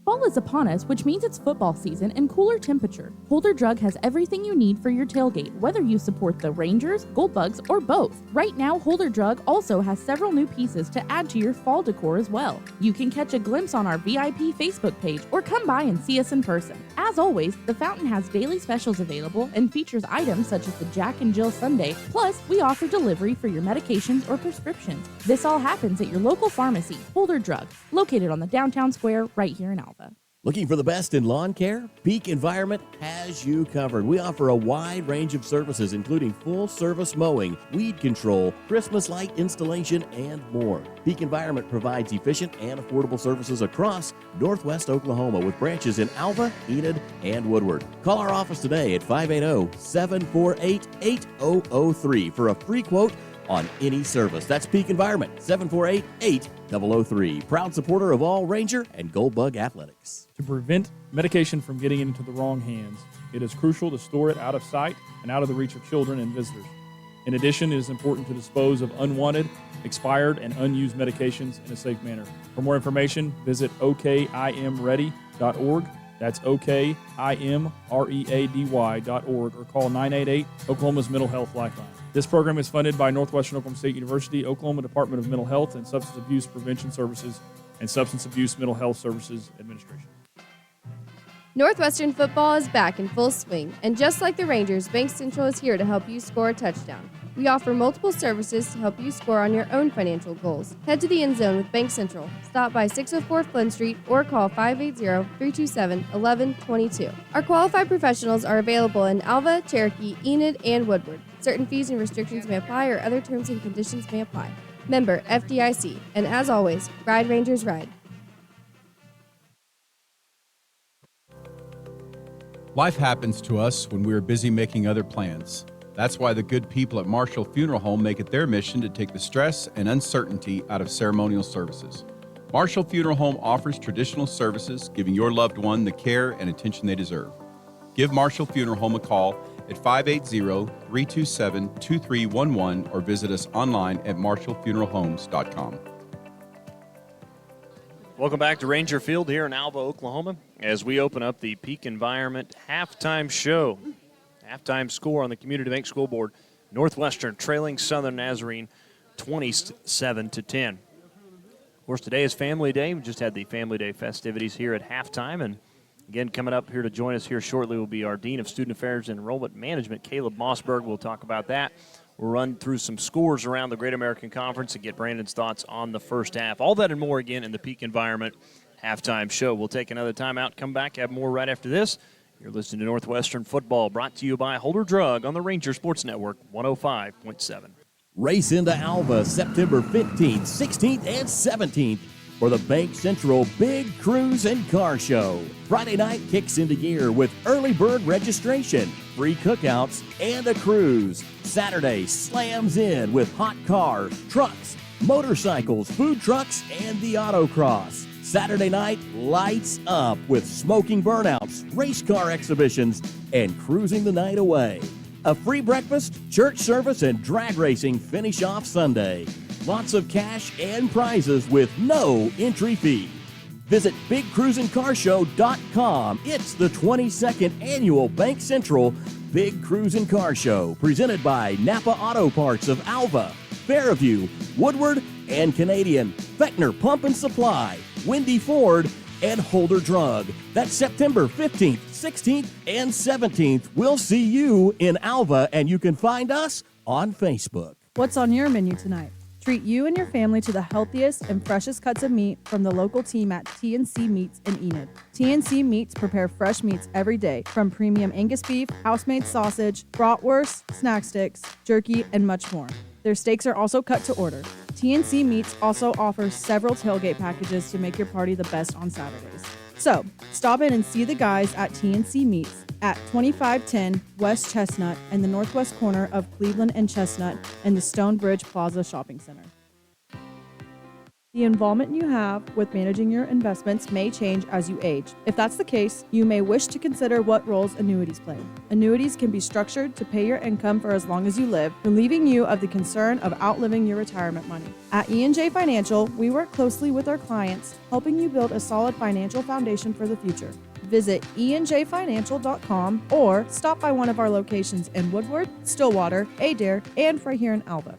Fall is upon us, which means it's football season and cooler temperature. Holder Drug has everything you need for your tailgate, whether you support the Rangers, Goldbugs, or both. Right now, Holder Drug also has several new pieces to add to your fall decor as well. You can catch a glimpse on our VIP Facebook page or come by and see us in person. As always, the fountain has daily specials available and features items such as the Jack and Jill Sundae. Plus, we offer delivery for your medications or prescriptions. This all happens at your local pharmacy, Holder Drug, located on the downtown square right here in Alva. Looking for the best in lawn care? Peak Environment has you covered. We offer a wide range of services, including full-service mowing, weed control, Christmas light installation, and more. Peak Environment provides efficient and affordable services across Northwest Oklahoma with branches in Alva, Enid, and Woodward. Call our office today at 580-748-8003 for a free quote on any service. That's Peak Environment, 748-8003. Proud supporter of all Ranger and Goldbug athletics. To prevent medication from getting into the wrong hands, it is crucial to store it out of sight and out of the reach of children and visitors. In addition, it is important to dispose of unwanted, expired, and unused medications in a safe manner. For more information, visit okimready.org. That's okimready.org, or call 988 Oklahoma's Mental Health Lifeline. This program is funded by Northwestern Oklahoma State University, Oklahoma Department of Mental Health and Substance Abuse Prevention Services, and Substance Abuse Mental Health Services Administration. Northwestern football is back in full swing, and just like the Rangers, Bank Central is here to help you score a touchdown. We offer multiple services to help you score on your own financial goals. Head to the end zone with Bank Central. Stop by 604 Flynn Street or call 580-327-1122. Our qualified professionals are available in Alva, Cherokee, Enid, and Woodward. Certain fees and restrictions may apply, or other terms and conditions may apply. Member FDIC, and as always, Ride Rangers Ride. Life happens to us when we are busy making other plans. That's why the good people at Marshall Funeral Home make it their mission to take the stress and uncertainty out of ceremonial services. Marshall Funeral Home offers traditional services, giving your loved one the care and attention they deserve. Give Marshall Funeral Home a call at 580-327-2311 or visit us online at marshallfuneralhomes.com. Welcome back to Ranger Field here in Alva, Oklahoma, as we open up the Peak Environment halftime show. Halftime score on the Community Bank Scoreboard. Northwestern trailing Southern Nazarene 27-10. Of course, today is Family Day. We just had the Family Day festivities here at halftime. And again, coming up here to join us here shortly will be our Dean of Student Affairs and Enrollment Management, Caleb Mossberg. We'll talk about that. We'll run through some scores around the Great American Conference and get Brandon's thoughts on the first half. All that and more again in the Peak Environment halftime show. We'll take another timeout, come back, have more right after this. You're listening to Northwestern Football, brought to you by Holder Drug on the Ranger Sports Network 105.7. Race into Alva September 15th, 16th, and 17th for the Bank Central Big Cruise and Car Show. Friday night kicks into gear with early bird registration, free cookouts, and a cruise. Saturday slams in with hot cars, trucks, motorcycles, food trucks, and the autocross. Saturday night lights up with smoking burnouts, race car exhibitions, and cruising the night away. A free breakfast, church service, and drag racing finish off Sunday. Lots of cash and prizes with no entry fee. Visit BigCruisinCarShow.com. It's the 22nd annual Bank Central Big Cruise and Car Show, presented by Napa Auto Parts of Alva, Fairview, Woodward, and Canadian, Fechner Pump and Supply, Windy Ford, and Holder Drug. That's September 15th, 16th, and 17th. We'll see you in Alva, and you can find us on Facebook. What's on your menu tonight? Treat you and your family to the healthiest and freshest cuts of meat from the local team at T&C Meats in Enid. T&C Meats prepare fresh meats every day, from premium Angus beef, house-made sausage, bratwurst, snack sticks, jerky, and much more. Their steaks are also cut to order. T&C Meats also offers several tailgate packages to make your party the best on Saturdays. So, stop in and see the guys at T&C Meats at 2510 West Chestnut and the northwest corner of Cleveland and Chestnut in the Stonebridge Plaza Shopping Center. The involvement you have with managing your investments may change as you age. If that's the case, you may wish to consider what roles annuities play. Annuities can be structured to pay your income for as long as you live, relieving you of the concern of outliving your retirement money. At E&J Financial, we work closely with our clients, helping you build a solid financial foundation for the future. Visit enjfinancial.com or stop by one of our locations in Woodward, Stillwater, Adair, and right here in Alva.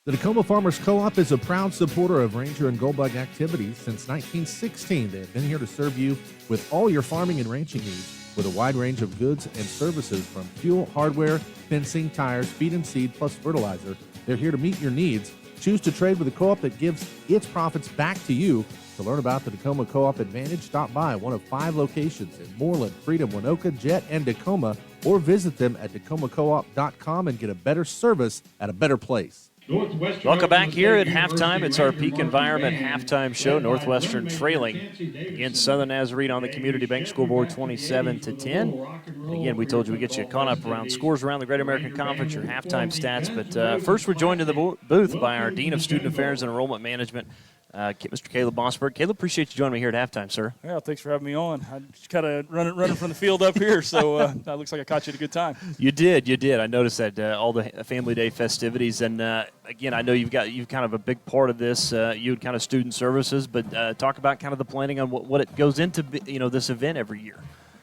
The Tacoma Farmers Co-op is a proud supporter of Ranger and Goldbug activities since 1916. They have been here to serve you with all your farming and ranching needs with a wide range of goods and services from fuel, hardware, fencing, tires, feed and seed, plus fertilizer. They're here to meet your needs. Choose to trade with a co-op that gives its profits back to you. To learn about the Tacoma Co-op Advantage, stop by one of 5 locations in Moreland, Freedom, Winoka, Jet, and Tacoma, or visit them at tacomacoop.com and get a better service at a better place. Welcome back here at halftime. It's our Peak Environment halftime show. Northwestern trailing against Southern Nazarene on the Community Bank scoreboard 27-10. Again, we told you we get you caught up around scores around the Great American Conference, your halftime stats. But first, we're joined in the booth by our Dean of Student Affairs and Enrollment Management, Mr. Caleb Mossberg. Caleb, appreciate you joining me here at halftime, sir. Yeah, thanks for having me on. I just kind of running from the field up here, so that looks like I caught you at a good time. You did. I noticed that all the Family Day festivities, and again, I know you've kind of a big part of this. You had kind of student services, but talk about kind of the planning on what it goes into this event every year.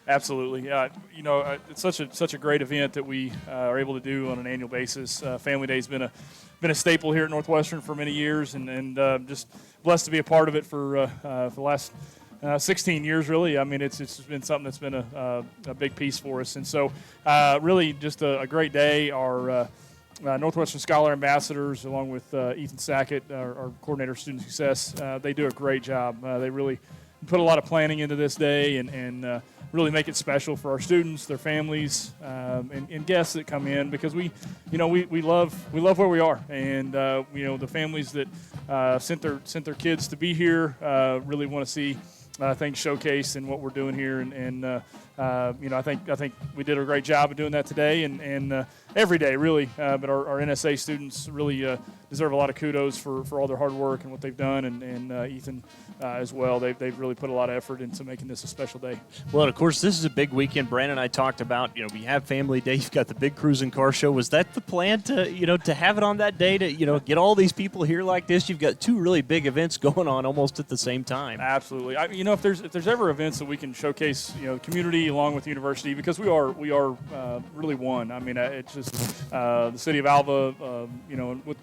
Absolutely, it's such a great event that we are able to do on an annual basis. Family Day's been a staple here at Northwestern for many years, and just blessed to be a part of it for the last 16 years, really. I mean, it's been something that's been a big piece for us, and so really just a great day. Our Northwestern Scholar Ambassadors, along with Ethan Sackett, our coordinator of student success, they do a great job. They really put a lot of planning into this day and really make it special for our students, their families, and guests that come in, because we love where we are, and the families that sent their kids to be here really want to see things showcased and what we're doing here, and I think we did a great job of doing that today and every day, really. But our NSA students really deserve a lot of kudos for all their hard work and what they've done, and Ethan as well. They've really put a lot of effort into making this a special day. Well, and of course, this is a big weekend. Brandon and I talked about, we have Family Day. You've got the big cruising car show. Was that the plan to have it on that day to, get all these people here like this? You've got 2 really big events going on almost at the same time. Absolutely. If there's ever events that we can showcase, the community along with the university, because we are really one. I mean, it's just the city of Alva, with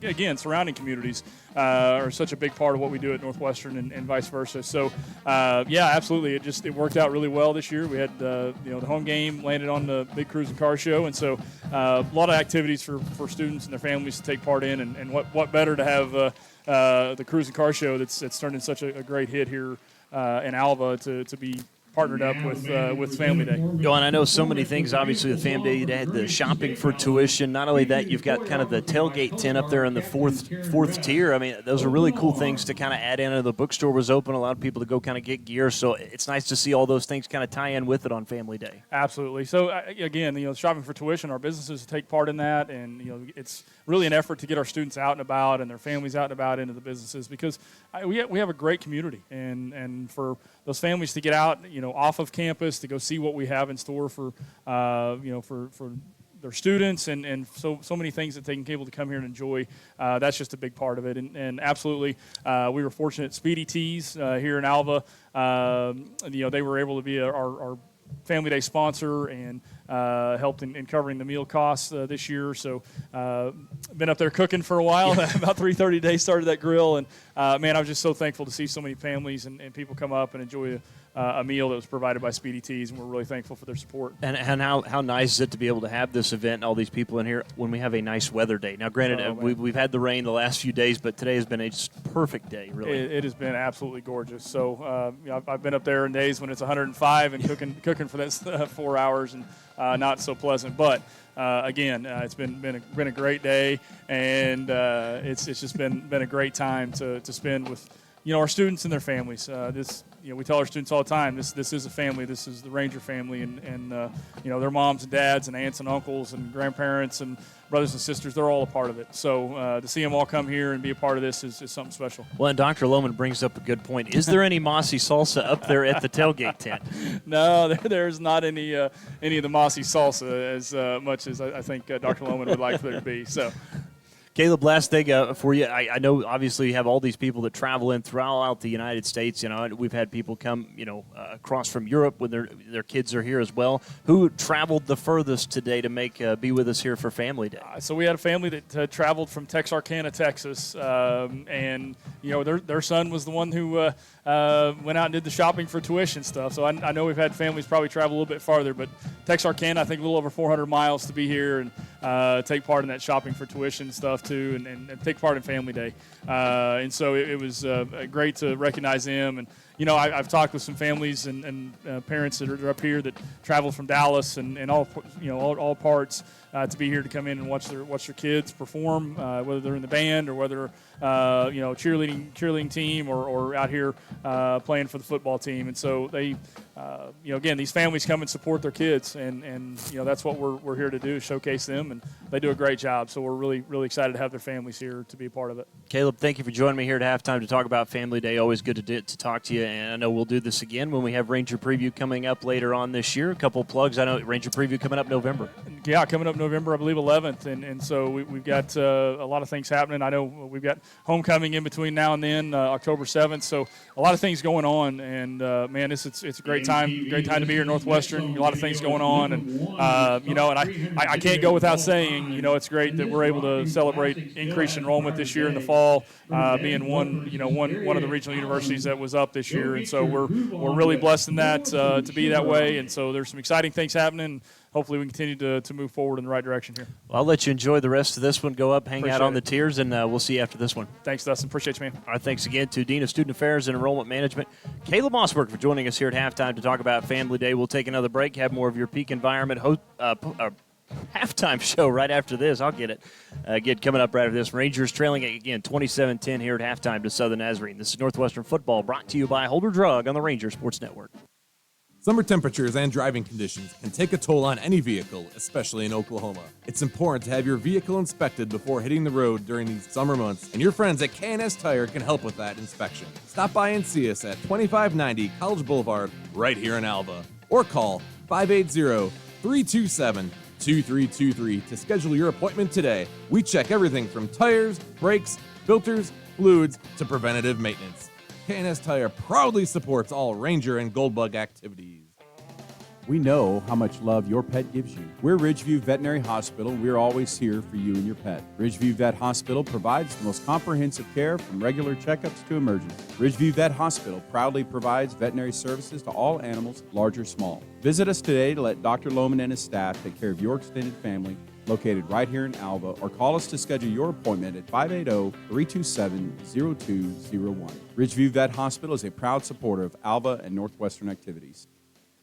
again, surrounding communities are such a big part of what we do at Northwestern and vice versa. So, absolutely. It worked out really well this year. We had, the home game landed on the big cruising car show. And so a lot of activities for students and their families to take part in. And what better to have the cruising car show that's turned in such a great hit here in Alva to be partnered up with Family Day. And I know so many things. Obviously, the Family Day, they had the shopping for tuition. Not only that, you've got kind of the tailgate tent up there in the fourth tier. I mean, those are really cool things to kind of add in. The bookstore was open, allowed people to go kind of get gear. So it's nice to see all those things kind of tie in with it on Family Day. Absolutely. So again, shopping for tuition, our businesses take part in that, and it's really an effort to get our students out and about and their families out and about into the businesses, because we have a great community, and for those families to get out, off of campus to go see what we have in store for their students, and so many things that they can be able to come here and enjoy. That's just a big part of it, and absolutely, we were fortunate. Speedy Teas here in Alva, they were able to be our Family Day sponsor and helped in covering the meal costs this year. So been up there cooking for a while. About 3:30 today started that grill, and I was just so thankful to see so many families and people come up and enjoy a meal that was provided by Speedy Teas, and we're really thankful for their support. And how nice is it to be able to have this event and all these people in here when we have a nice weather day? Now, granted, we've had the rain the last few days, but today has been a perfect day, really. It has been absolutely gorgeous. So I've been up there in days when it's 105 and cooking for that 4 hours, and not so pleasant. But again, it's been a great day, and it's just been a great time to spend with our students and their families. We tell our students all the time, this is a family. This is the Ranger family, and their moms and dads and aunts and uncles and grandparents and brothers and sisters, they're all a part of it. So to see them all come here and be a part of this is something special. Well, and Dr. Lohman brings up a good point. Is there any Mossy salsa up there at the tailgate tent? No, there's not any of the Mossy salsa as much as I think Dr. Lohman would like for there to be. So. Caleb, last thing for you. I know obviously you have all these people that travel in throughout the United States. We've had people come, across from Europe when their kids are here as well. Who traveled the furthest today to be with us here for Family Day? So we had a family that traveled from Texarkana, Texas, and their son was the one who went out and did the shopping for tuition stuff. So I know we've had families probably travel a little bit farther, but Texarkana, I think a little over 400 miles to be here and take part in that shopping for tuition stuff too, and take part in Family Day. And so it was great to recognize them. And I've talked with some families and parents that are up here that travel from Dallas and all parts to be here to come in and watch their kids perform, whether they're in the band or whether cheerleading team or out here playing for the football team. And so they, again, these families come and support their kids, and that's what we're here to do, is showcase them, and they do a great job. So we're really, really excited to have their families here to be a part of it. Caleb, thank you for joining me here at halftime to talk about Family Day. Always good to talk to you, and I know we'll do this again when we have Ranger Preview coming up later on this year. A couple of plugs. I know Ranger Preview coming up November. Yeah, coming up November, I believe 11th, and so we've got a lot of things happening. I know we've got homecoming in between now and then, October 7th, so a lot of things going on, and man, it's a great time to be here at Northwestern. A lot of things going on, and and I can't go without saying, it's great that we're able to celebrate increased enrollment this year in the fall, being one of the regional universities that was up this year, and so we're really blessed in that to be that way, and so there's some exciting things happening. Hopefully we continue to move forward in the right direction here. Well, I'll let you enjoy the rest of this one. Go up, hang out on the tiers, and we'll see you after this one. Thanks, Dustin. Appreciate you, man. Our thanks again to Dean of Student Affairs and Enrollment Management, Caleb Mossberg, for joining us here at halftime to talk about Family Day. We'll take another break, have more of your peak environment halftime show right after this. I'll get it. Again, coming up right after this. Rangers trailing again 27-10 here at halftime to Southern Nazarene. This is Northwestern Football, brought to you by Holder Drug on the Ranger Sports Network. Summer temperatures and driving conditions can take a toll on any vehicle, especially in Oklahoma. It's important to have your vehicle inspected before hitting the road during these summer months, and your friends at K&S Tire can help with that inspection. Stop by and see us at 2590 College Boulevard, right here in Alva, or call 580-327-2323 to schedule your appointment today. We check everything from tires, brakes, filters, fluids, to preventative maintenance. K&S Tire proudly supports all Ranger and Goldbug activities. We know how much love your pet gives you. We're Ridgeview Veterinary Hospital. We're always here for you and your pet. Ridgeview Vet Hospital provides the most comprehensive care, from regular checkups to emergencies. Ridgeview Vet Hospital proudly provides veterinary services to all animals, large or small. Visit us today to let Dr. Lohman and his staff take care of your extended family, located right here in Alva, or call us to schedule your appointment at 580-327-0201. Ridgeview Vet Hospital is a proud supporter of Alva and Northwestern activities.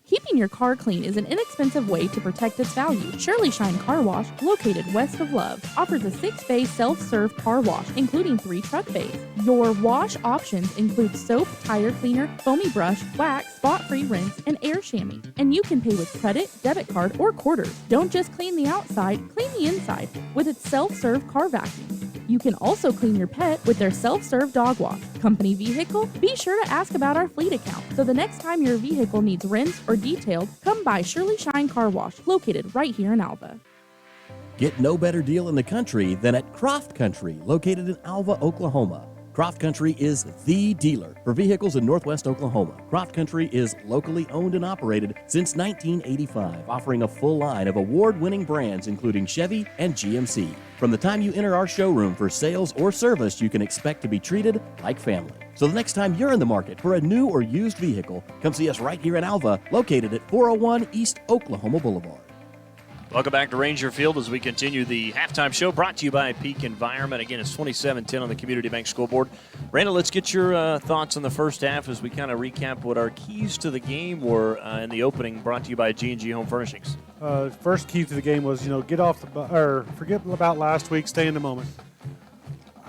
Keeping your car clean is an inexpensive way to protect its value. Shirley Shine Car Wash, located west of Love, offers a 6-bay self-serve car wash, including 3 truck bays. Your wash options include soap, tire cleaner, foamy brush, wax, spot-free rinse, and air chamois. And you can pay with credit, debit card, or quarters. Don't just clean the outside, clean the inside with its self-serve car vacuum. You can also clean your pet with their self-serve dog wash. Company vehicle? Be sure to ask about our fleet account, so the next time your vehicle needs rinsed or detailed, come by Shirley Shine Car Wash, located right here in Alva. Get no better deal in the country than at Croft Country, located in Alva, Oklahoma. Croft Country is the dealer for vehicles in Northwest Oklahoma. Croft Country is locally owned and operated since 1985, offering a full line of award-winning brands including Chevy and GMC. From the time you enter our showroom for sales or service, you can expect to be treated like family. So the next time you're in the market for a new or used vehicle, come see us right here in Alva, located at 401 East Oklahoma Boulevard. Welcome back to Ranger Field as we continue the halftime show, brought to you by Peak Environment. Again, it's 27-10 on the Community Bank Scoreboard. Randall, let's get your thoughts on the first half as we kind of recap what our keys to the game were in the opening, brought to you by G&G Home Furnishings. First key to the game was, get off forget about last week, stay in the moment.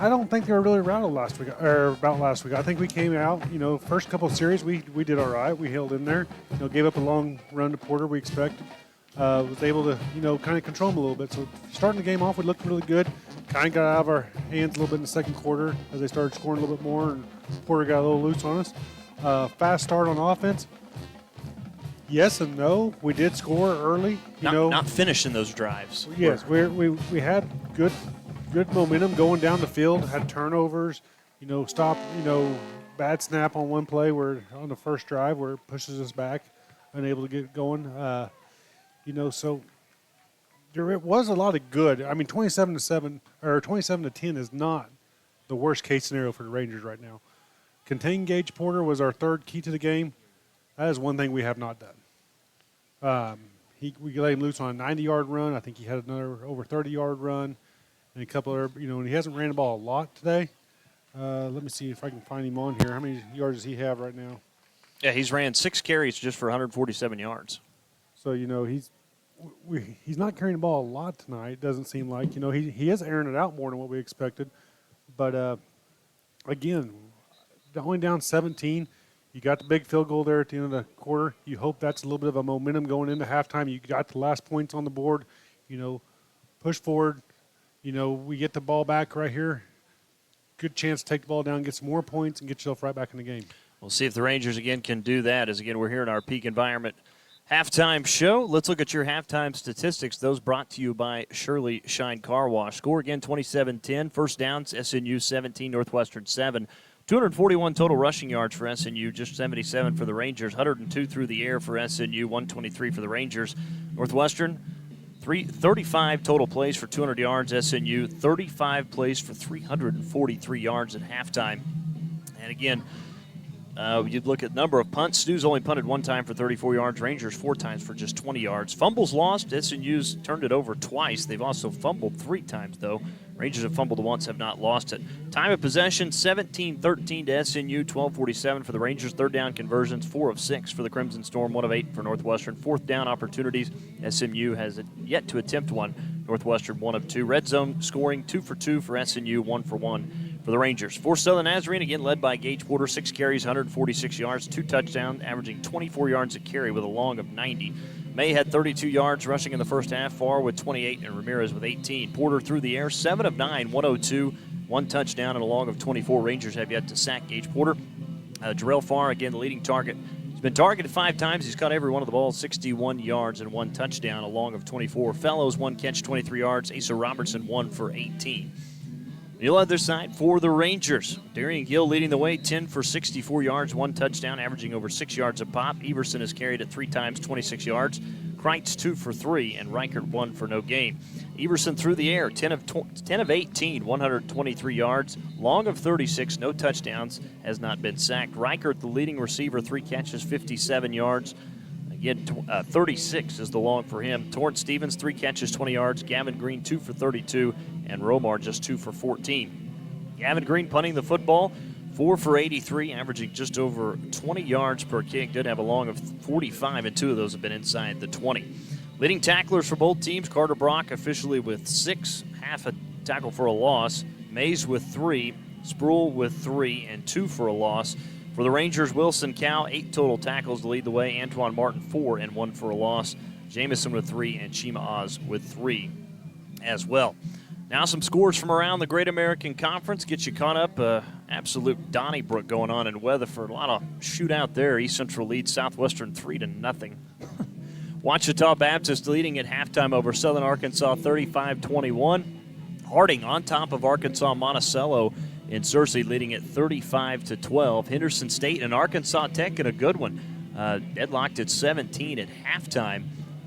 I don't think they were really rattled last week, or about last week. I think we came out, first couple of series, we did all right. We held in there, gave up a long run to Porter we expected. Was able to, kind of control them a little bit. So starting the game off, we looked really good. Kind of got out of our hands a little bit in the second quarter as they started scoring a little bit more, and Porter got a little loose on us. Fast start on offense. Yes and no. We did score early. Not finishing those drives. Yes, we had good momentum going down the field. Had turnovers. Stopped. Bad snap on one play where on the first drive where it pushes us back, unable to get going. So there was a lot of good. I mean, 27-7 or 27-10 is not the worst case scenario for the Rangers right now. Contain Gage Porter was our third key to the game. That is one thing we have not done. We let him loose on a 90-yard run. I think he had another over 30-yard run, and a couple of, and he hasn't ran the ball a lot today. Let me see if I can find him on here. How many yards does he have right now? Yeah, he's ran 6 carries just for 147 yards. So he's not carrying the ball a lot tonight. Doesn't seem like he is airing it out more than what we expected. But again, only down 17. You got the big field goal there at the end of the quarter. You hope that's a little bit of a momentum going into halftime. You got the last points on the board. Push forward. We get the ball back right here. Good chance to take the ball down, get some more points, and get yourself right back in the game. We'll see if the Rangers, again, can do that. As, again, we're here in our Peak Environment halftime show. Let's look at your halftime statistics. Those brought to you by Shirley Shine Car Wash. Score again, 27-10. First downs, SNU 17, Northwestern 7. 241 total rushing yards for SNU, just 77 for the Rangers. 102 through the air for SNU, 123 for the Rangers. Northwestern, 35 total plays for 200 yards. SNU, 35 plays for 343 yards at halftime. And again, you'd look at number of punts. Stu's only punted 1 time for 34 yards. Rangers 4 times for just 20 yards. Fumbles lost. SNU's turned it over twice. They've also fumbled 3 times, though. Rangers have fumbled once, have not lost it. Time of possession, 17-13 to SNU, 12:47 for the Rangers. Third down conversions, 4 of 6 for the Crimson Storm, 1 of 8 for Northwestern. Fourth down opportunities, SMU has yet to attempt one. Northwestern 1 of 2. Red zone scoring, 2 for 2 for SNU, 1 for 1 for the Rangers. For Southern Nazarene, again led by Gage Porter, 6 carries, 146 yards, 2 touchdowns, averaging 24 yards a carry with a long of 90. May had 32 yards rushing in the first half, Farr with 28, and Ramirez with 18. Porter through the air, 7 of 9, 102, 1 touchdown, and a long of 24. Rangers have yet to sack Gage Porter. Jarrell Farr, again, the leading target. He's been targeted 5 times. He's caught every one of the balls, 61 yards and 1 touchdown, a long of 24. Fellows, 1 catch, 23 yards. Asa Robertson, 1 for 18. The other side for the Rangers. Darian Gill leading the way, 10 for 64 yards, 1 touchdown, averaging over 6 yards a pop. Everson has carried it 3 times, 26 yards. Kreitz 2 for 3, and Reichert 1 for no gain. Everson through the air, 10 of 18, 123 yards, long of 36, no touchdowns, has not been sacked. Reichert, the leading receiver, 3 catches, 57 yards. Again, 36 is the long for him. Torrance Stevens, 3 catches, 20 yards. Gavin Green, 2 for 32. And Romar just 2 for 14. Gavin Green punting the football, 4 for 83, averaging just over 20 yards per kick. Did have a long of 45, and 2 of those have been inside the 20. Leading tacklers for both teams, Carter Brock officially with 6, half a tackle for a loss. Mays with 3, Sproul with 3, and 2 for a loss. For the Rangers, Wilson Cow, 8 total tackles to lead the way. Antoine Martin, 4, and 1 for a loss. Jamison with 3, and Chima Oz with 3 as well. Now some scores from around the Great American Conference. Get you caught up. Absolute Donnybrook going on in Weatherford. A lot of shootout there. East Central leads Southwestern 3-0. Ouachita Baptist leading at halftime over Southern Arkansas 35-21. Harding on top of Arkansas Monticello in Searcy leading at 35-12. Henderson State and Arkansas Tech in a good one. Deadlocked at 17 at halftime.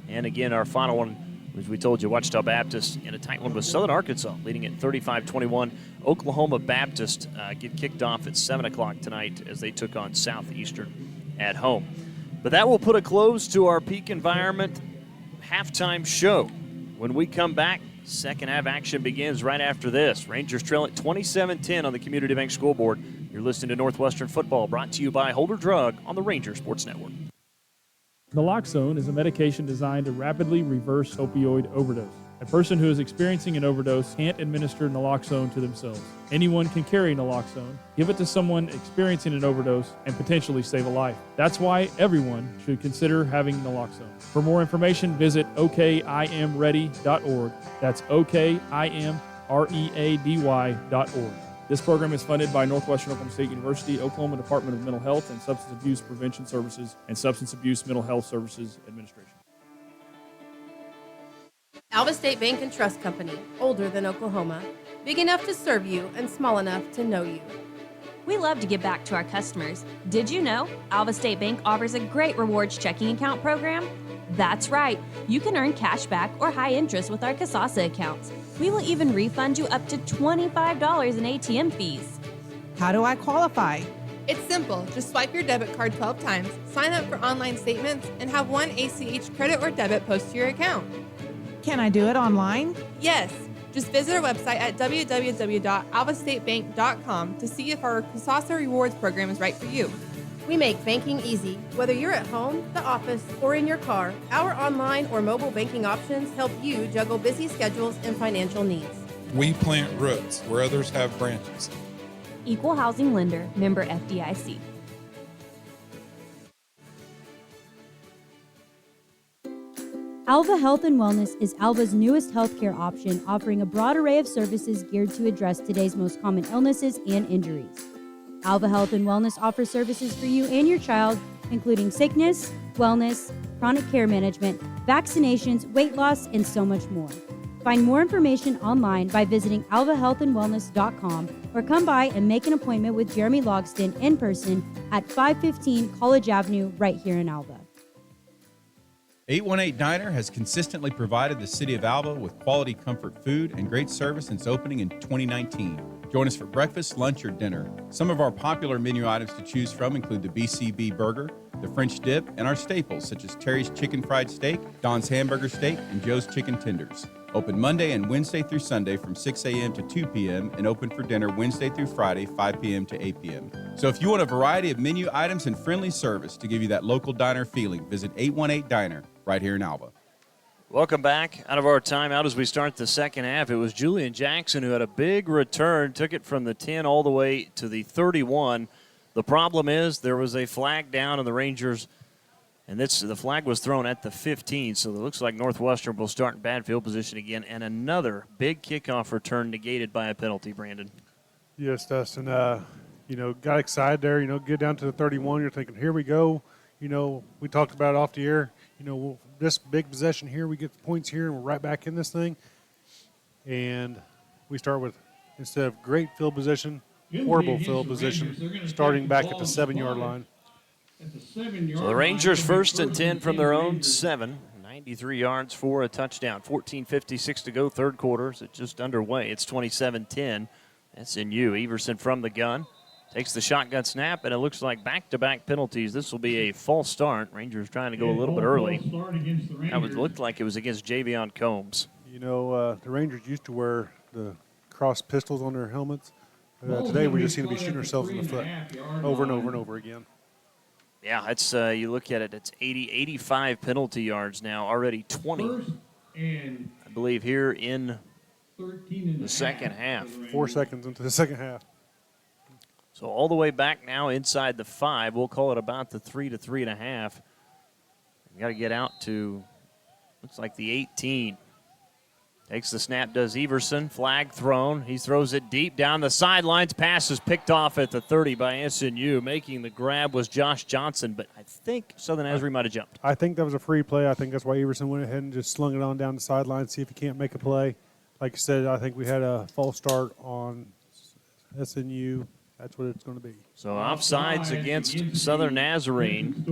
And again, our final one, as we told you, Ouachita Baptist in a tight one with Southern Arkansas leading at 35-21. Oklahoma Baptist get kicked off at 7 o'clock tonight as they took on Southeastern at home. But that will put a close to our Peak Environment halftime show. When we come back, second half action begins right after this. Rangers trail at 27-10 on the Community Bank scoreboard. You're listening to Northwestern Football, brought to you by Holder Drug on the Ranger Sports Network. Naloxone is a medication designed to rapidly reverse opioid overdose. A person who is experiencing an overdose can't administer naloxone to themselves. Anyone can carry naloxone, give it to someone experiencing an overdose, and potentially save a life. That's why everyone should consider having naloxone. For more information, visit okimready.org. That's okimready.org. This program is funded by Northwestern Oklahoma State University, Oklahoma Department of Mental Health and Substance Abuse Prevention Services, and Substance Abuse Mental Health Services Administration. Alva State Bank and Trust Company, older than Oklahoma, big enough to serve you and small enough to know you. We love to give back to our customers. Did you know Alva State Bank offers a great rewards checking account program? That's right. You can earn cash back or high interest with our Kasasa accounts. We will even refund you up to $25 in ATM fees. How do I qualify? It's simple. Just swipe your debit card 12 times, sign up for online statements, and have one ACH credit or debit post to your account. Can I do it online? Yes. Just visit our website at www.alvastatebank.com to see if our Kasasa Rewards program is right for you. We make banking easy. Whether you're at home, the office, or in your car, our online or mobile banking options help you juggle busy schedules and financial needs. We plant roots where others have branches. Equal housing lender, member FDIC. Alva Health and Wellness is Alva's newest healthcare option, offering a broad array of services geared to address today's most common illnesses and injuries. Alva Health and Wellness offers services for you and your child, including sickness, wellness, chronic care management, vaccinations, weight loss, and so much more. Find more information online by visiting alvahealthandwellness.com or come by and make an appointment with Jeremy Logston in person at 515 College Avenue right here in Alva. 818 Diner has consistently provided the city of Alva with quality comfort food and great service since opening in 2019. Join us for breakfast, lunch, or dinner. Some of our popular menu items to choose from include the BCB burger, the French dip, and our staples such as Terry's chicken fried steak, Don's hamburger steak, and Joe's chicken tenders. Open Monday and Wednesday through Sunday from 6 a.m. to 2 p.m. and open for dinner Wednesday through Friday, 5 p.m. to 8 p.m. So if you want a variety of menu items and friendly service to give you that local diner feeling, visit 818 Diner right here in Alva. Welcome back out of our timeout as we start the second half. It was Julian Jackson who had a big return, took it from the 10 all the way to the 31. The problem is there was a flag down and the Rangers, and the flag was thrown at the 15, so it looks like Northwestern will start in bad field position again, and another big kickoff return negated by a penalty, Brandon. Yes, Dustin. Got excited there. Get down to the 31. You're thinking, here we go. We talked about it off the air. This big possession here, we get the points here, and we're right back in this thing. And we start with, instead of great field position, horrible field position, starting back at the 7-yard line. So the Rangers first and 10 from their own 7. 93 yards for a touchdown. 14:56 to go, third quarter. It's just underway. It's 27-10. SNU. Everson from the gun. Takes the shotgun snap, and it looks like back-to-back penalties. This will be a false start. Rangers trying to go a little bit early. That looked like it was against Javion Combs. The Rangers used to wear the cross pistols on their helmets. Today we just seem to be shooting ourselves in the foot over and over and over again. Yeah, it's you look at it, it's 85 penalty yards now, already 20, I believe, here in the second half. 4 seconds into the second half. So all the way back now inside the 5. We'll call it about the 3 to 3.5. We got to get out to, looks like the 18. Takes the snap, does Everson. Flag thrown. He throws it deep down the sidelines. Pass is picked off at the 30 by SNU. Making the grab was Josh Johnson, but I think Southern Nazarene might have jumped. I think that was a free play. I think that's why Everson went ahead and just slung it on down the sideline, see if he can't make a play. Like you said, I think we had a false start on SNU. That's what it's going to be. So offsides against Southern Nazarene.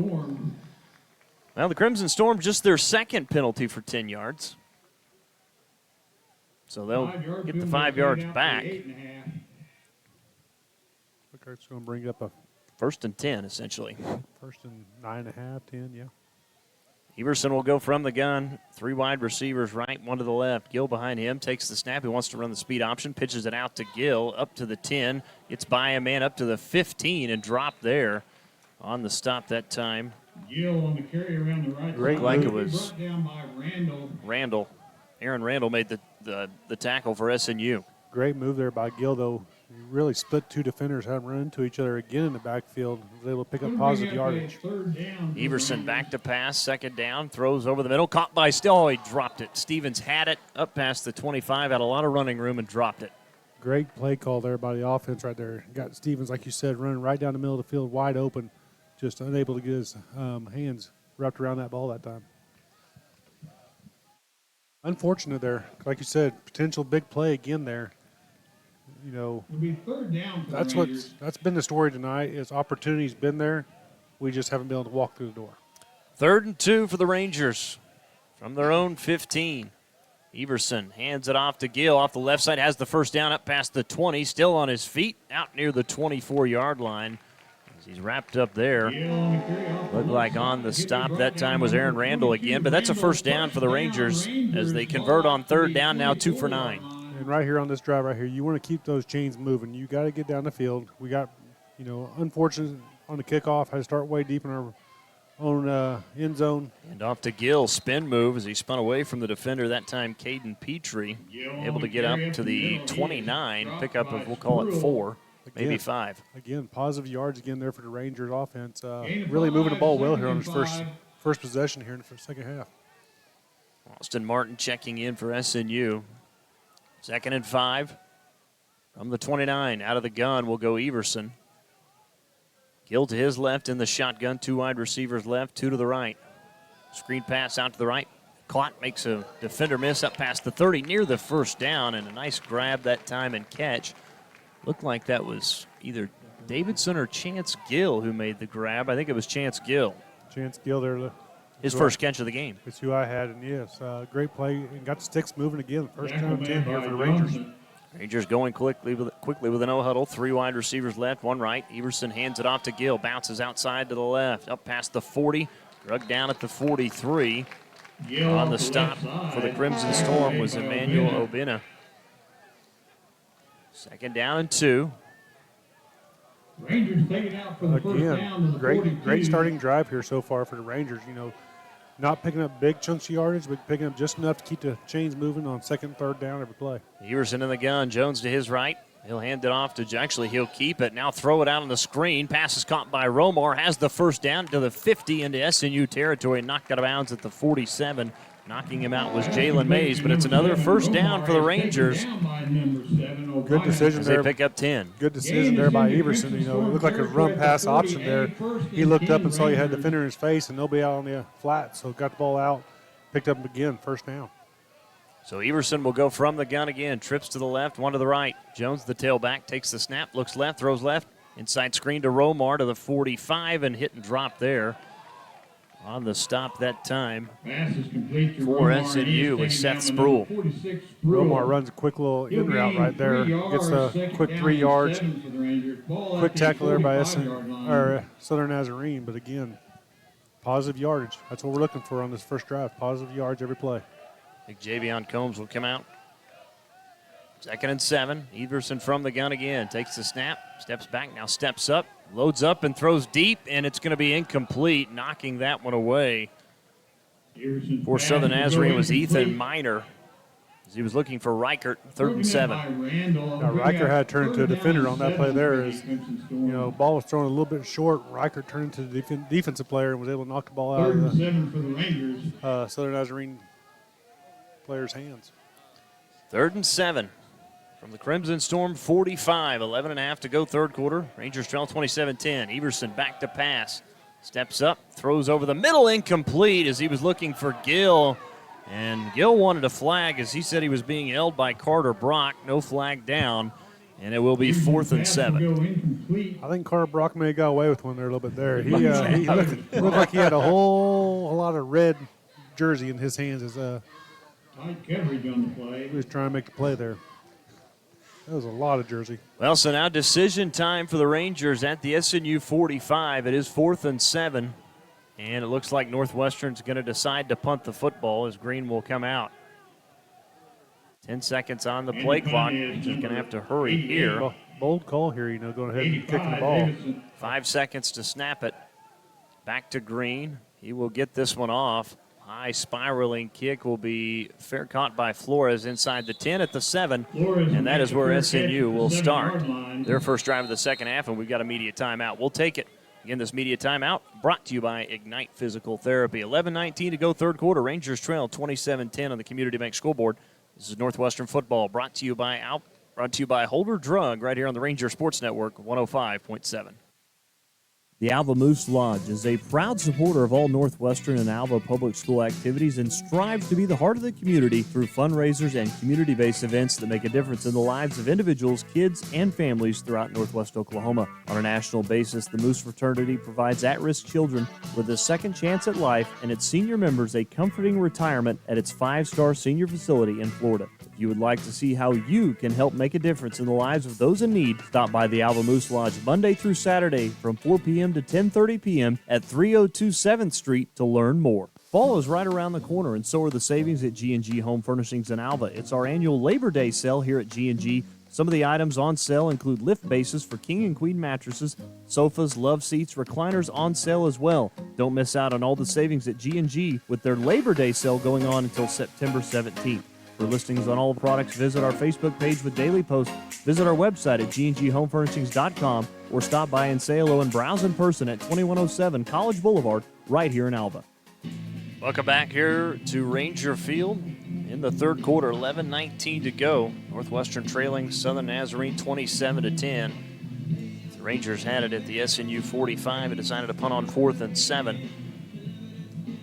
Well, the Crimson Storm, just their second penalty for 10 yards. So they'll get the 5 yards back. Okay, it's going to bring up a first and 10, essentially. First and 9.5, 10, yeah. Everson will go from the gun. 3 wide receivers right, 1 to the left. Gill behind him, takes the snap. He wants to run the speed option, pitches it out to Gill, up to the 10. Gets by a man up to the 15 and dropped there on the stop that time. Gill on the carry around the right. Great, side. like it was Brought down by Randall. Randall. Aaron Randall made the tackle for SNU. Great move there by Gill, though. He really split two defenders, had them run into each other again in the backfield. Was able to pick up positive yardage. Everson back to pass, second down, throws over the middle, caught by Still. Oh, he dropped it. Stevens had it up past the 25, had a lot of running room and dropped it. Great play call there by the offense right there. Got Stevens, like you said, running right down the middle of the field, wide open, just unable to get his hands wrapped around that ball that time. Unfortunate there. Like you said, potential big play again there. You know, that's been the story tonight. Is opportunity's been there. We just haven't been able to walk through the door. 3rd and 2 for the Rangers from their own 15. Everson hands it off to Gill off the left side, has the first down up past the 20, still on his feet, out near the 24-yard line. As he's wrapped up there. Looked like on the stop that time was Aaron Randall again, but that's a first down for the Rangers as they convert on 3rd down, now 2 for 9. And right here on this drive right here, you want to keep those chains moving. You got to get down the field. We got, unfortunate on the kickoff, had to start way deep in our own end zone. And off to Gill, spin move as he spun away from the defender, that time Caden Petrie, able to get up to the 29, pick up of, we'll call it 4, maybe 5. Again, positive yards again there for the Rangers offense. Really moving the ball well here on his first possession here in the second half. Austin Martin checking in for SNU. 2nd and 5 from the 29. Out of the gun will go Everson. Gill to his left in the shotgun. 2 wide receivers left, 2 to the right. Screen pass out to the right. Clot makes a defender miss up past the 30 near the first down, and a nice grab that time and catch. Looked like that was either Davidson or Chance Gill who made the grab. I think it was Chance Gill. Chance Gill there. His first catch of the game. It's who I had, and yes, great play. And got the sticks moving again. First down 10 here for the Rangers. Rangers going quickly with a no huddle. 3 wide receivers left, 1 right. Everson hands it off to Gill. Bounces outside to the left, up past the 40. Drug down at the 43. On the stop for the Crimson Storm was Emmanuel Obina. 2nd down and 2. Rangers take it out for the first down. Again, great starting drive here so far for the Rangers. Not picking up big chunks of yardage, but picking up just enough to keep the chains moving on 2nd and 3rd down every play. Everson in the gun. Jones to his right. He'll hand it off to, actually he'll keep it. Now throw it out on the screen. Pass is caught by Romar. Has the first down to the 50 into SNU territory. Knocked out of bounds at the 47. Knocking him out was Jalen Mays, but it's another first down for the Rangers. Good decision there. They pick up 10. Good decision there by Everson. It looked like a run pass option there. He looked up and saw he had the defender in his face and nobody out on the flat, so got the ball out, picked up again, first down. So Everson will go from the gun again. Trips to the left, 1 to the right. Jones, the tailback, takes the snap, looks left, throws left. Inside screen to Romar to the 45 and hit and drop there. On the stop that time for SNU with Seth Sproul. Romar runs a quick little in route right there. Gets a quick 3 yards. Quick tackle there by Southern Nazarene. But again, positive yardage. That's what we're looking for on this first drive. Positive yards every play. I think Javion Combs will come out. 2nd and 7. Everson from the gun again. Takes the snap, steps back, now steps up. Loads up and throws deep, and it's going to be incomplete, knocking that one away. For Southern Nazarene was Ethan Miner as he was looking for Reichert, 3rd and 7. Now, Reichert had turned into a defender on that play there. Ball was thrown a little bit short. Reichert turned into the defensive player and was able to knock the ball out of the Southern Nazarene player's hands. 3rd and 7. From the Crimson Storm, 45, 11.5 to go, 3rd quarter. Rangers trail 27-10. Everson back to pass. Steps up, throws over the middle, incomplete as he was looking for Gill. And Gill wanted a flag as he said he was being held by Carter Brock. No flag down, and it will be 4th and 7. I think Carter Brock may have got away with one there a little bit there. He looked like he had a whole lot of red jersey in his hands as tight coverage on the play. He was trying to make the play there. That was a lot of jersey. Well, so now decision time for the Rangers at the SNU 45. It is 4th and 7. And it looks like Northwestern's going to decide to punt the football as Green will come out. 10 seconds on the play clock. Rangers going to have to hurry here. Well, bold call here, going ahead and kicking the ball. 5 seconds to snap it. Back to Green. He will get this one off. High spiraling kick will be fair caught by Flores inside the 10 at the 7, and that is where SNU will start their first drive of the second half, and we've got a media timeout. We'll take it. Again, this media timeout brought to you by Ignite Physical Therapy. 11:19 to go, third quarter. Rangers trail 27-10 on the Community Bank scoreboard. This is Northwestern football brought to you by Holder Drug right here on the Ranger Sports Network 105.7. The Alva Moose Lodge is a proud supporter of all Northwestern and Alva public school activities and strives to be the heart of the community through fundraisers and community-based events that make a difference in the lives of individuals, kids, and families throughout Northwest Oklahoma. On a national basis, the Moose Fraternity provides at-risk children with a second chance at life and its senior members a comforting retirement at its 5-star senior facility in Florida. If you would like to see how you can help make a difference in the lives of those in need, stop by the Alva Moose Lodge Monday through Saturday from 4 p.m. to 10:30 p.m. at 302 7th Street to learn more. Fall is right around the corner, and so are the savings at G&G Home Furnishings in Alva. It's our annual Labor Day sale here at G&G. Some of the items on sale include lift bases for king and queen mattresses, sofas, love seats, recliners on sale as well. Don't miss out on all the savings at G&G with their Labor Day sale going on until September 17th. For listings on all the products, visit our Facebook page with daily posts, visit our website at gnghomefurnishings.com, or stop by and say hello and browse in person at 2107 College Boulevard right here in Alva. Welcome back here to Ranger Field in the third quarter, 11:19 to go. Northwestern trailing Southern Nazarene 27-10. The Rangers had it at the SNU 45 and decided to punt on 4th and 7.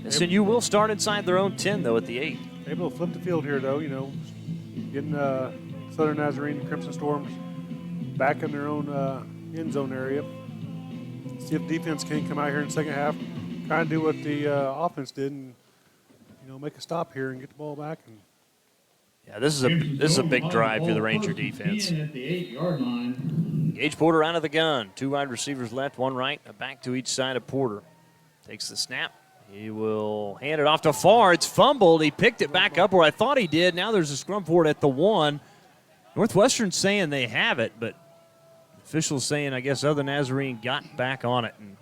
SNU will start inside their own 10, though, at the 8. Able to flip the field here, though, getting Southern Nazarene and Crimson Storms back in their own end zone area. See if defense can come out here in the second half, kind of do what the offense did and, make a stop here and get the ball back. And yeah, this is a big drive for the Ranger defense. At the 8-yard line. Gage Porter out of the gun. 2 wide receivers left, 1 right, a back to each side of Porter. Takes the snap. He will hand it off to Farr. It's fumbled. He picked it back up where I thought he did. Now there's a scrum for it at the 1. Northwestern saying they have it, but officials saying, I guess, other Nazarene got back on it. And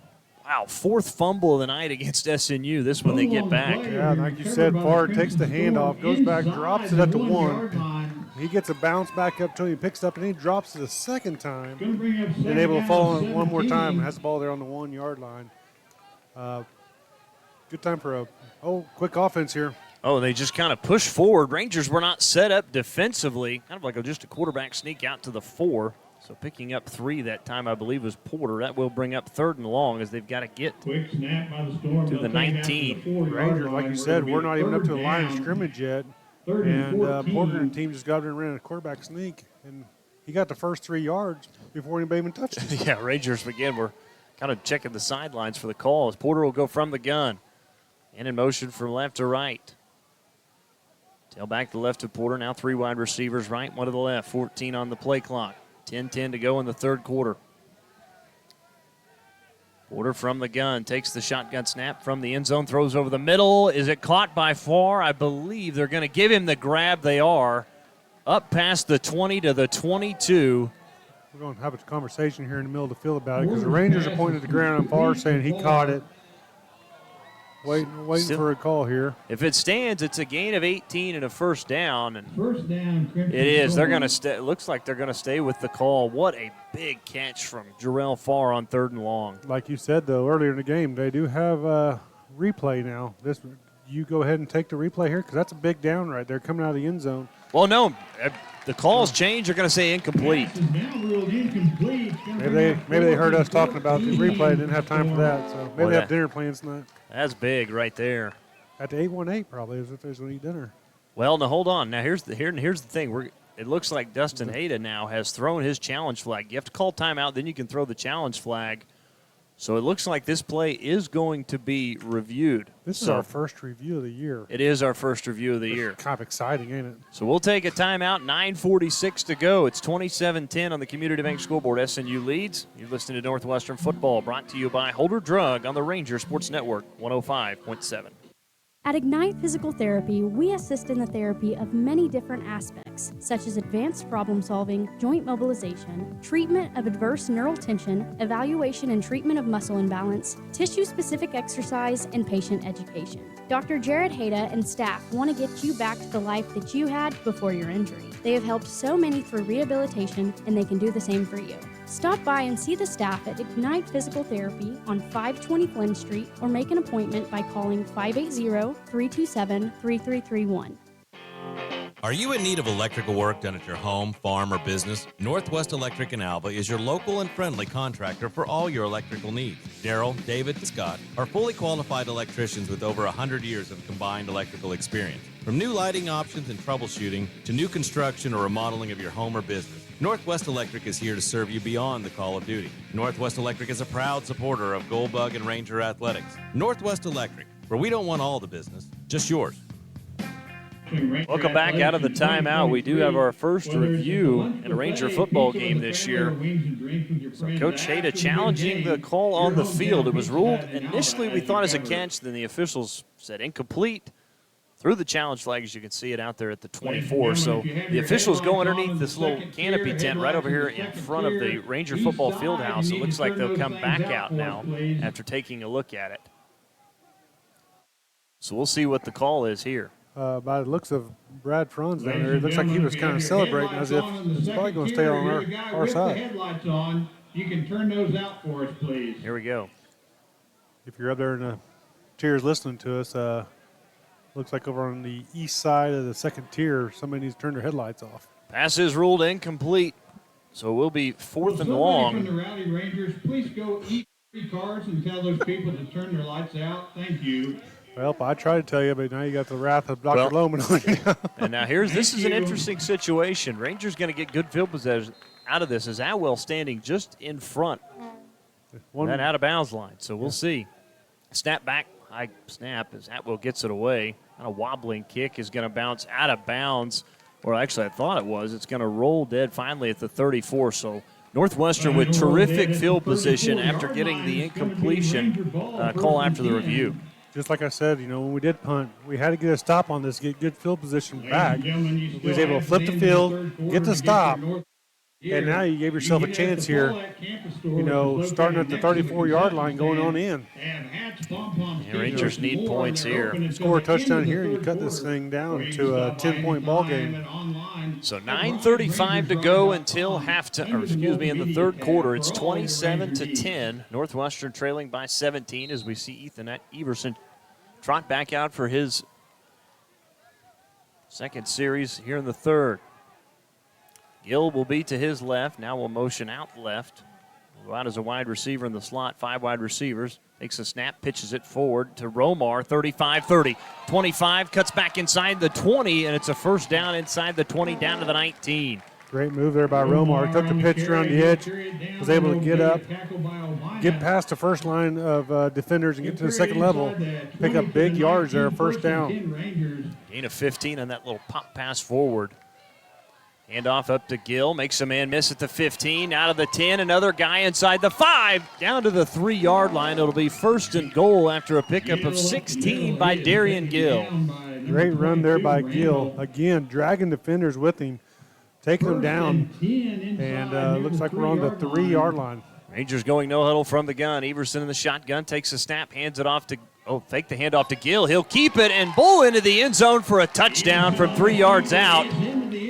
wow, 4th fumble of the night against SNU. This one they get back. Yeah, like you said, Farr takes the handoff, goes back, drops it at the 1. He gets a bounce back up to him, he picks it up, and he drops it a second time. And able to follow on one more time and has the ball there on the 1-yard line. Good time for a quick offense here. Oh, they just kind of push forward. Rangers were not set up defensively. Kind of like just a quarterback sneak out to the 4. So picking up 3 that time, I believe, was Porter. That will bring up 3rd and long as they've got to get to the 19. Rangers, like you said, we're not even up to the line of scrimmage yet. And Porter and the team just got up and ran a quarterback sneak. And he got the first 3 yards before anybody even touched him. Yeah, Rangers, again, we're kind of checking the sidelines for the calls. Porter will go from the gun. And in motion from left to right. Tail back to left to Porter. Now 3 wide receivers right, 1 to the left. 14 on the play clock. 10-10 to go in the third quarter. Porter from the gun. Takes the shotgun snap from the end zone. Throws over the middle. Is it caught by Farr? I believe they're going to give him the grab. They are. Up past the 20 to the 22. We're going to have a conversation here in the middle of the field about it because the Rangers are pointing at the ground on Farr saying he caught it. Waiting for a call here. If it stands, it's a gain of 18 and a first down. And first down, Crimson it is. They're going to Storm. stay. It looks like they're going to stay with the call. What a big catch from Jarrell Farr on 3rd and long. Like you said, though, earlier in the game, they do have a replay now. You go ahead and take the replay here because that's a big down right there coming out of the end zone. Well, no. The calls change. They're going to say incomplete. Maybe they heard us talking about the replay and didn't have time for that. So maybe they have dinner plans tonight. That's big right there. At the 818 probably as if they're going to eat dinner. Well, now hold on. Now here's the thing. It looks like Dustin Hayda now has thrown his challenge flag. You have to call timeout, then you can throw the challenge flag. So it looks like this play is going to be reviewed. This is our first review of the year. It is our first review of the year. Kind of exciting, ain't it? So we'll take a timeout. 9:46 to go. It's 27-10 on the Community Bank scoreboard. SNU leads. You're listening to Northwestern Football, brought to you by Holder Drug on the Ranger Sports Network 105.7. At Ignite Physical Therapy, we assist in the therapy of many different aspects, such as advanced problem solving, joint mobilization, treatment of adverse neural tension, evaluation and treatment of muscle imbalance, tissue-specific exercise, and patient education. Dr. Jared Hayda and staff want to get you back to the life that you had before your injury. They have helped so many through rehabilitation, and they can do the same for you. Stop by and see the staff at Ignite Physical Therapy on 520 Flynn Street or make an appointment by calling 580-327-3331. Are you in need of electrical work done at your home, farm, or business? Northwest Electric in Alva is your local and friendly contractor for all your electrical needs. Daryl, David, and Scott are fully qualified electricians with over 100 years of combined electrical experience. From new lighting options and troubleshooting to new construction or remodeling of your home or business, Northwest Electric is here to serve you beyond the call of duty. Northwest Electric is a proud supporter of Goldbug and Ranger athletics. Northwest Electric, where we don't want all the business, just yours. Welcome back out of the timeout. We do have our first review in a Ranger football game this year. So Coach Hayda challenging the call on the field. It was ruled initially we thought as a catch, then the officials said incomplete. Through the challenge flag, as you can see it out there at the 24. So the officials go underneath this little canopy tent right over here in front of the Ranger football field house. It looks like they'll come back out now after taking a look at it. So we'll see what the call is here. By the looks of Brad Franz down there, it looks like he was kind of celebrating as if it's probably going to stay on our side. Headlights on. You can turn those out for us, please. Here we go. If you're up there in the tiers listening to us, looks like over on the east side of the second tier, somebody needs to turn their headlights off. Pass is ruled incomplete, so it will be fourth and long. From the Rowdy Rangers, please go eat 3 cars and tell those people to turn their lights out. Thank you. Well, I tried to tell you, but now you got the wrath of Dr. Lohman on you. And now this is an interesting situation. Rangers going to get good field possession out of this as Atwell standing just in front. That out of bounds line, so we'll see. Snap back, high snap as Atwell gets it away. And a wobbling kick is going to bounce out of bounds. Or actually, I thought it was. It's going to roll dead finally at the 34. So Northwestern with terrific field position after getting the incompletion call after the review. Just like I said, when we did punt, we had to get a stop on this, get good field position back. We was able to flip the field, get the stop, and now you gave yourself a chance here, starting at the 34-yard line going on in. And Rangers need points here. Score a touchdown here, and you cut this thing down to a 10-point ball game. So 9:35 to go until halftime, in the third quarter. It's 27-10. Northwestern trailing by 17 as we see Ethan Everson trot back out for his second series here in the third. Gill will be to his left. Now will motion out left. Will go out as a wide receiver in the slot. 5 wide receivers. Takes a snap, pitches it forward to Romar. 35-30. 25, cuts back inside the 20, and it's a first down inside the 20 down to the 19. Great move there by Romar. Took the pitch around the edge. Was able to get up, get past the first line of defenders and get to the second level. Pick up big yards there, first down. Gain of 15 on that little pop pass forward. Handoff up to Gill, makes a man miss at the 15, out of the 10, another guy inside the 5, down to the 3-yard line. It'll be first and goal after a pickup of 16 by Darian Gill. Great run there by Gill. Again, dragging defenders with him, taking them down, and looks like we're on the 3-yard line. Rangers going no huddle from the gun. Everson in the shotgun, takes a snap, hands it off to, fake the handoff to Gill. He'll keep it and bowl into the end zone for a touchdown from 3 yards out.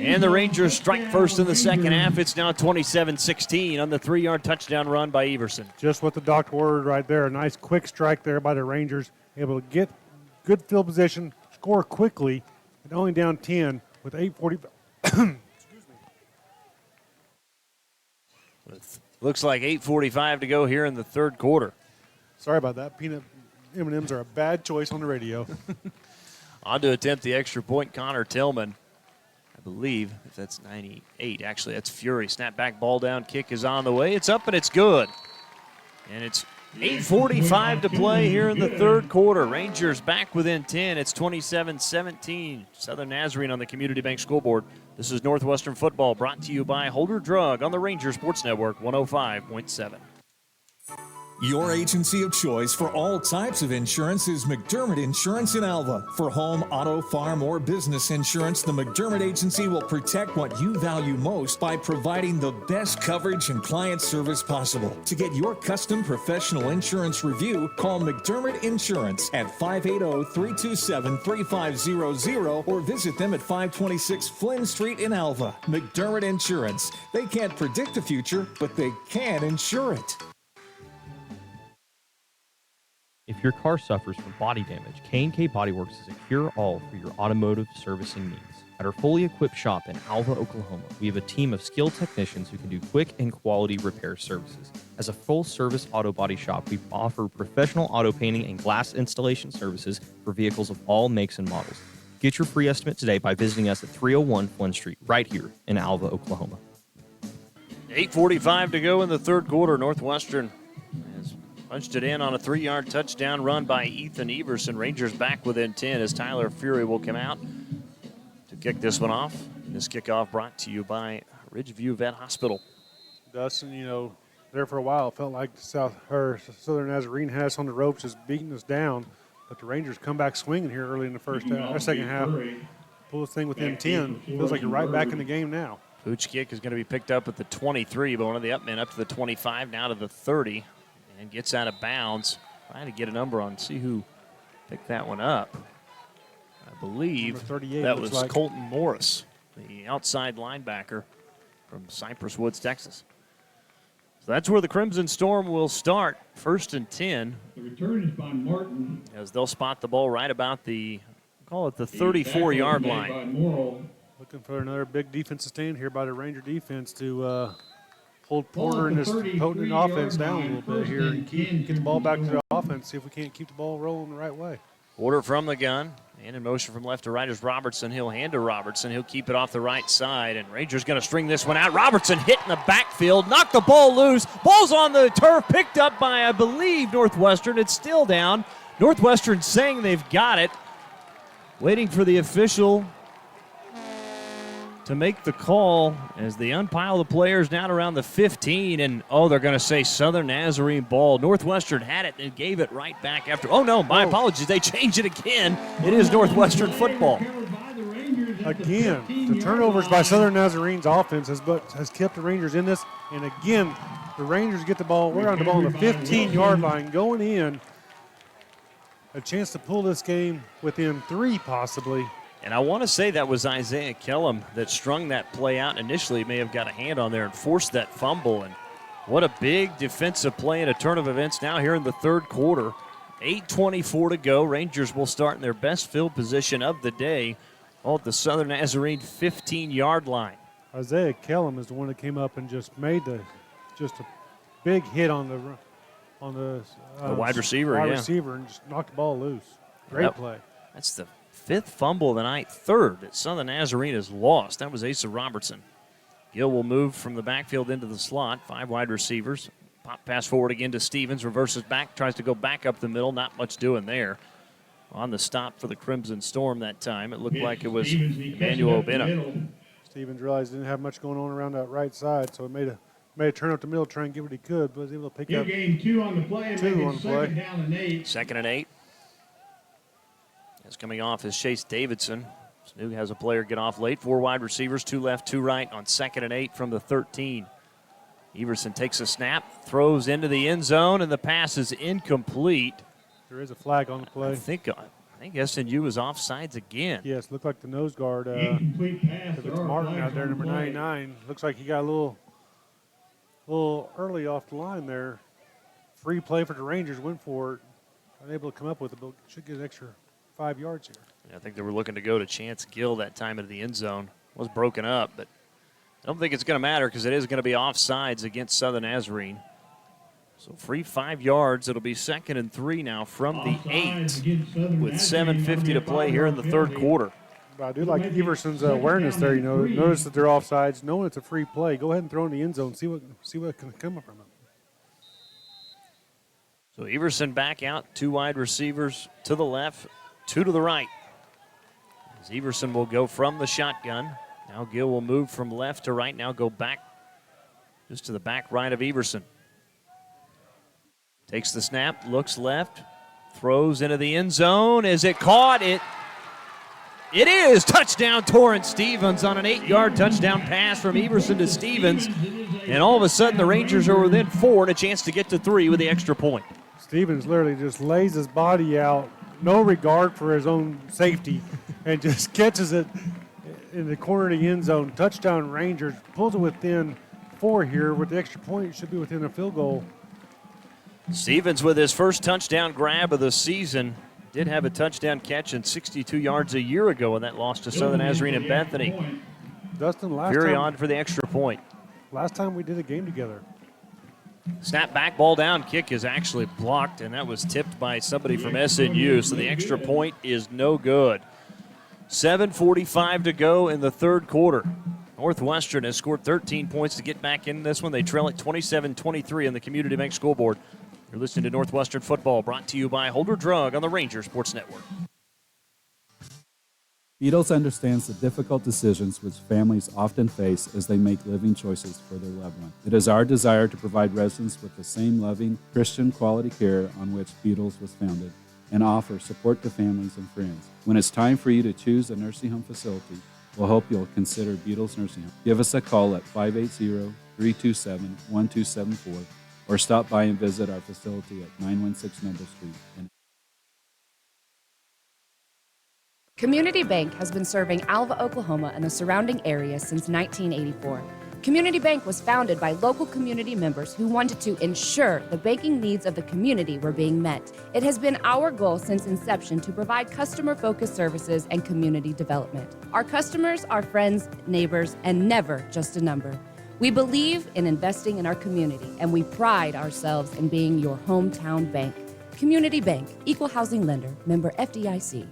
And the Rangers strike first in the second half. It's now 27-16 on the 3-yard touchdown run by Everson. Just what the doctor ordered right there. A nice quick strike there by the Rangers. Able to get good field position, score quickly, and only down 10 with 8:40. Looks like 8:45 to go here in the third quarter. Sorry about that. Peanut M&Ms are a bad choice on the radio. On to attempt the extra point, Connor Tillman. I believe if that's 98. Actually, that's Fury. Snap back, ball down, kick is on the way. It's up and it's good. And it's 8:45 to play here in the third quarter. Rangers back within 10. It's 27-17. Southern Nazarene on the Community Bank Scoreboard. This is Northwestern Football brought to you by Holder Drug on the Ranger Sports Network 105.7. Your agency of choice for all types of insurance is McDermott Insurance in Alva. For home, auto, farm, or business insurance, the McDermott Agency will protect what you value most by providing the best coverage and client service possible. To get your custom professional insurance review, call McDermott Insurance at 580-327-3500 or visit them at 526 Flynn Street in Alva. McDermott Insurance. They can't predict the future, but they can insure it. If your car suffers from body damage, K&K Body Works is a cure-all for your automotive servicing needs. At our fully equipped shop in Alva, Oklahoma, we have a team of skilled technicians who can do quick and quality repair services. As a full-service auto body shop, we offer professional auto painting and glass installation services for vehicles of all makes and models. Get your free estimate today by visiting us at 301 Flynn Street, right here in Alva, Oklahoma. 8:45 to go in the third quarter. Northwestern has punched it in on a 3-yard touchdown run by Ethan Everson. Rangers back within 10 as Tyler Fury will come out to kick this one off. This kickoff brought to you by Ridgeview Vet Hospital. Dustin, there for a while, it felt like Southern Nazarene had us on the ropes, just beating us down. But the Rangers come back swinging here early in the second half. Pull this thing within 10. Feels like you're right back in the game now. Pooch kick is going to be picked up at the 23, but one of the up men up to the 25, now to the 30. And gets out of bounds. Trying to get a number on, see who picked that one up. I believe that was Colton Morris, the outside linebacker from Cypress Woods, Texas. So that's where the Crimson Storm will start, 1st and 10. The return is by Martin. As they'll spot the ball right about the 34-yard line. Looking for another big defensive stand here by the Ranger defense to hold Porter and this potent offense down a little bit here and get the ball back to the offense, see if we can't keep the ball rolling the right way. Porter from the gun, and in motion from left to right is Robertson. He'll hand to Robertson. He'll keep it off the right side, and Rangers going to string this one out. Robertson hit in the backfield, knocked the ball loose. Ball's on the turf, picked up by, I believe, Northwestern. It's still down. Northwestern saying they've got it. Waiting for the official to make the call as they unpile the players down around the 15, and they're going to say Southern Nazarene ball. Northwestern had it and gave it right back after. My apologies, they changed it again. It is Northwestern football. Again, the turnovers by Southern Nazarene's offense has kept the Rangers in this, and again, the Rangers get the ball. We're on the ball on the 15-yard line going in. A chance to pull this game within 3 possibly. And I want to say that was Isaiah Kellum that strung that play out. Initially, may have got a hand on there and forced that fumble. And what a big defensive play in a turn of events now here in the third quarter. 8:24 to go. Rangers will start in their best field position of the day at the Southern Nazarene 15-yard line. Isaiah Kellum is the one that came up and just made a big hit on the wide receiver, receiver, and just knocked the ball loose. Great play. That's the 5th fumble of the night, 3rd that Southern Nazarene has lost. That was Asa Robertson. Gill will move from the backfield into the slot. 5 wide receivers. Pop pass forward again to Stevens. Reverses back. Tries to go back up the middle. Not much doing there. On the stop for the Crimson Storm that time. It looked like it was Emmanuel Obina. Stevens realized he didn't have much going on around that right side, so he made a turn up the middle, try and get what he could, but was able to pick up. Gain 2 on the play. 2 on the play. 2nd down and 8. 2nd and 8. As coming off is Chase Davidson. Snoog has a player get off late. 4 wide receivers, 2 left, 2 right on 2nd and 8 from the 13. Everson takes a snap, throws into the end zone, and the pass is incomplete. There is a flag on the play. I think SNU is offsides again. Yes, looked like the nose guard. Incomplete pass. If it's Martin out there, number 99. Looks like he got a little early off the line there. Free play for the Rangers, went for it. Unable to come up with it, but should get an extra 5 yards here. I think they were looking to go to Chance Gill that time into the end zone. Was broken up, but I don't think it's going to matter because it is going to be offsides against Southern Nazarene. So free 5 yards. It'll be 2nd and 3 now from the 8 with 7:50 to play here in the third quarter. But I do like Everson's awareness there. Notice that they're offsides, knowing it's a free play. Go ahead and throw in the end zone. See what can come from it. So Everson back out. 2 wide receivers to the left, 2 to the right. As Everson will go from the shotgun. Now Gill will move from left to right. Now go back just to the back right of Everson. Takes the snap, looks left, throws into the end zone. Is it caught? It is. Touchdown, Torrance Stevens on an 8-yard touchdown pass from Everson to Stevens. And all of a sudden, the Rangers are within 4 and a chance to get to 3 with the extra point. Stevens literally just lays his body out, no regard for his own safety, and just catches it in the corner of the end zone. Touchdown Rangers, pulls it within 4 here. With the extra point, it should be within a field goal. Stevens with his first touchdown grab of the season. Did have a touchdown catch and 62 yards a year ago in that loss to Southern Nazarene and Bethany. Dustin, last Fury time, on for the extra point. last time we did a game together. Snap back, ball down, kick is actually blocked, and that was tipped by somebody from SNU, so the extra point is no good. 7:45 to go in the third quarter. Northwestern has scored 13 points to get back in this one. They trail at 27-23 on the Community Bank scoreboard. You're listening to Northwestern Football, brought to you by Holder Drug on the Ranger Sports Network. Beatles understands the difficult decisions which families often face as they make living choices for their loved one. It is our desire to provide residents with the same loving, Christian quality care on which Beatles was founded, and offer support to families and friends. When it's time for you to choose a nursing home facility, we'll hope you'll consider Beatles Nursing Home. Give us a call at 580-327-1274 or stop by and visit our facility at 916 Noble Street. Community Bank has been serving Alva, Oklahoma and the surrounding area since 1984. Community Bank was founded by local community members who wanted to ensure the banking needs of the community were being met. It has been our goal since inception to provide customer-focused services and community development. Our customers are friends, neighbors, and never just a number. We believe in investing in our community, and we pride ourselves in being your hometown bank. Community Bank, Equal Housing Lender, member FDIC.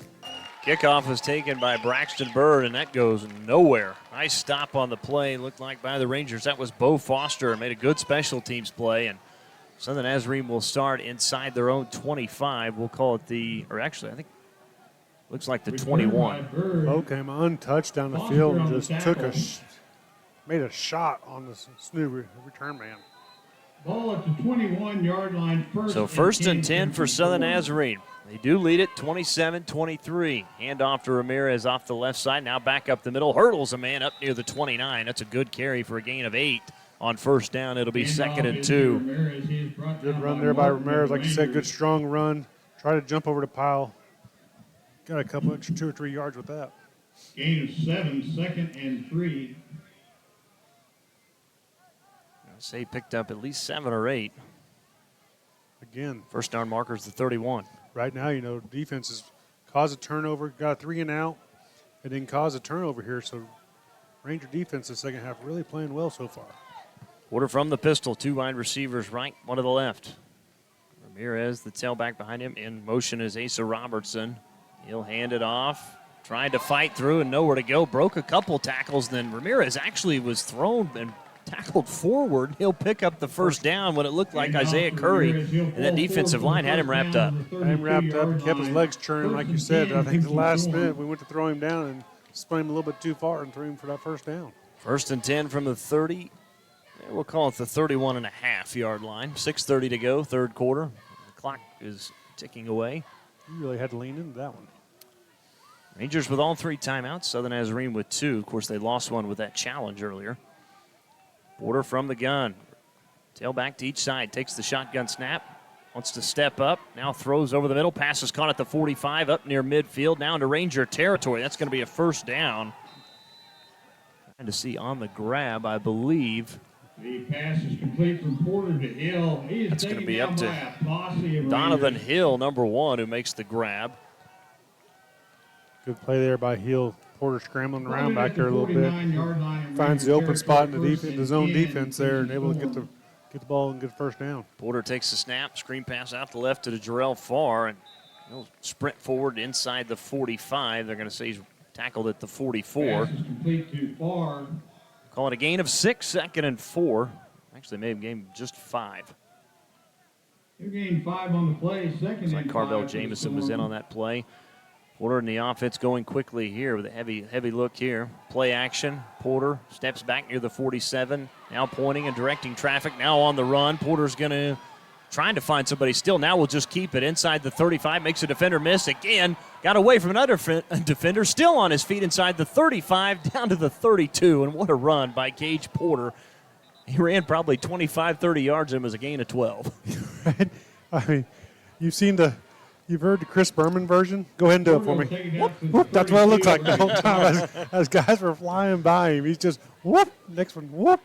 Kickoff was taken by Braxton Bird, and that goes nowhere. Nice stop on the play, looked like by the Rangers. That was Bo Foster, and made a good special teams play. And Southern Nazarene will start inside their own 25. We'll call it I think, looks like the 21. Bo came untouched down the field and just made a shot on the SNU return man. Ball at the 21-yard line. First and 10 for Southern Nazarene. They do lead it 27-23. Handoff to Ramirez off the left side. Now back up the middle. Hurdles a man up near the 29. That's a good carry for a gain of 8. On first down, it'll be 2nd and 2. Good run there by Ramirez. Like you said, good strong run. Try to jump over the pile. Got a couple extra 2 or 3 yards with that. Gain of 7, 2nd and 3. I'd say he picked up at least 7 or 8. Again. First down marker is the 31. Right now, defenses cause a turnover, got a 3 and out, and then cause a turnover here. So Ranger defense the second half really playing well so far. Order from the pistol. 2 wide receivers right, 1 to the left. Ramirez, the tailback behind him. In motion is Asa Robertson. He'll hand it off. Tried to fight through and nowhere to go. Broke a couple tackles. Then Ramirez actually was thrown and tackled forward. He'll pick up the first down when it looked like Isaiah Curry and that defensive line had him wrapped up. Kept his legs churning, like you said. I think the last minute we went to throw him down and spun him a little bit too far and threw him for that first down. First and 10 from the 30. We'll call it the 31.5-yard line. 6:30 to go, third quarter. The clock is ticking away. You really had to lean into that one. Rangers with all 3 timeouts. Southern Nazarene with 2. Of course, they lost one with that challenge earlier. Porter from the gun. Tailback to each side. Takes the shotgun snap. Wants to step up. Now throws over the middle. Pass is caught at the 45 up near midfield. Now into Ranger territory. That's going to be a first down. Trying to see on the grab, I believe. The pass is complete from Porter to Hill. He is That's going to be up by a posse to of Donovan Rangers. Hill, number 1, who makes the grab. Good play there by Hill. Porter scrambling around back there a little bit. 49-yard line. Finds the open spot in the zone defense there and able to get the ball and get the first down. Porter takes the snap, screen pass out the left to Jarrell Farr, and he'll sprint forward inside the 45. They're going to say he's tackled at the 44. Pass is complete to Farr. Call it a gain of 6, 2nd and 4. Actually, made him gain just 5. You gained 5 on the play. Second Looks like and Carvel 5 for the Jamison was in Storm. on that play. Porter in the offense going quickly here with a heavy look here. Play action. Porter steps back near the 47. Now pointing and directing traffic. Now on the run. Porter's going to trying to find somebody still. Now we'll just keep it inside the 35, makes a defender miss again. Got away from another defender, still on his feet inside the 35, down to the 32. And what a run by Gage Porter. He ran probably 25, 30 yards and it was a gain of 12. Right? I mean, you've heard the Chris Berman version? Go ahead and do it for me. Whoop, whoop. That's what it looks like the whole time as guys were flying by him. He's just whoop, next one, whoop.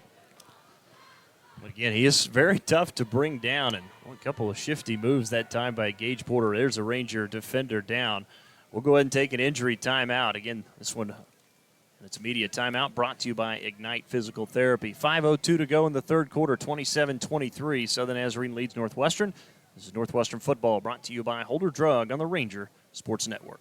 But again, he is very tough to bring down, and a couple of shifty moves that time by Gage Porter. There's a Ranger defender down. We'll go ahead and take an injury timeout. Again, this one, it's a media timeout brought to you by Ignite Physical Therapy. 5:02 to go in the third quarter, 27-23. Southern Nazarene leads Northwestern. This is Northwestern football brought to you by Holder Drug on the Ranger Sports Network.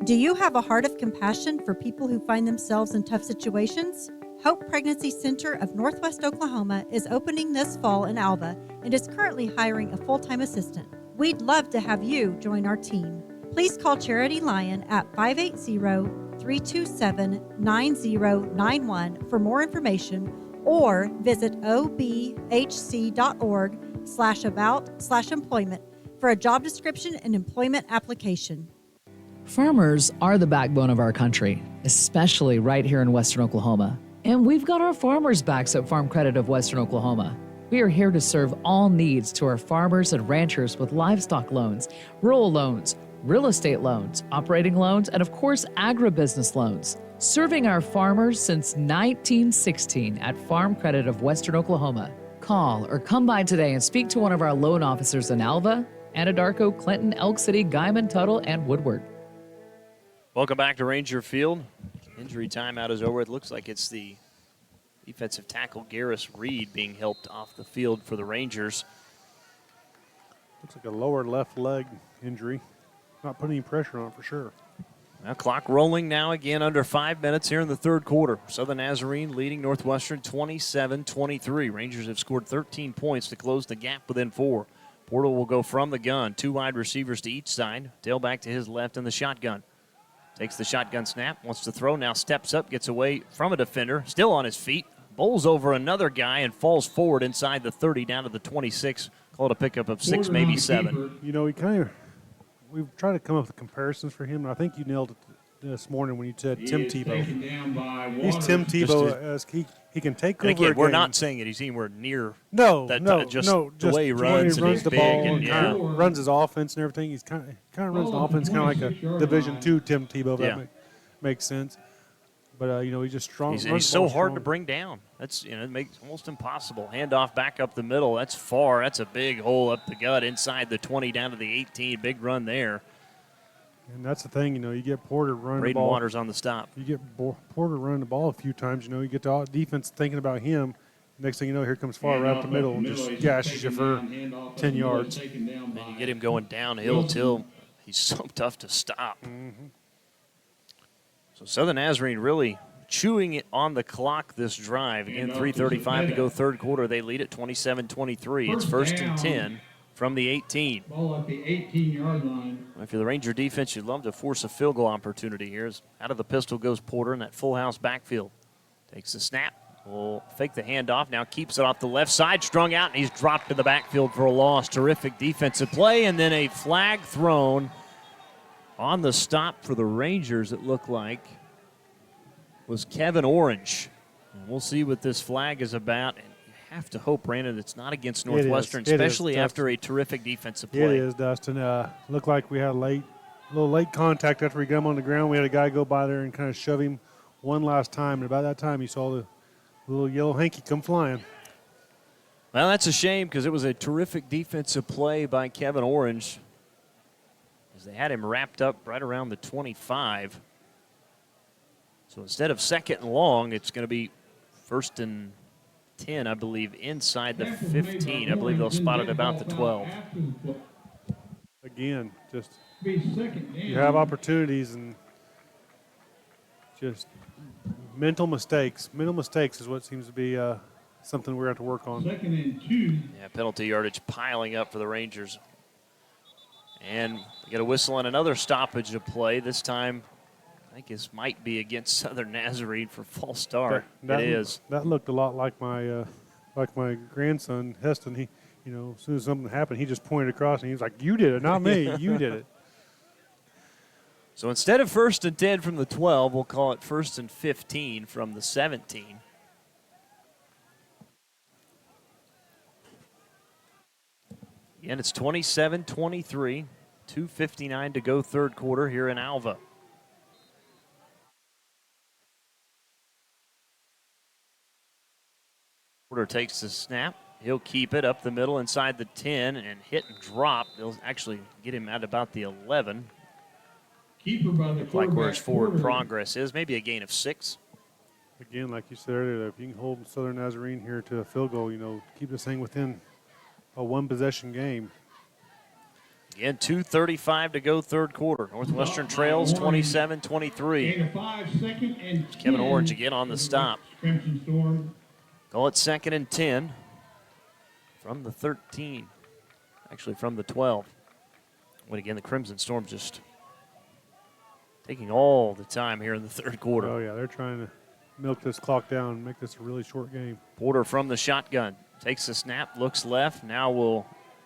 Do you have a heart of compassion for people who find themselves in tough situations? Hope Pregnancy Center of Northwest Oklahoma is opening this fall in Alva and is currently hiring a full-time assistant. We'd love to have you join our team. Please call Charity Lyon at 580-327-9091 for more information or visit obhc.org/about/employment for a job description and employment application. Farmers are the backbone of our country, especially right here in Western Oklahoma. And we've got our farmers' backs at Farm Credit of Western Oklahoma. We are here to serve all needs to our farmers and ranchers with livestock loans, rural loans, real estate loans, operating loans, and of course, agribusiness loans. Serving our farmers since 1916 at Farm Credit of Western Oklahoma. Call or come by today and speak to one of our loan officers in Alva, Anadarko, Clinton, Elk City, Guyman, Tuttle, and Woodward. Welcome back to Ranger Field. Injury timeout is over. It looks like it's the defensive tackle, Garris Reed, being helped off the field for the Rangers. Looks like a lower left leg injury. Not putting any pressure on it for sure. Now clock rolling now again under 5 minutes here in the third quarter. Southern Nazarene leading Northwestern 27-23. Rangers have scored 13 points to close the gap within 4. Portal will go from the gun. 2 wide receivers to each side. Tailback to his left in the shotgun. Takes the shotgun snap, wants to throw, now steps up, gets away from a defender, still on his feet, bowls over another guy and falls forward inside the 30 down to the 26. Called a pickup of 6, maybe 7. You know, we've tried to come up with comparisons for him, and I think you nailed it this morning when you said Tim Tebow. He's Tim Tebow. As he can take over again, a we're game. not saying it. He's anywhere near just the way he runs the and ball big and kind of runs his offense and everything. He's kind of runs the offense kind of like a Division II Tim Tebow. If that makes sense. But he's just strong. He's so hard to bring down. That's it makes it almost impossible. Handoff back up the middle. That's far. That's a big hole up the gut inside the 20 down to the 18. Big run there. And that's the thing, you get Porter running Braden the ball. Waters on the stop. You get Porter running the ball a few times, you get the defense thinking about him. Next thing you know, here comes Farr right up the middle and just gashes you for 10 yards. And you get him going downhill till he's so tough to stop. Mm-hmm. So Southern Nazarene really chewing it on the clock this drive. Again, 3:35 to go third quarter. They lead at 27-23. It's first and 10 from the 18. Ball at the 18-yard line. If you're the Ranger defense, you'd love to force a field goal opportunity here. Out of the pistol goes Porter in that full house backfield. Takes the snap. Will fake the handoff. Now keeps it off the left side. Strung out, and he's dropped to the backfield for a loss. Terrific defensive play, and then a flag thrown on the stop for the Rangers, it looked like, was Kevin Orange. And we'll see what this flag is about. And you have to hope, Brandon, it's not against Northwestern, especially after a terrific defensive play. It is, Dustin. Looked like we had a little late contact after we got him on the ground. We had a guy go by there and kind of shove him one last time. And about that time, you saw the little yellow hanky come flying. Well, that's a shame because it was a terrific defensive play by Kevin Orange, as they had him wrapped up right around the 25. So instead of second and long, it's going to be first and 10, I believe, inside the 15. I believe they'll spot it about the 12. Again, just you have opportunities and just mental mistakes. Mental mistakes is what seems to be something we're going to have to work on. Second and 2. Yeah, penalty yardage piling up for the Rangers. And we get a whistle on another stoppage of play. This time, I think this might be against Southern Nazarene for false start. That it is. That looked a lot like my like my grandson, Heston, he, as soon as something happened, he just pointed across and he was like, "You did it, not me. You did it." So instead of 1st and 10 from the 12, we'll call it 1st and 15 from the 17. Again, it's 27-23, 2:59 to go third quarter here in Alva. Porter takes the snap. He'll keep it up the middle inside the 10 and hit and drop. They'll actually get him at about the 11. Keeper by the Look like where his forward quarter. progress is, maybe a gain of 6. Again, like you said earlier, if you can hold Southern Nazarene here to a field goal, keep this thing within a one-possession game. Again, 2:35 to go third quarter. Northwestern trails 27-23. Gain of 5, 2nd and 10. Kevin Orange again on the stop. Crimson Storm. Call it 2nd and 10 from the 13. Actually, from the 12. But again, the Crimson Storm just taking all the time here in the third quarter. Oh, yeah, they're trying to milk this clock down and make this a really short game. Porter from the shotgun. Takes the snap, looks left. Now will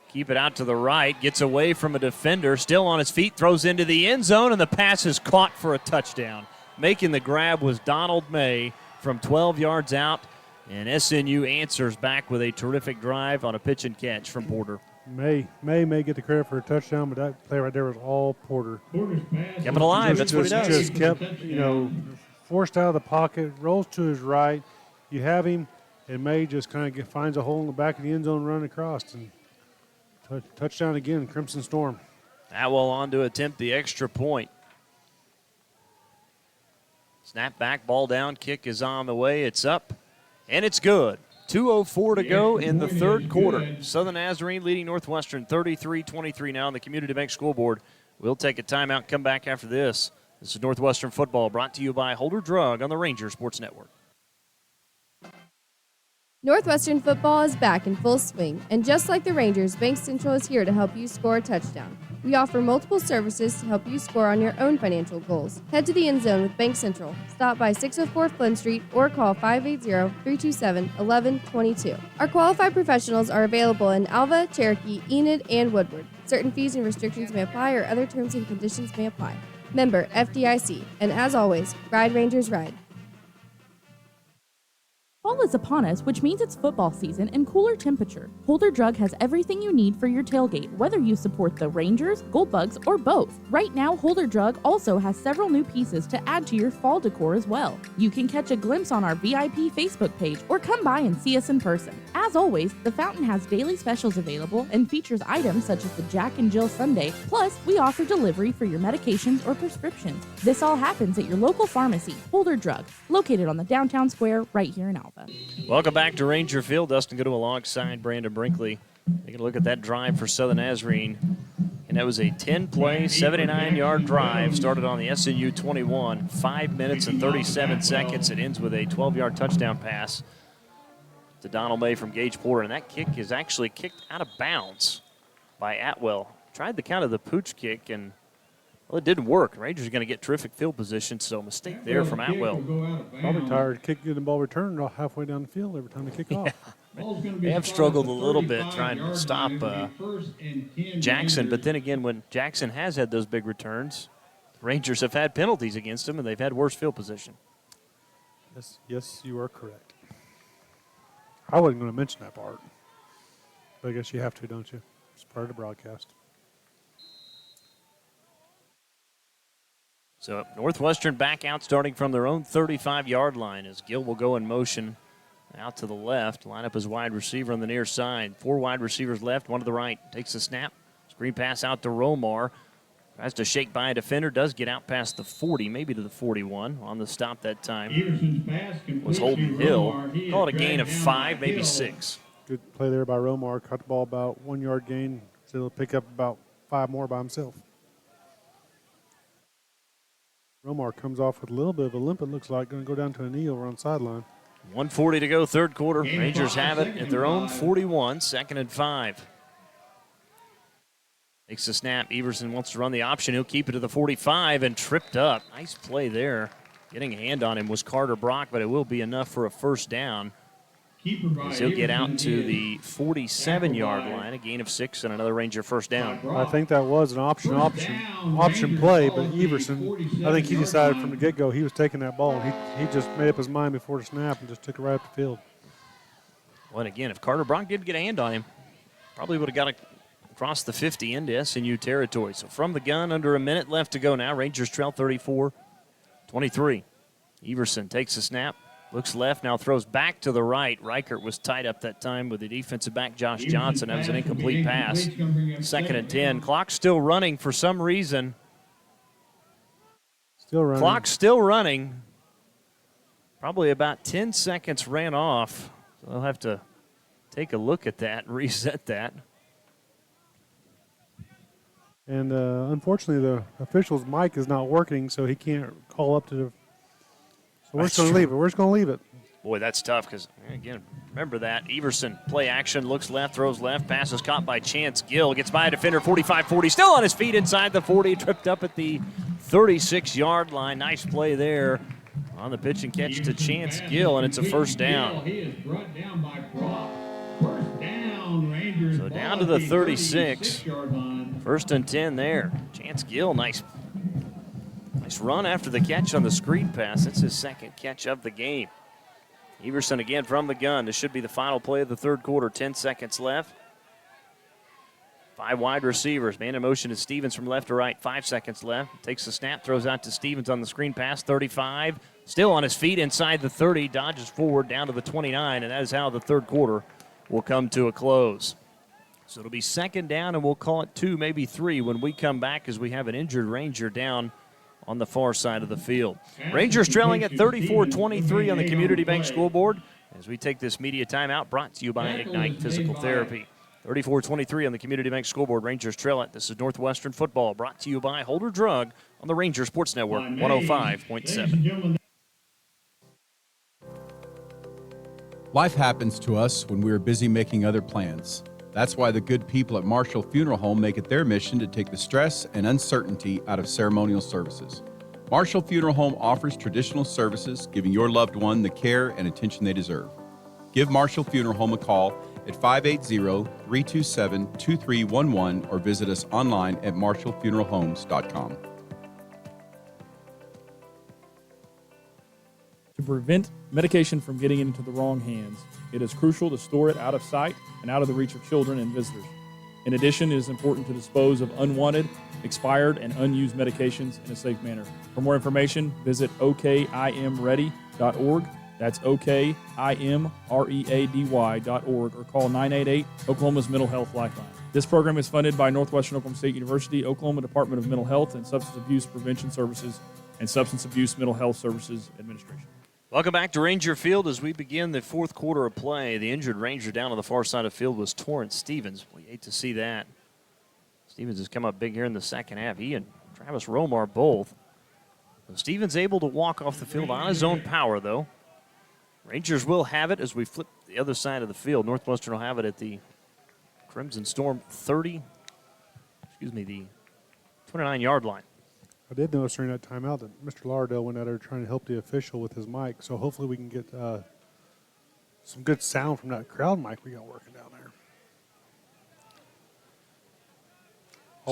keep it out to the right. Gets away from a defender. Still on his feet. Throws into the end zone, and the pass is caught for a touchdown. Making the grab was Donald May from 12 yards out. And SNU answers back with a terrific drive on a pitch and catch from Porter. May get the credit for a touchdown, but that play right there was all Porter. Kept it alive. That's what he does. Just kept, forced out of the pocket, rolls to his right. You have him, and May just kind of finds a hole in the back of the end zone, run across, and touchdown again, Crimson Storm. Atwell on to attempt the extra point. Snap back, ball down, kick is on the way. It's up, and it's good. 2:04 to go in the third quarter. Southern Nazarene leading Northwestern 33-23 now on the Community Bank scoreboard. We'll take a timeout, come back after this. This is Northwestern football brought to you by Holder Drug on the Ranger Sports Network. Northwestern football is back in full swing, and just like the Rangers, Bank Central is here to help you score a touchdown. We offer multiple services to help you score on your own financial goals. Head to the end zone with Bank Central. Stop by 604 Flynn Street or call 580-327-1122. Our qualified professionals are available in Alva, Cherokee, Enid, and Woodward. Certain fees and restrictions may apply, or other terms and conditions may apply. Member FDIC, and as always, Ride Rangers Ride. Fall is upon us, which means it's football season and cooler temperature. Holder Drug has everything you need for your tailgate, whether you support the Rangers, Goldbugs, or both. Right now, Holder Drug also has several new pieces to add to your fall decor as well. You can catch a glimpse on our VIP Facebook page or come by and see us in person. As always, the fountain has daily specials available and features items such as the Jack and Jill Sundae. Plus, we offer delivery for your medications or prescriptions. This all happens at your local pharmacy, Holder Drug, located on the downtown square right here in Alva. Welcome back to Ranger Field. Dustin Goodall alongside Brandon Brinkley. Taking a look at that drive for Southern Nazarene. And that was a 10-play, 79-yard drive. Started on the SNU 21. 5 minutes and 37 seconds. It ends with a 12-yard touchdown pass to Donald May from Gage Porter. And that kick is actually kicked out of bounds by Atwell. Tried the count of the pooch kick, and well, it didn't work. Rangers are going to get terrific field position, so mistake there from Atwell. Probably tired kicking the ball returned halfway down the field every time they kick off. They have struggled a little bit trying to stop Jackson, but then again, when Jackson has had those big returns, Rangers have had penalties against him, and they've had worse field position. Yes, you are correct. I wasn't going to mention that part, but I guess you have to, don't you? It's part of the broadcast. So Northwestern back out starting from their own 35-yard line as Gill will go in motion out to the left. Line up as wide receiver on the near side. 4 wide receivers left, 1 to the right. Takes the snap. Screen pass out to Romar. Tries to shake by a defender. Does get out past the 40, maybe to the 41. On the stop that time was Holden Hill. Call it a gain of 5, maybe 6. Good play there by Romar. Caught the ball about 1 yard gain. So he'll pick up about 5 more by himself. Romar comes off with a little bit of a limp, it looks like. Going to go down to a knee over on the sideline. 1:40 to go, third quarter. Rangers have it at their own 41, 2nd and 5. Takes the snap. Everson wants to run the option. He'll keep it to the 45 and tripped up. Nice play there. Getting a hand on him was Carter Brock, but it will be enough for a first down. as he'll get out to the 47-yard line, a gain of 6 and another Ranger first down. I think that was an option play, but Everson, I think he decided from the get-go he was taking that ball, and he just made up his mind before the snap and just took it right up the field. Well, and again, if Carter Bronk did get a hand on him, probably would have got across the 50 into SNU territory. So from the gun, under a minute left to go now. Rangers trail 34-23. Everson takes the snap, looks left, now throws back to the right. Reichert was tied up that time with the defensive back, Josh Johnson. That was an incomplete pass. 2nd and 10. Clock still running for some reason. Still running. Clock still running. Probably about 10 seconds ran off. So they'll have to take a look at that and reset that. And unfortunately, the official's mic is not working, so he can't call up to the. So we're just going to leave it. We're just going to leave it. Boy, that's tough because, again, remember that. Everson, play action, looks left, throws left, pass is caught by Chance Gill. Gets by a defender, 45-40, still on his feet inside the 40, tripped up at the 36-yard line. Nice play there on the pitch and catch to Chance Gill, and it's a first down. He is brought down by Brock. First down, Rangers. So down to the 36. 1st and 10 there. Chance Gill, nice run after the catch on the screen pass. That's his 2nd catch of the game. Everson again from the gun. This should be the final play of the 3rd quarter. 10 seconds left. 5 wide receivers. Man in motion is Stevens from left to right. 5 seconds left. Takes the snap, throws out to Stevens on the screen pass. 35. Still on his feet inside the 30. Dodges forward down to the 29. And that is how the 3rd quarter will come to a close. So it'll be 2nd down, and we'll call it 2, maybe 3 when we come back as we have an injured Ranger down on the far side of the field. Rangers trailing at 34-23 on the Community Bank scoreboard as we take this media timeout brought to you by Ignite Physical Therapy. 34-23 on the Community Bank scoreboard. Rangers trail it. This is Northwestern football brought to you by Holder Drug on the Ranger Sports Network 105.7. Life happens to us when we are busy making other plans. That's why the good people at Marshall Funeral Home make it their mission to take the stress and uncertainty out of ceremonial services. Marshall Funeral Home offers traditional services, giving your loved one the care and attention they deserve. Give Marshall Funeral Home a call at 580-327-2311 or visit us online at marshallfuneralhomes.com. To prevent medication from getting into the wrong hands, it is crucial to store it out of sight and out of the reach of children and visitors. In addition, it is important to dispose of unwanted, expired, and unused medications in a safe manner. For more information, visit okimready.org. That's okimready.org or call 988 Oklahoma's Mental Health Lifeline. This program is funded by Northwestern Oklahoma State University, Oklahoma Department of Mental Health and Substance Abuse Prevention Services, and Substance Abuse Mental Health Services Administration. Welcome back to Ranger Field as we begin the 4th quarter of play. The injured Ranger down on the far side of the field was Torrance Stevens. We hate to see that. Stevens has come up big here in the 2nd half. He and Travis Romar both. So Stevens able to walk off the field on his own power, though. Rangers will have it as we flip the other side of the field. Northwestern will have it at the Crimson Storm the 29-yard line. I did notice during that timeout that Mr. Lardell went out there trying to help the official with his mic, so hopefully we can get some good sound from that crowd mic we got working down there.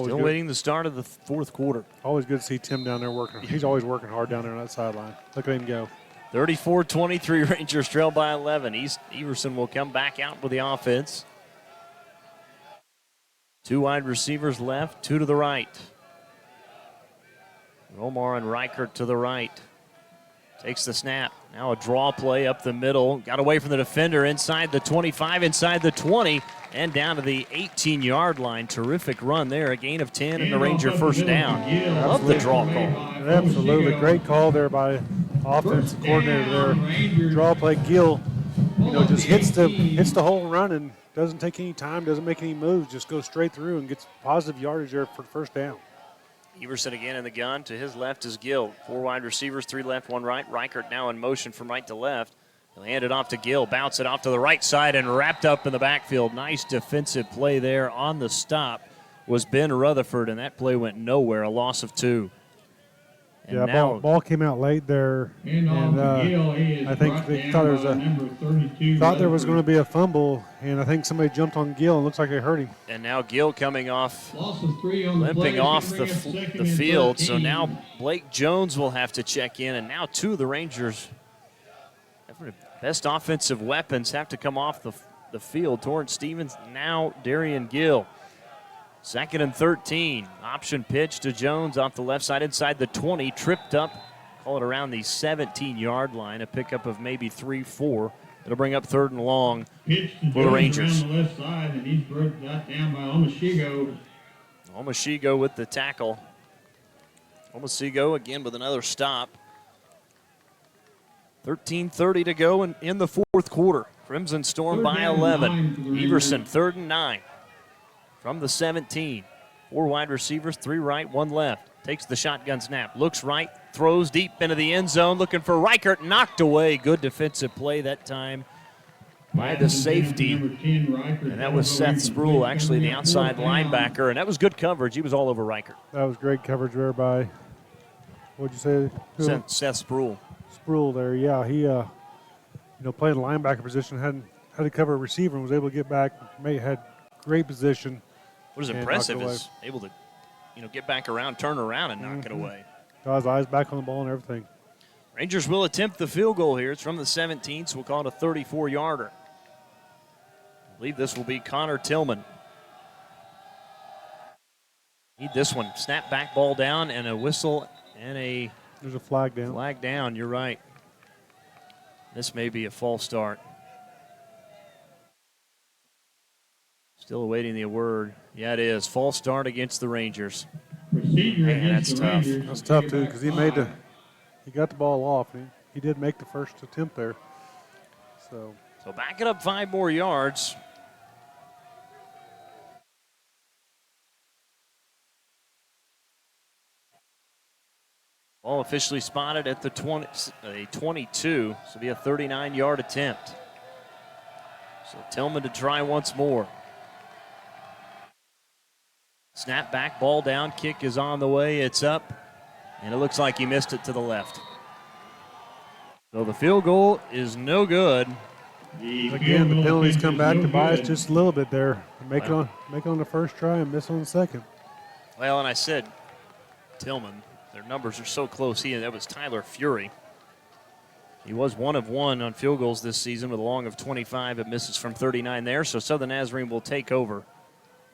Still waiting the start of the 4th quarter. Always good to see Tim down there working. He's always working hard down there on that sideline. Look at him go. 34-23, Rangers trail by 11. Everson will come back out with the offense. 2 wide receivers left, 2 to the right. Romar and Reichert to the right. Takes the snap. Now a draw play up the middle. Got away from the defender inside the 25, inside the 20, and down to the 18-yard line. Terrific run there. A gain of 10 and a Ranger first down. Love the draw call. Absolutely. Great call there by offensive coordinator there. Draw play. Gill, just hits the whole run and doesn't take any time, doesn't make any moves, just goes straight through and gets positive yardage there for first down. Everson again in the gun. To his left is Gill. 4 wide receivers, 3 left, 1 right. Reichert now in motion from right to left. He'll hand it off to Gill. Bounce it off to the right side and wrapped up in the backfield. Nice defensive play there. On the stop was Ben Rutherford, and that play went nowhere. A loss of 2. And yeah, now ball came out late there, and I think they thought there was going to be a fumble, and I think somebody jumped on Gill, and looks like they hurt him. And now Gill coming off, limping off the field. So now Blake Jones will have to check in, and now two of the Rangers' best offensive weapons have to come off the field. Torrance Stevens, now Darian Gill. 2nd and 13. Option pitch to Jones off the left side inside the 20. Tripped up, call it around the 17-yard line. A pickup of maybe 3-4. It'll bring up 3rd and long for the Rangers. Around the left side, and he's brought down by Omashigo. Omashigo with the tackle. Omashigo again with another stop. 13:30 to go in the 4th quarter. Crimson Storm by 11. Everson 3rd and 9. From the 17. 4 wide receivers, 3 right, 1 left. Takes the shotgun snap, looks right, throws deep into the end zone, looking for Reichert, knocked away. Good defensive play that time by the safety. And that was Seth Spruill, actually the outside linebacker, and that was good coverage. He was all over Reichert. That was great coverage there by, what'd you say? Seth Spruill. Spruill there, yeah. He, playing linebacker position, had to cover a receiver and was able to get back, had great position. What is impressive is able to, get back around, turn around, and knock it away. Got his eyes back on the ball and everything. Rangers will attempt the field goal here. It's from the 17, so we'll call it a 34-yarder. I believe this will be Connor Tillman. Need this one. Snap back ball down and a whistle and a... There's a flag down. Flag down, you're right. This may be a false start. Still awaiting the word. Yeah, it is. False start against the Rangers. Man, that's tough. That's tough, too, because he got the ball off. He did make the first attempt there. So back it up 5 more yards. Ball officially spotted at the 22, so it'll be a 39-yard attempt. So Tillman to try once more. Snap back, ball down, kick is on the way, it's up, and it looks like he missed it to the left. So the field goal is no good. Again, the penalties come back to bite us just a little bit there. Make it on the first try and miss on the second. Well, and I said Tillman, their numbers are so close. That was Tyler Fury. He was 1 of 1 on field goals this season with a long of 25. It misses from 39 there, so Southern Nazarene will take over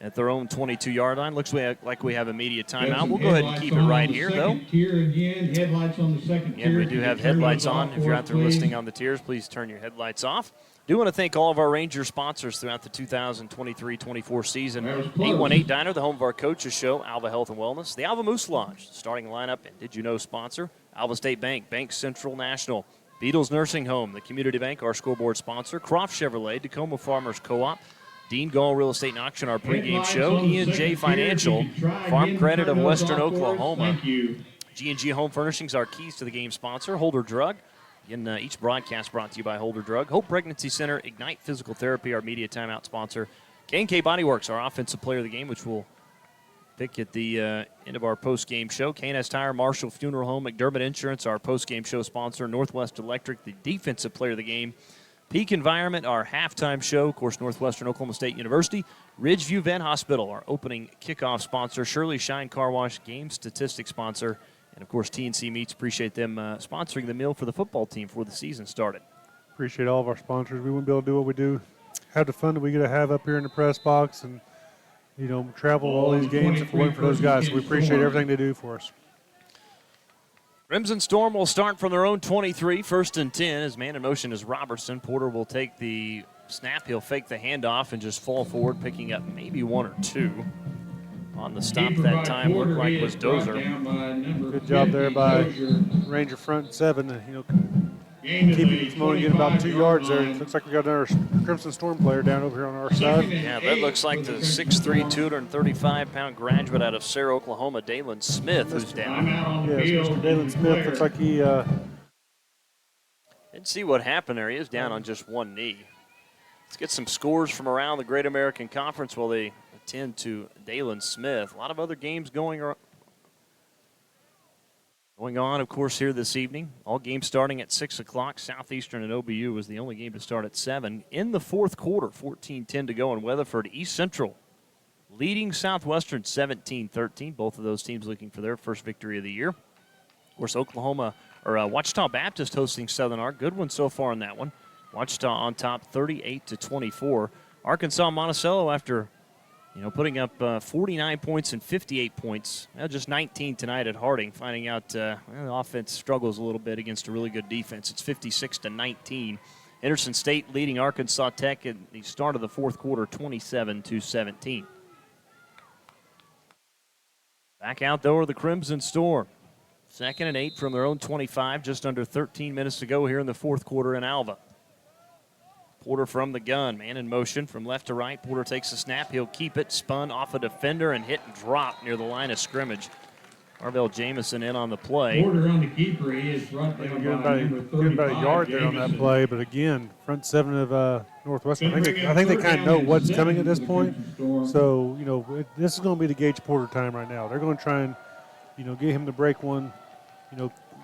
at their own 22-yard line. Looks like we have immediate timeout. We'll go ahead and keep it right here, though. Headlights on the second tier. And we do have headlights on. If you're out there listening on the tiers, please turn your headlights off. Do want to thank all of our Ranger sponsors throughout the 2023-24 season. 818 Diner, the home of our coaches show, Alva Health and Wellness. The Alva Moose Lodge, starting lineup, and Did You Know sponsor. Alva State Bank, Bank Central National. Beatles Nursing Home, the Community Bank, our scoreboard sponsor. Croft Chevrolet, Tacoma Farmers Co-op. Dean Gall Real Estate and Auction, our pregame show. E&J Financial, Farm Credit of Western Oklahoma. G&G Home Furnishings, our keys to the game sponsor. Holder Drug. Again, each broadcast brought to you by Holder Drug. Hope Pregnancy Center, Ignite Physical Therapy, our media timeout sponsor. K&K Body Works, our offensive player of the game, which we'll pick at the end of our post-game show. K&S Tire, Marshall Funeral Home, McDermott Insurance, our post-game show sponsor. Northwest Electric, the defensive player of the game. Peak Environment, our halftime show. Of course, Northwestern Oklahoma State University. Ridgeview Vet Hospital, our opening kickoff sponsor. Shirley Shine Car Wash, game statistics sponsor. And, of course, TNC Meats. Appreciate them sponsoring the meal for the football team before the season started. Appreciate all of our sponsors. We wouldn't be able to do what we do, have the fun that we get to have up here in the press box and, travel to all these games if it weren't for those guys. So we appreciate everything they do for us. Crimson Storm will start from their own 23, 1st and 10. His man in motion is Robertson. Porter will take the snap. He'll fake the handoff and just fall forward, picking up maybe 1 or 2. On the stop that time looked like was Dozer. Good job there by Ranger front 7. Keeping from only getting about 2 yards there. It looks like we got another Crimson Storm player down over here on our side. Yeah, that looks like the 6'3", 235-pound graduate out of Sarah, Oklahoma, Dalen Smith, who's down. Yes, Mr. Dalen Smith looks like he... Didn't see what happened there. He is down on just one knee. Let's get some scores from around the Great American Conference while they attend to Dalen Smith. A lot of other games going Going on, of course, here this evening. All games starting at 6 o'clock. Southeastern and OBU was the only game to start at 7. In the fourth quarter, 14-10 to go in Weatherford. East Central leading Southwestern 17-13. Both of those teams looking for their first victory of the year. Of course, Ouachita Baptist hosting Southern Ark. Good one so far in that one. Ouachita on top 38-24. Arkansas Monticello, after putting up 49 points and 58 points. Just 19 tonight at Harding, finding out the offense struggles a little bit against a really good defense. It's 56-19. Henderson State leading Arkansas Tech at the start of the fourth quarter, 27-17. Back out, though, are the Crimson Storm. 2nd and 8 from their own 25, just under 13 minutes to go here in the fourth quarter in Alva. Porter from the gun, man in motion from left to right. Porter takes the snap. He'll keep it, spun off a defender, and hit and drop near the line of scrimmage. Arvell Jamison in on the play. Porter on the keeper. He is brought down by number 35. About a yard there on that play, but again, front 7 of Northwestern. I think they kind of know what's coming at this point. So, this is going to be the Gage Porter time right now. They're going to try and, get him to break one,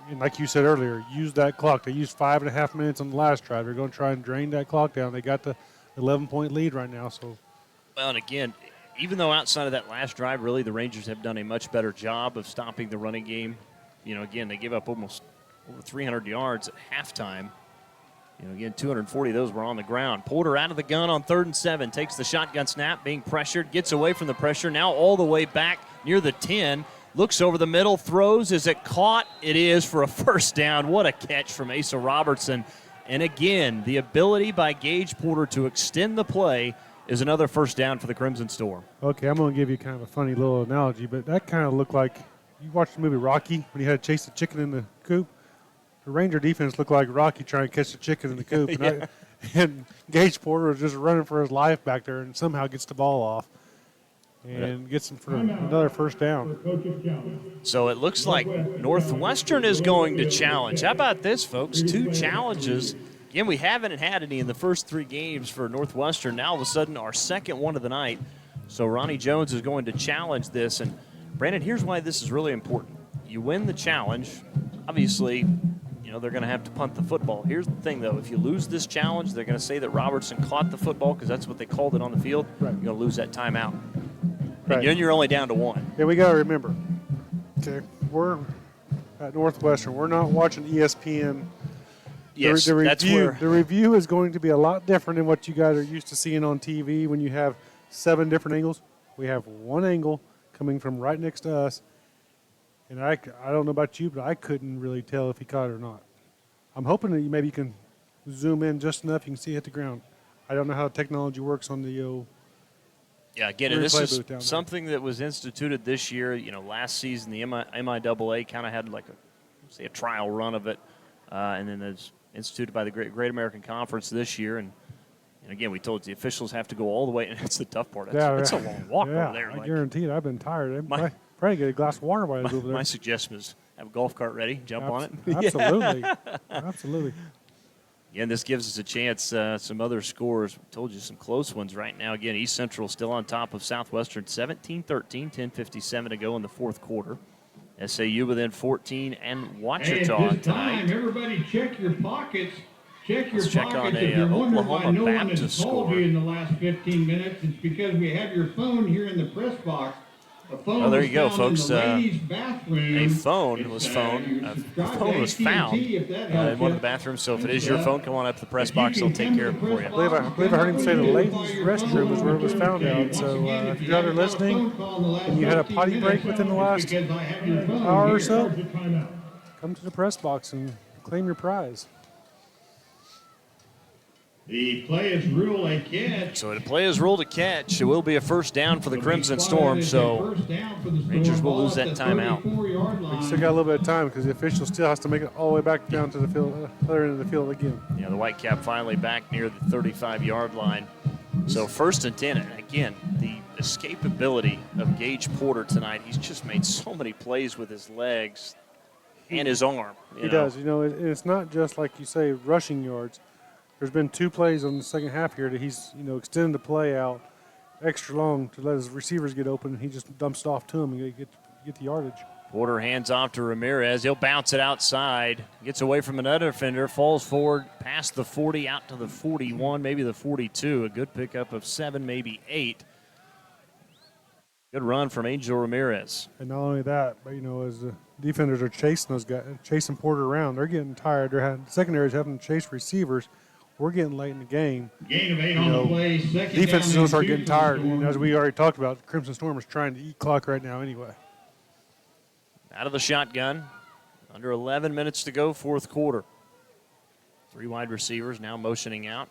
and like you said earlier, use that clock. They used 5.5 minutes on the last drive. They're going to try and drain that clock down. They got the 11-point lead right now. So, well, and again, even though outside of that last drive, really the Rangers have done a much better job of stopping the running game. Again, they give up almost over 300 yards at halftime. Again, 240 of those were on the ground. Porter out of the gun on 3rd and 7. Takes the shotgun snap, being pressured. Gets away from the pressure. Now all the way back near the 10. Looks over the middle, throws. Is it caught? It is for a first down. What a catch from Asa Robertson. And again, the ability by Gage Porter to extend the play is another first down for the Crimson Storm. Okay, I'm going to give you kind of a funny little analogy, but that kind of looked like, you watched the movie Rocky when he had to chase the chicken in the coop? The Ranger defense looked like Rocky trying to catch the chicken in the coop. Yeah. And Gage Porter was just running for his life back there and somehow gets the ball off and gets him for another first down. So it looks like Northwestern is going to challenge. How about this, folks? 2 challenges. Again, we haven't had any in the first 3 games for Northwestern. Now, all of a sudden, our second one of the night. So Ronnie Jones is going to challenge this. And, Brandon, here's why this is really important. You win the challenge. Obviously, they're going to have to punt the football. Here's the thing, though. If you lose this challenge, they're going to say that Robertson caught the football because that's what they called it on the field. Right. You're going to lose that timeout. Right. And you're only down to 1. Yeah, we got to remember, okay, we're at Northwestern. We're not watching ESPN. Yes, that's where. The review is going to be a lot different than what you guys are used to seeing on TV when you have 7 different angles. We have 1 angle coming from right next to us. And I don't know about you, but I couldn't really tell if he caught it or not. I'm hoping that maybe you can zoom in just enough you can see it hit the ground. I don't know how technology works on the Yeah, again, and this is something that was instituted this year. Last season, the MIAA kind of had like a trial run of it, and then it's instituted by the Great American Conference this year. And again, we told you the officials have to go all the way, and that's the tough part. It's a long walk over there. I guarantee it. I've been tired. Probably get a glass of water while I was over there. My suggestion is have a golf cart ready, jump on it. Absolutely. Absolutely. Again, this gives us a chance, some other scores. We told you some close ones right now. Again, East Central still on top of Southwestern, 17-13, 10:57 to go in the fourth quarter. SAU within 14 and Ouachita At this tonight. time, everybody check your pockets. Check your Let's check pockets. on If you're wondering why Oklahoma no one Baptist has called score. you in the last 15 minutes, it's because we have your phone here in the press box. Well, there you go, folks. A phone was found in one of the bathrooms. So if it is your phone, come on up to the press box. They'll take care of it for you. I believe I heard him say the ladies' restroom is where it was found out. So if you're out there listening and you had a potty break within the last hour or so, come to the press box and claim your prize. The play is ruled a catch. So the play is ruled a catch. It will be a first down for the Crimson Storm. So Rangers will lose that timeout. We still got a little bit of time because the official still has to make it all the way back down to the field, other end of the field again. Yeah, the Whitecap finally back near the 35-yard line. So 1st and 10. And again, the escapability of Gage Porter tonight. He's just made so many plays with his legs and his arm. He does. It's not just like you say rushing yards. There's been 2 plays on the second half here that he's, extended the play out extra long to let his receivers get open, and he just dumps it off to him and get the yardage. Porter hands off to Ramirez. He'll bounce it outside. Gets away from another defender. Falls forward past the 40, out to the 41, maybe the 42. A good pickup of 7, maybe 8. Good run from Angel Ramirez. And not only that, but, as the defenders are chasing those guys, chasing Porter around, they're getting tired. Secondaries having to chase receivers. We're getting late in the game. Gain of 8 on the play. Defenses will start getting tired. And as we already talked about, Crimson Storm is trying to eat clock right now anyway. Out of the shotgun. Under 11 minutes to go, fourth quarter. 3 wide receivers now motioning out.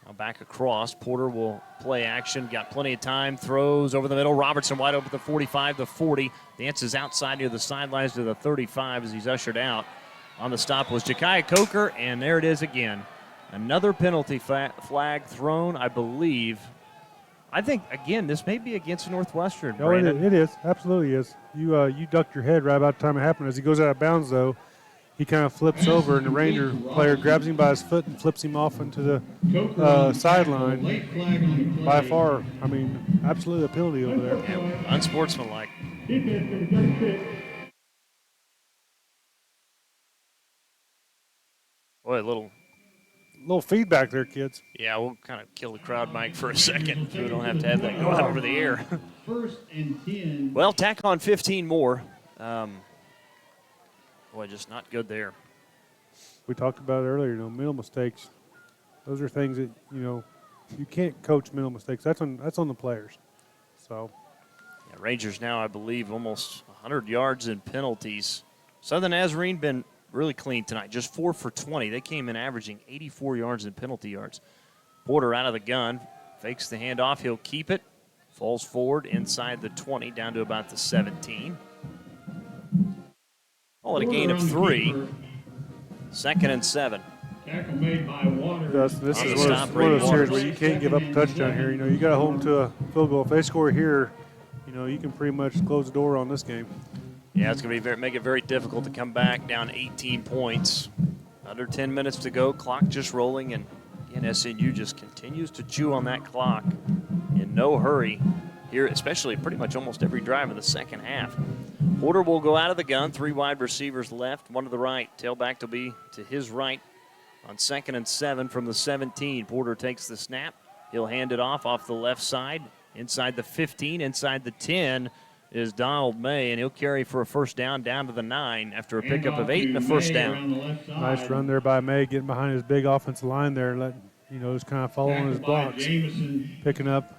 Now back across. Porter will play action. Got plenty of time. Throws over the middle. Robertson wide open at the 45, the 40. Dances outside near the sidelines to the 35 as he's ushered out. On the stop was Ja'Kiah Coker, and there it is again. Another penalty flag thrown, I believe. I think, again, this may be against Northwestern. No, it is. Absolutely is. You ducked your head right about the time it happened. As he goes out of bounds, though, he kind of flips over, and the Ranger player grabs him by his foot and flips him off into the sideline. By far, absolutely a penalty over there. Yeah, unsportsmanlike. Boy, a little feedback there, kids. Yeah, we'll kind of kill the crowd mic for a second so we don't have to have that go out over the air. First and 10. Well, tack on 15 more. Boy, just not good there. We talked about it earlier, mental mistakes. Those are things that, you can't coach mental mistakes. That's on the players. So, yeah, Rangers now, I believe, almost 100 yards in penalties. Southern Nazarene been really clean tonight, just 4 for 20. They came in averaging 84 yards in penalty yards. Porter out of the gun, fakes the handoff. He'll keep it. Falls forward inside the 20, down to about the 17. Call it a gain of 3. 2nd and 7. Tackle made by Waters. This is one of those series where you can't give up a touchdown here. You got to hold them to a field goal. If they score here, you can pretty much close the door on this game. Yeah, it's going to make it very difficult to come back down 18 points. Under 10 minutes to go, clock just rolling, and again, SNU just continues to chew on that clock in no hurry here, especially pretty much almost every drive of the second half. Porter will go out of the gun, 3 wide receivers left, 1 to the right. Tailback will be to his right on 2nd and 7 from the 17. Porter takes the snap. He'll hand it off the left side, inside the 15, inside the 10. Is Donald May, and he'll carry for a first down to the 9 after a pickup of 8 and a first down. Nice run there by May, getting behind his big offensive line there, just kind of following his blocks. Picking up,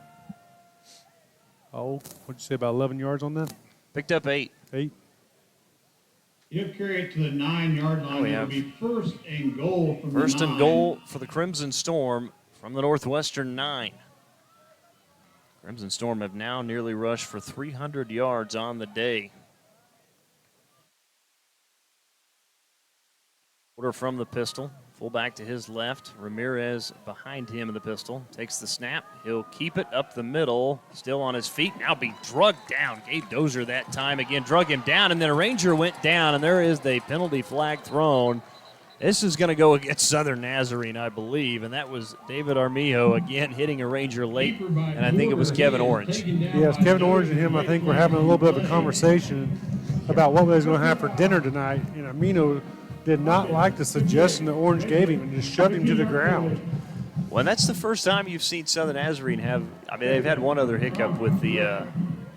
what'd you say, about 11 yards on that? Picked up 8. 8. He'll carry it to the 9-yard line. It'll be first and goal from the 9. First and goal for the Crimson Storm from the Northwestern 9. Crimson Storm have now nearly rushed for 300 yards on the day. Porter from the pistol. Fullback to his left. Ramirez behind him in the pistol. Takes the snap. He'll keep it up the middle. Still on his feet. Now being drugged down. Gabe Dozier that time again drug him down. And then a Ranger went down. And there is the penalty flag thrown. This is going to go against Southern Nazarene, I believe, and that was David Armijo again hitting a Ranger late, and I think it was Kevin Orange. Yes, Kevin Orange and him, I think, were having a little bit of a conversation about what they was going to have for dinner tonight, and Armijo did not like the suggestion that Orange gave him and just shoved him to the ground. Well, that's the first time you've seen Southern Nazarene have, they've had one other hiccup with the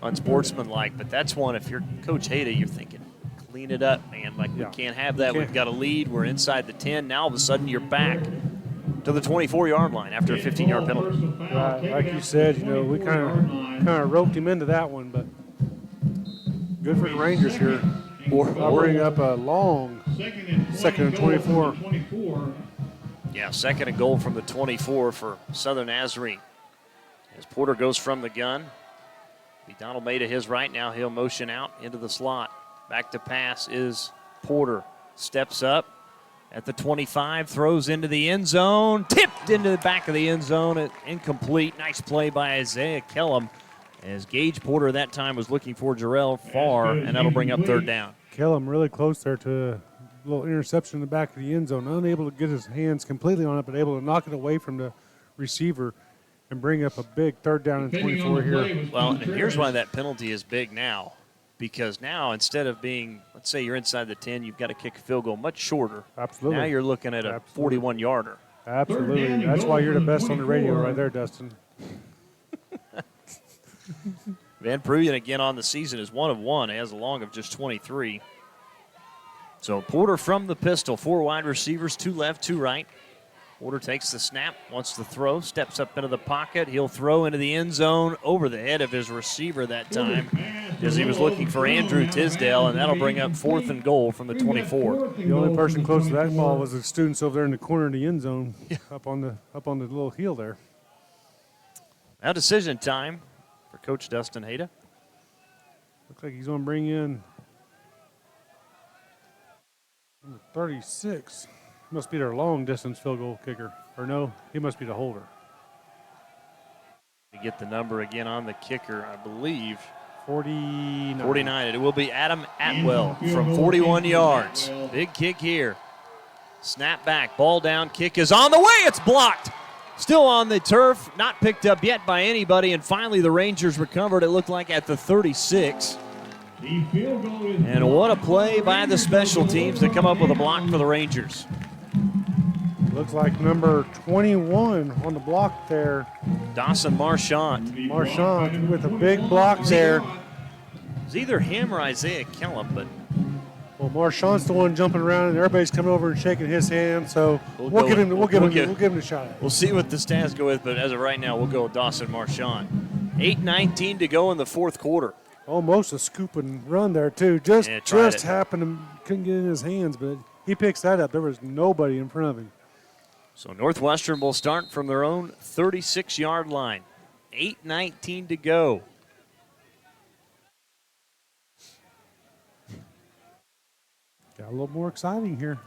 unsportsmanlike, but that's one, if you're Coach Hayda, you're thinking, clean it up, man. We can't have that. We've got a lead. We're inside the 10. Now all of a sudden you're back to the 24-yard line after a 15-yard penalty. Right, like you said, we kind of roped him into that one, but good for the Rangers here. I'll bring up a long 2nd and 24. Yeah, 2nd and goal from the 24 for Southern Nazarene. As Porter goes from the gun, Donald May to his right. Now he'll motion out into the slot. Back to pass is Porter. Steps up at the 25, throws into the end zone, tipped into the back of the end zone, incomplete. Nice play by Isaiah Kellum, as Gage Porter that time was looking for Jarrell Farr, and that'll bring up 3rd down. Kellum really close there to a little interception in the back of the end zone, unable to get his hands completely on it, but able to knock it away from the receiver and bring up a big 3rd down and 24 here. Well, and here's why that penalty is big now. because now instead of being, let's say you're inside the 10, you've got to kick a field goal much shorter. Absolutely. Now you're looking at a 41-yarder. Absolutely. That's why you're the best on the radio right there, Dustin. Van Pruyen again on the season is 1 of 1. He has a long of just 23. So Porter from the pistol, 4 wide receivers, 2 left, 2 right. Porter takes the snap, wants to throw, steps up into the pocket. He'll throw into the end zone over the head of his receiver that time because he was looking for Andrew Tisdale, and that'll bring up 4th and goal from the 24. The only person close to that ball was the students over there in the corner of the end zone, up on the little hill there. Now decision time for Coach Dustin Hayda. Looks like he's going to bring in number 36. Must be their long-distance field goal kicker. Or no, he must be the holder. To get the number again on the kicker, I believe. 49. 49. It will be Adam Atwell from 41 yards. Big kick here. Snap back, ball down, kick is on the way. It's blocked. Still on the turf, not picked up yet by anybody, and finally the Rangers recovered, it looked like, at the 36. And what a play by the special teams to come up with a block for the Rangers. Looks like number 21 on the block there. Dawson Marchant. Marchant with a big block there. It's either him or Isaiah Kellum, but well, Marchant's the one jumping around, and everybody's coming over and shaking his hand. So we'll give him a shot. We'll see what the stats go with, but as of right now, we'll go with Dawson Marchant. 8:19 to go in the 4th quarter. Almost a scoop and run there too. Just happened to couldn't get in his hands, but he picks that up. There was nobody in front of him. So Northwestern will start from their own 36-yard line. 8:19 to go. Got a little more exciting here.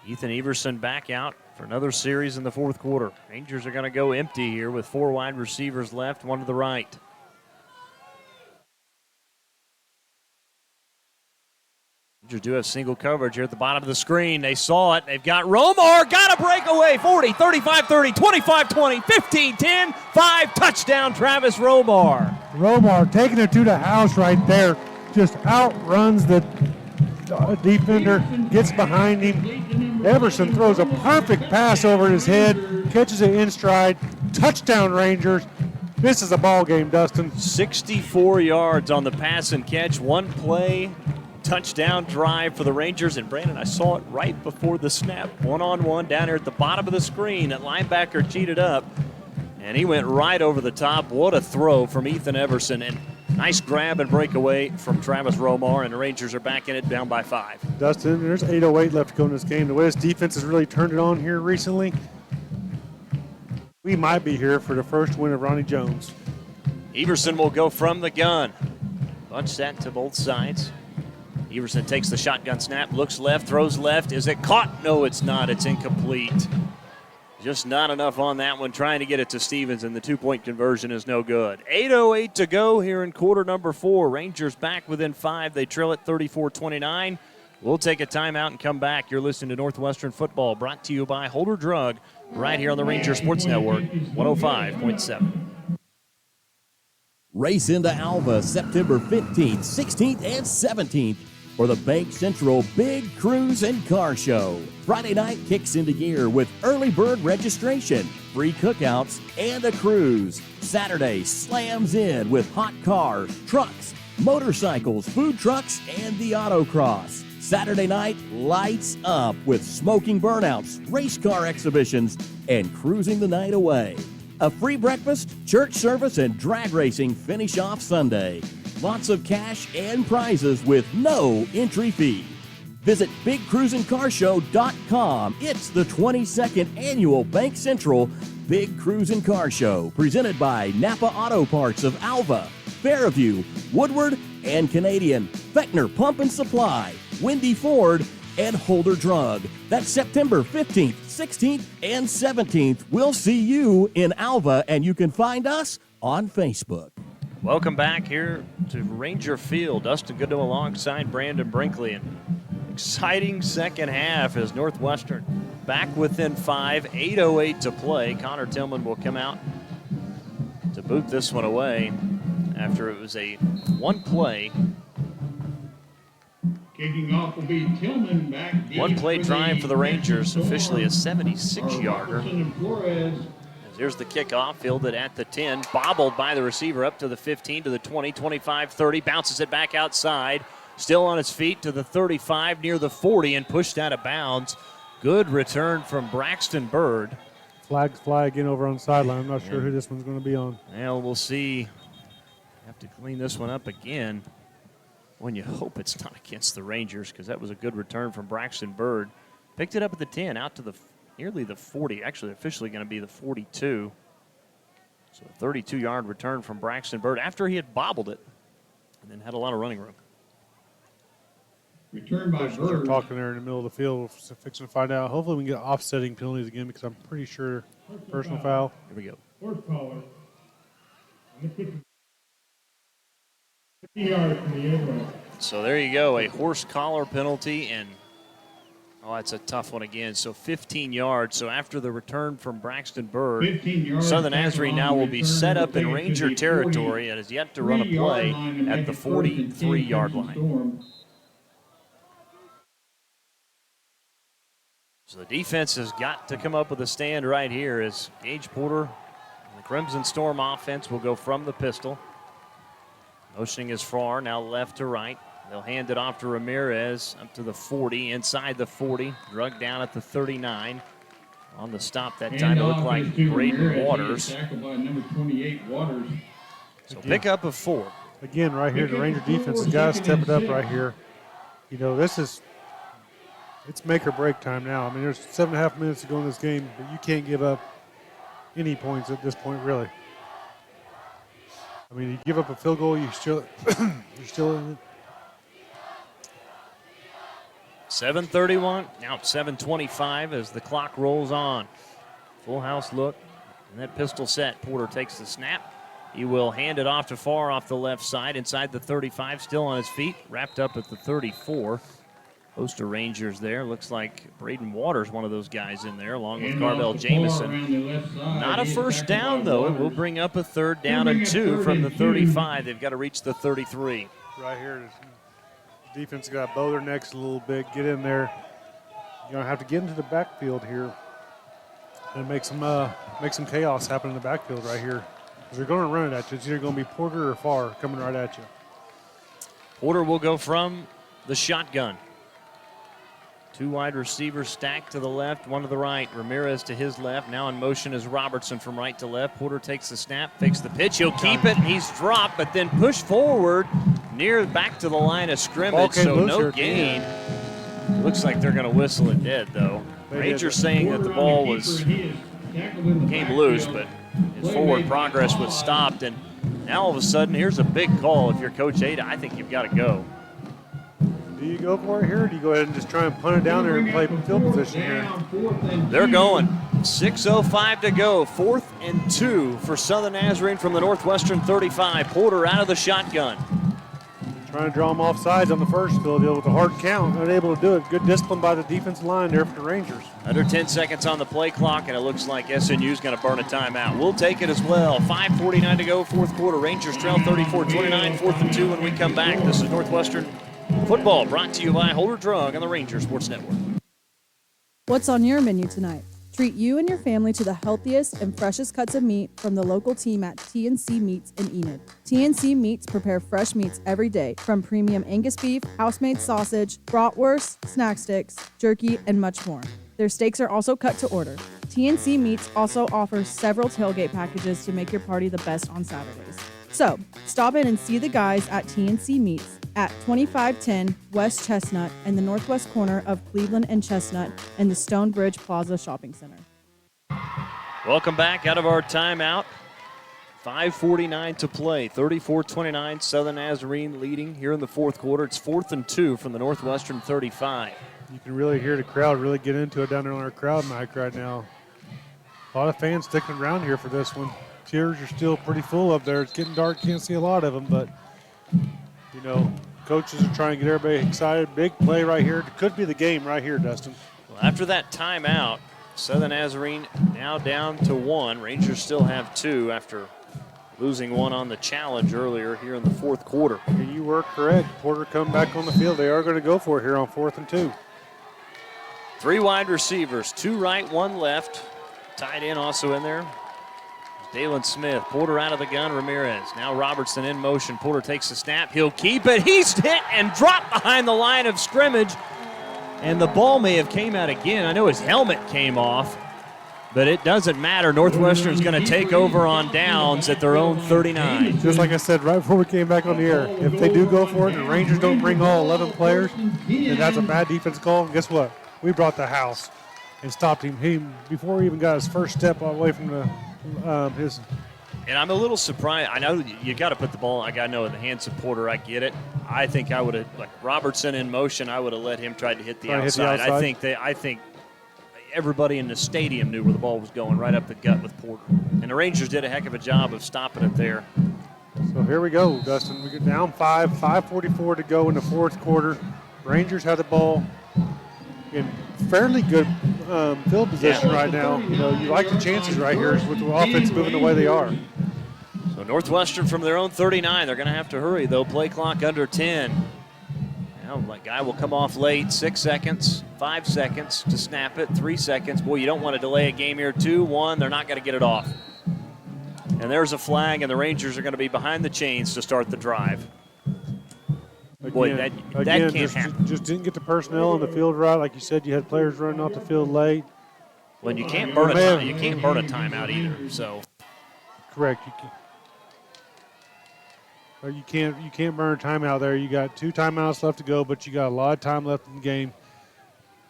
Ethan Everson back out for another series in the 4th quarter. Rangers are going to go empty here with 4 wide receivers left, 1 to the right. Rangers do have single coverage here at the bottom of the screen. They saw it. They've got Romar. Got a breakaway. 40, 35, 30, 25, 20, 15, 10, 5. Touchdown, Travis Romar. Romar taking it to the house right there. Just outruns the defender, gets behind him. Everson throws a perfect pass over his head, catches it in stride. Touchdown, Rangers. This is a ball game, Dustin. 64 yards on the pass and catch. 1 play. Touchdown drive for the Rangers, and Brandon, I saw it right before the snap. 1-on-1 down here at the bottom of the screen. That linebacker cheated up, and he went right over the top. What a throw from Ethan Everson, and nice grab and breakaway from Travis Romar, and the Rangers are back in it, down by 5. Dustin, there's 8:08 left to go in this game. The way this defense has really turned it on here recently, we might be here for the first win of Ronnie Jones. Everson will go from the gun. Bunch that to both sides. Everson takes the shotgun snap, looks left, throws left. Is it caught? No, it's not. It's incomplete. Just not enough on that one. Trying to get it to Stevens, and the 2-point conversion is no good. 8:08 to go here in quarter number 4. Rangers back within 5. They trail at 34-29. We'll take a timeout and come back. You're listening to Northwestern Football, brought to you by Holder Drug, right here on the Ranger Sports Network, 105.7. Race into Alva September 15th, 16th, and 17th for the Bank Central Big Cruise and Car Show. Friday night kicks into gear with early bird registration, free cookouts, and a cruise. Saturday slams in with hot cars, trucks, motorcycles, food trucks, and the autocross. Saturday night lights up with smoking burnouts, race car exhibitions, and cruising the night away. A free breakfast, church service, and drag racing finish off Sunday. Lots of cash and prizes with no entry fee. Visit BigCruisinCarShow.com. It's the 22nd annual Bank Central Big Cruisin' Car Show, presented by Napa Auto Parts of Alva, Fairview, Woodward, and Canadian, Fechner Pump and Supply, Windy Ford, and Holder Drug. That's September 15th, 16th, and 17th. We'll see you in Alva, and you can find us on Facebook. Welcome back here to Ranger Field. Dustin Goodell alongside Brandon Brinkley. And exciting second half as Northwestern back within 5, 8:08 to play. Connor Tillman will come out to boot this one away after it was a one-play. Kicking off will be Tillman back. One-play drive for the Rangers, officially a 76-yarder. Here's the kickoff, fielded at the 10, bobbled by the receiver up to the 15, to the 20, 25, 30, bounces it back outside, still on his feet to the 35, near the 40, and pushed out of bounds. Good return from Braxton Bird. Flags fly again over on the sideline. I'm not sure who this one's going to be on. Well, we'll see. Have to clean this one up again. When you hope it's not against the Rangers, because that was a good return from Braxton Bird. Picked it up at the 10, out to the nearly the 40, actually officially going to be the 42. So a 32-yard return from Braxton Bird after he had bobbled it and then had a lot of running room. Return by They're Bird. talking there in the middle of the field. We're fixing to find out. Hopefully we can get offsetting penalties again, because I'm pretty sure personal foul. Here we go. Fourth caller. On the 50 yards from the end line. So there you go, a horse collar penalty, and that's a tough one again. So 15 yards. So after the return from Braxton Bird, 15 yards, Southern Nazarene now will be set up in Ranger territory and has yet to run a play at the 43-yard line. So the defense has got to come up with a stand right here as Gage Porter and the Crimson Storm offense will go from the pistol. Motioning is far, now left to right. They'll hand it off to Ramirez up to the 40, inside the 40, drug down at the 39. On the stop that time, it looked like Braden Waters. Tackled by number 28, Waters. So pick up of 4. Again, right here, the Ranger defense has got to step it up right here. You know, it's make or break time now. I mean, there's 7.5 minutes to go in this game, but you can't give up any points at this point, really. I mean, you give up a field goal, you're still in it. 7:31, now 7:25 as the clock rolls on. Full house look, and that pistol set. Porter takes the snap. He will hand it off to Farr off the left side, inside the 35, still on his feet, wrapped up at the 34. Host of Rangers there. Looks like Braden Waters, one of those guys in there, along with Carvel Jamison. Not a first down, though. It will bring up a 3rd down and 2 from the 35. They've got to reach the 33. Right here, the defense got to bow their necks a little bit, get in there. You're going to have to get into the backfield here and make some chaos happen in the backfield right here. Because they're going to run it at you. It's either going to be Porter or Farr coming right at you. Porter will go from the shotgun. 2 wide receivers stacked to the left, 1 to the right. Ramirez to his left. Now in motion is Robertson from right to left. Porter takes the snap, fakes the pitch. He'll keep it, and he's dropped, but then pushed forward near back to the line of scrimmage, so no gain. Looks like they're going to whistle it dead, though. Rangers saying that the ball came loose, but his forward progress was stopped, and now all of a sudden, here's a big call. If you're Coach Ada, I think you've got to go. Do you go for it here, or do you go ahead and just try and punt it down there and play field position here? They're going. 6:05 to go. 4th and 2 for Southern Nazarene from the Northwestern 35. Porter out of the shotgun. Trying to draw them off sides on the first field with a hard count. Not able to do it. Good discipline by the defensive line there for the Rangers. Under 10 seconds on the play clock, and it looks like SNU's going to burn a timeout. We'll take it as well. 5:49 to go, 4th quarter. Rangers trail 34-29, 4th and 2 when we come back. This is Northwestern Football, brought to you by Holder Drug on the Ranger Sports Network. What's on your menu tonight? Treat you and your family to the healthiest and freshest cuts of meat from the local team at TNC Meats in Enid. TNC Meats prepare fresh meats every day, from premium Angus beef, house-made sausage, bratwurst, snack sticks, jerky, and much more. Their steaks are also cut to order. TNC Meats also offers several tailgate packages to make your party the best on Saturdays. So, stop in and see the guys at TNC Meats at 2510 West Chestnut and the northwest corner of Cleveland and Chestnut in the Stonebridge Plaza Shopping Center. Welcome back out of our timeout. 5:49 to play. 34-29, Southern Nazarene leading here in the 4th quarter. It's 4th and 2 from the Northwestern 35. You can really hear the crowd really get into it down there on our crowd mic right now. A lot of fans sticking around here for this one. Cheers are still pretty full up there. It's getting dark, can't see a lot of them, but you know, coaches are trying to get everybody excited. Big play right here. It could be the game right here, Dustin. Well, after that timeout, Southern Nazarene now down to 1. Rangers still have 2 after losing one on the challenge earlier here in the fourth quarter. And you were correct. Porter come back on the field. They are going to go for it here on 4th and 2. 3 wide receivers, 2 right, 1 left. Tight end also in there. Dalen Smith. Porter out of the gun. Ramirez. Now Robertson in motion. Porter takes the snap. He'll keep it. He's hit and dropped behind the line of scrimmage. And the ball may have came out again. I know his helmet came off, but it doesn't matter. Northwestern's going to take over on downs at their own 39. Just like I said right before we came back on the air, if they do go for it and the Rangers don't bring all 11 players, then that's a bad defense call. And guess what? We brought the house and stopped him. Before he even got his first step away from his. And I'm a little surprised. I know you got to put the ball, I got to know, in the hands of Porter. I get it. I think I would have, like Robertson in motion, I would have let him try to hit the outside. I think everybody in the stadium knew where the ball was going, right up the gut with Porter. And the Rangers did a heck of a job of stopping it there. So here we go, Dustin. We get down 5:44 to go in the fourth quarter. Rangers have the ball in fairly good field position right now. You know, you like the chances right here with the offense moving the way they are. So Northwestern from their own 39. They're going to have to hurry, though. Play clock under 10. Now, that guy will come off late. 6 seconds, 5 seconds to snap it, 3 seconds. Boy, you don't want to delay a game here. 2-1, they're not going to get it off. And there's a flag, and the Rangers are going to be behind the chains to start the drive. Boy, that can't happen. Just didn't get the personnel on the field right. Like you said, you had players running off the field late. Well, you can't burn a timeout either. So correct. You can't burn a timeout there. You got 2 timeouts left to go, but you got a lot of time left in the game.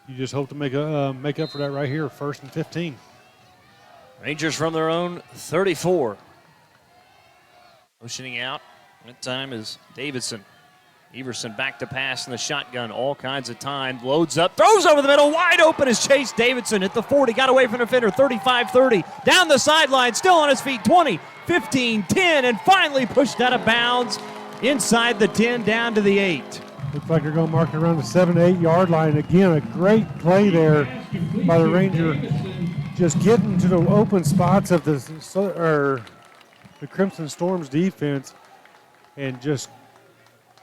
You just hope to make up for that right here, 1st and 15. Rangers from their own 34. Motioning out. That time is Davidson. Everson back to pass in the shotgun, all kinds of time. Loads up, throws over the middle, wide open is Chase Davidson at the 40. Got away from the defender, 35-30. Down the sideline, still on his feet, 20, 15, 10, and finally pushed out of bounds inside the 10 down to the 8. Looks like they're going to mark it around the 7 to 8 yard line. Again, a great play there by the Ranger. Just getting to the open spots of the Crimson Storm's defense and just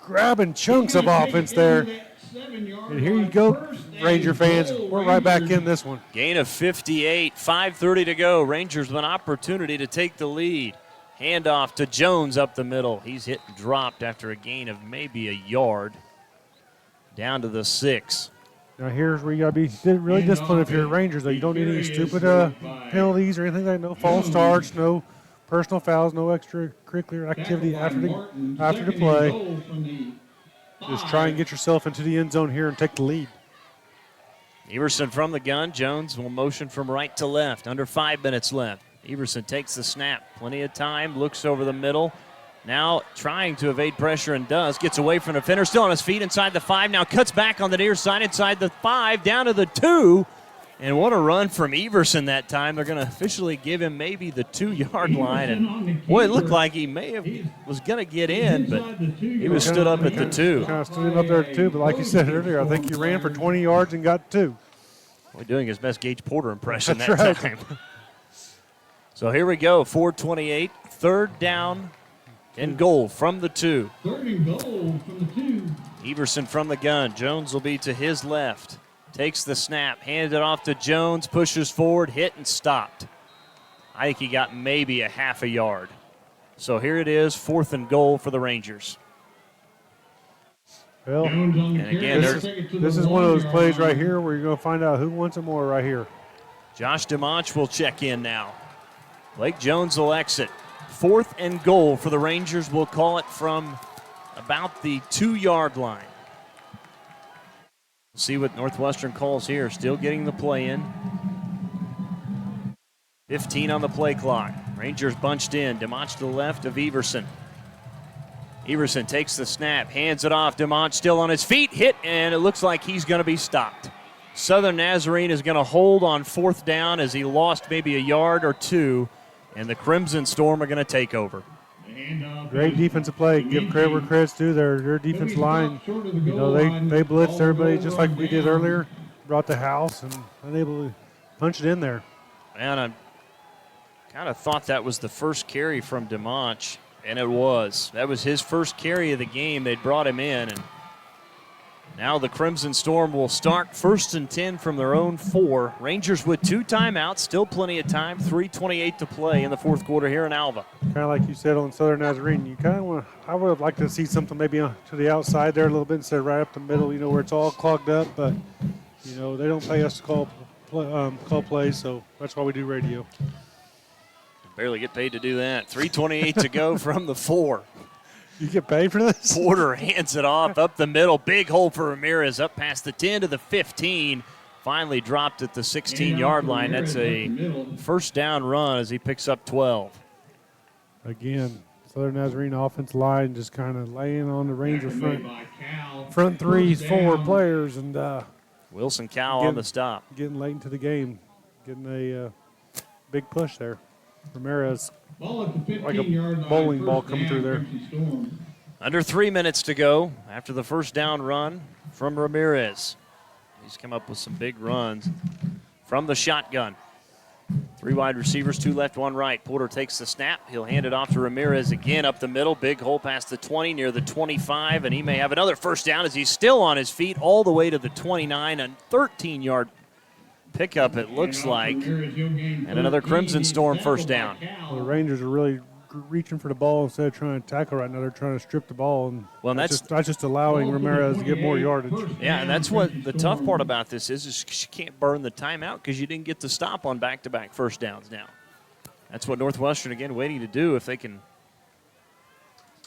grabbing chunks of offense there. And here you go, Ranger fans. We're right back in this one. Gain of 58, 5:30 to go. Rangers with an opportunity to take the lead. Handoff to Jones up the middle. He's hit and dropped after a gain of maybe a yard. Down to the 6. Now here's where you got to be really disciplined if you're Rangers. Though. You don't need any stupid penalties or anything like that. No false starts, no personal fouls, no extracurricular activity after the play. Just try and get yourself into the end zone here and take the lead. Everson from the gun. Jones will motion from right to left. Under 5 minutes left. Everson takes the snap. Plenty of time. Looks over the middle. Now trying to evade pressure and does. Gets away from the defender. Still on his feet inside the 5. Now cuts back on the near side inside the 5. Down to the 2. And what a run from Everson that time. They're going to officially give him maybe the 2-yard line. And boy, it looked like he was going to get in, but he was stood up at the 2. Kind of stood him up there at 2, but like you said earlier, I think he ran for 20 yards and got 2. Boy, doing his best Gage Porter impression That's that right. time. So here we go, 4:28, 3rd down and goal from the 2. 3rd and goal from the 2. Everson from the gun. Jones will be to his left. Takes the snap, handed it off to Jones, pushes forward, hit and stopped. I think he got maybe a half a yard. So here it is, 4th and goal for the Rangers. Well, and again, this is one of those plays right here where you're going to find out who wants it more right here. Josh DeMonch will check in now. Blake Jones will exit. 4th and goal for the Rangers. We'll call it from about the 2-yard line. See what Northwestern calls here. Still getting the play in. 15 on the play clock. Rangers bunched in. DeMonch to the left of Everson. Everson takes the snap, hands it off. DeMonch still on his feet, hit, and it looks like he's going to be stopped. Southern Nazarene is going to hold on 4th down as he lost maybe a yard or 2, and the Crimson Storm are going to take over. Great defensive play. Give credit where credit's due. Their defense line, they blitzed everybody just like we did earlier. Brought the house and unable to punch it in there. And Kind of thought that was the first carry from DeMonch, and it was. That was his first carry of the game. They'd brought him in, and now the Crimson Storm will start 1st and 10 from their own 4. Rangers with 2 timeouts, still plenty of time, 3:28 to play in the 4th quarter here in Alva. Kind of like you said on Southern Nazarene, you kind of want. I would have liked to see something maybe to the outside there a little bit instead of right up the middle. Where it's all clogged up. But they don't pay us to call plays, so that's why we do radio. Barely get paid to do that. 3:28 to go from the 4. You get paid for this? Porter hands it off up the middle. Big hole for Ramirez up past the 10 to the 15. Finally dropped at the 16-yard line. That's a first down run as he picks up 12. Again, Southern Nazarene offensive line just kind of laying on the Ranger front 3-4 players. And Wilson Cowell on the stop. Getting late into the game. Getting a big push there. Ramirez, like a bowling ball coming through there. Under 3 minutes to go after the first down run from Ramirez. He's come up with some big runs from the shotgun. 3 wide receivers, 2 left, 1 right. Porter takes the snap. He'll hand it off to Ramirez again up the middle. Big hole past the 20, near the 25, and he may have another first down as he's still on his feet all the way to the 29, a 13-yard pickup, it looks like, and another Crimson Storm first down. Well, the Rangers are really reaching for the ball instead of trying to tackle right now. They're trying to strip the ball, and that's just allowing Ramirez to get more yardage. Yeah, and that's what the tough part about this is you can't burn the timeout because you didn't get the stop on back-to-back first downs now. That's what Northwestern, again, waiting to do. If they can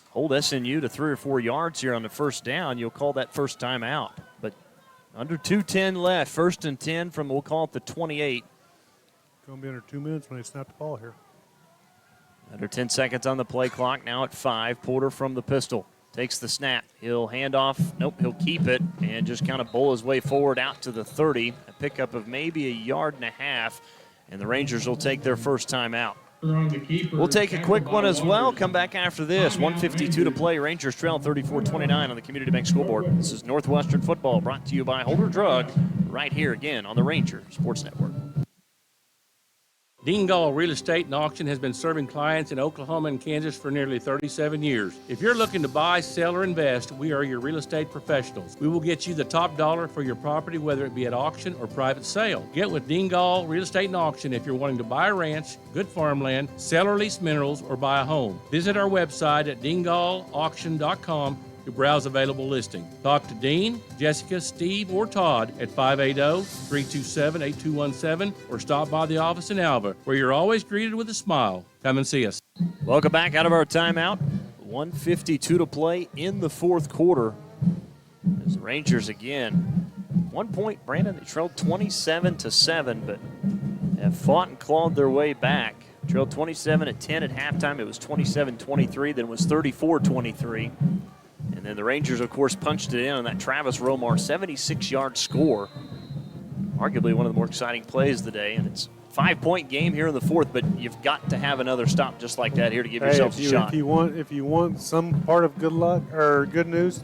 hold SNU to 3 or 4 yards here on the first down, you'll call that first timeout. But under 2:10 left, 1st and 10 from, we'll call it the 28. Going to be under 2 minutes when they snap the ball here. Under 10 seconds on the play clock, now at 5. Porter from the pistol takes the snap. He'll hand off. Nope, he'll keep it and just kind of bowl his way forward out to the 30. A pickup of maybe a yard and a half, and the Rangers will take their first time out. We'll take a quick one as well. Come back after this. 1:52 to play. Rangers trail 34-29 on the Community Bank Scoreboard. This is Northwestern Football brought to you by Holder Drug right here again on the Ranger Sports Network. Dean Gall Real Estate and Auction has been serving clients in Oklahoma and Kansas for nearly 37 years. If you're looking to buy, sell, or invest, we are your real estate professionals. We will get you the top dollar for your property, whether it be at auction or private sale. Get with Dean Gall Real Estate and Auction if you're wanting to buy a ranch, good farmland, sell or lease minerals, or buy a home. Visit our website at deangallauction.com to browse available listing. Talk to Dean, Jessica, Steve, or Todd at 580-327-8217 or stop by the office in Alva, where you're always greeted with a smile. Come and see us. Welcome back out of our timeout. 1:52 to play in the 4th quarter. As the Rangers again, 1 point, Brandon, they trailed 27-7, but have fought and clawed their way back. Trailed 27-10 at halftime. It was 27-23, then it was 34-23. And then the Rangers, of course, punched it in on that Travis Romar 76-yard score. Arguably one of the more exciting plays of the day. And it's a 5-point game here in the 4th, but you've got to have another stop just like that here to give yourself a shot. If you want some part of good luck or good news,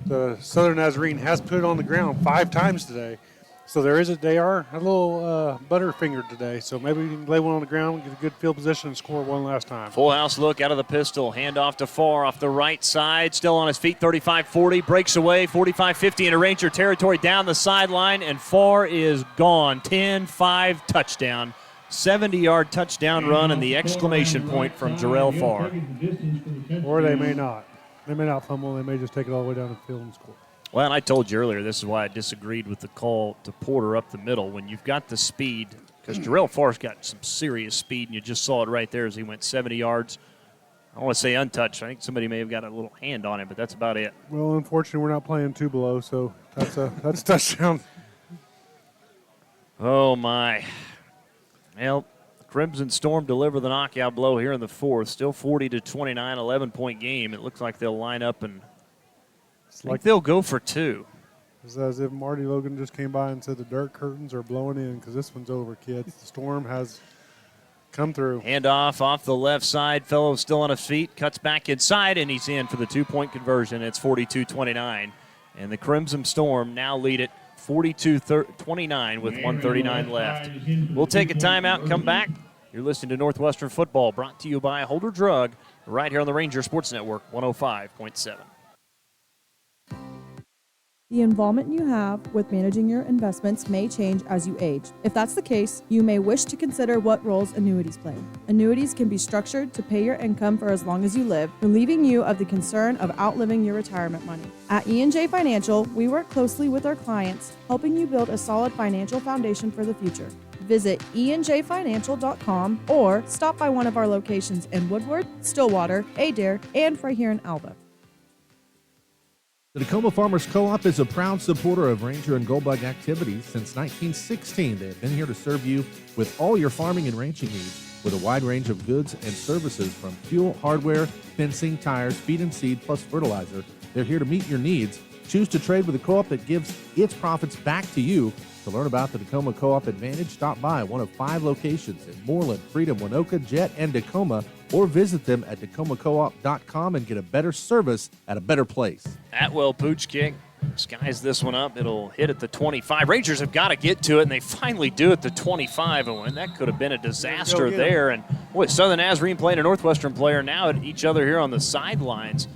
the Southern Nazarene has put it on the ground 5 times today. So they are a little butterfingered today. So maybe we can lay one on the ground, get a good field position, and score one last time. Full house look out of the pistol. Hand off to Farr off the right side. Still on his feet, 35-40. Breaks away, 45-50 into Ranger territory down the sideline. And Farr is gone. 10-5 touchdown. 70-yard touchdown run and the exclamation point from Jarrell Farr. Or they may not. They may not fumble. They may just take it all the way down the field and score. Well, and I told you earlier, this is why I disagreed with the call to Porter up the middle. When you've got the speed, because Jarrell Farr's got some serious speed, and you just saw it right there as he went 70 yards. I don't want to say untouched. I think somebody may have got a little hand on him, but that's about it. Well, unfortunately, we're not playing 2 below, so that's a touchdown. Oh, my. Well, Crimson Storm deliver the knockout blow here in the 4th. Still 40-29, 11-point game. It looks like they'll line up and they'll go for 2. It's as if Marty Logan just came by and said the dirt curtains are blowing in because this one's over, kids. The storm has come through. Handoff off the left side. Fellow still on his feet. Cuts back inside, and he's in for the 2-point conversion. It's 42-29. And the Crimson Storm now lead it 42-29 with 1:39 left. We'll take a timeout and come back. You're listening to Northwestern Football, brought to you by Holder Drug, right here on the Ranger Sports Network, 105.7. The involvement you have with managing your investments may change as you age. If that's the case, you may wish to consider what roles annuities play. Annuities can be structured to pay your income for as long as you live, relieving you of the concern of outliving your retirement money. At E&J Financial, we work closely with our clients, helping you build a solid financial foundation for the future. Visit enjfinancial.com or stop by one of our locations in Woodward, Stillwater, Adair, and right here in Alva. The Tacoma Farmers Co-op is a proud supporter of Ranger and Goldbug activities since 1916. They have been here to serve you with all your farming and ranching needs with a wide range of goods and services from fuel, hardware, fencing, tires, feed and seed, plus fertilizer. They're here to meet your needs. Choose to trade with a co-op that gives its profits back to you. To learn about the Tacoma Co-op Advantage, stop by one of 5 locations in Moreland, Freedom, Winoka, Jet, and Tacoma, or visit them at tacomacoop.com and get a better service at a better place. Atwell pooch kick. Skies this one up. It'll hit at the 25. Rangers have got to get to it, and they finally do at the 25. And that could have been a disaster there. And boy, Southern Nazarene playing a Northwestern player now at each other here on the sidelines.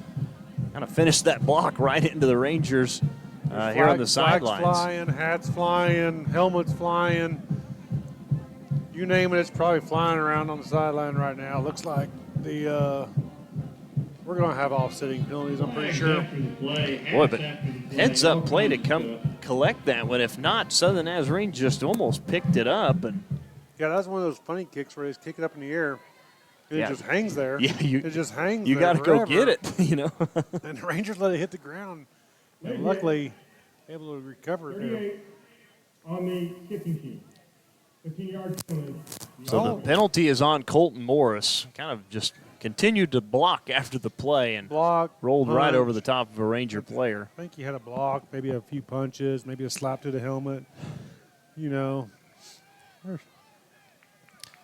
Kind of finished that block right into the Rangers here on the sidelines. Flags flying, hats flying, helmets flying. You name it, it's probably flying around on the sideline right now. Looks like we're going to have offsetting penalties, I'm pretty sure. Boy, but heads up play to come collect that one. If not, Southern Nazarene just almost picked it up. And yeah, that's one of those funny kicks where they just kick it up in the air. It just hangs there. Yeah, it just hangs you there. You got to go get it, you know. And the Rangers let it hit the ground. And luckily, able to recover it. 38 on the kicking team. 15-yard penalty. So the penalty is on Colton Morris. Kind of just continued to block after the play and rolled right over the top of a Ranger player. I think he had a block, maybe a few punches, maybe a slap to the helmet. You know.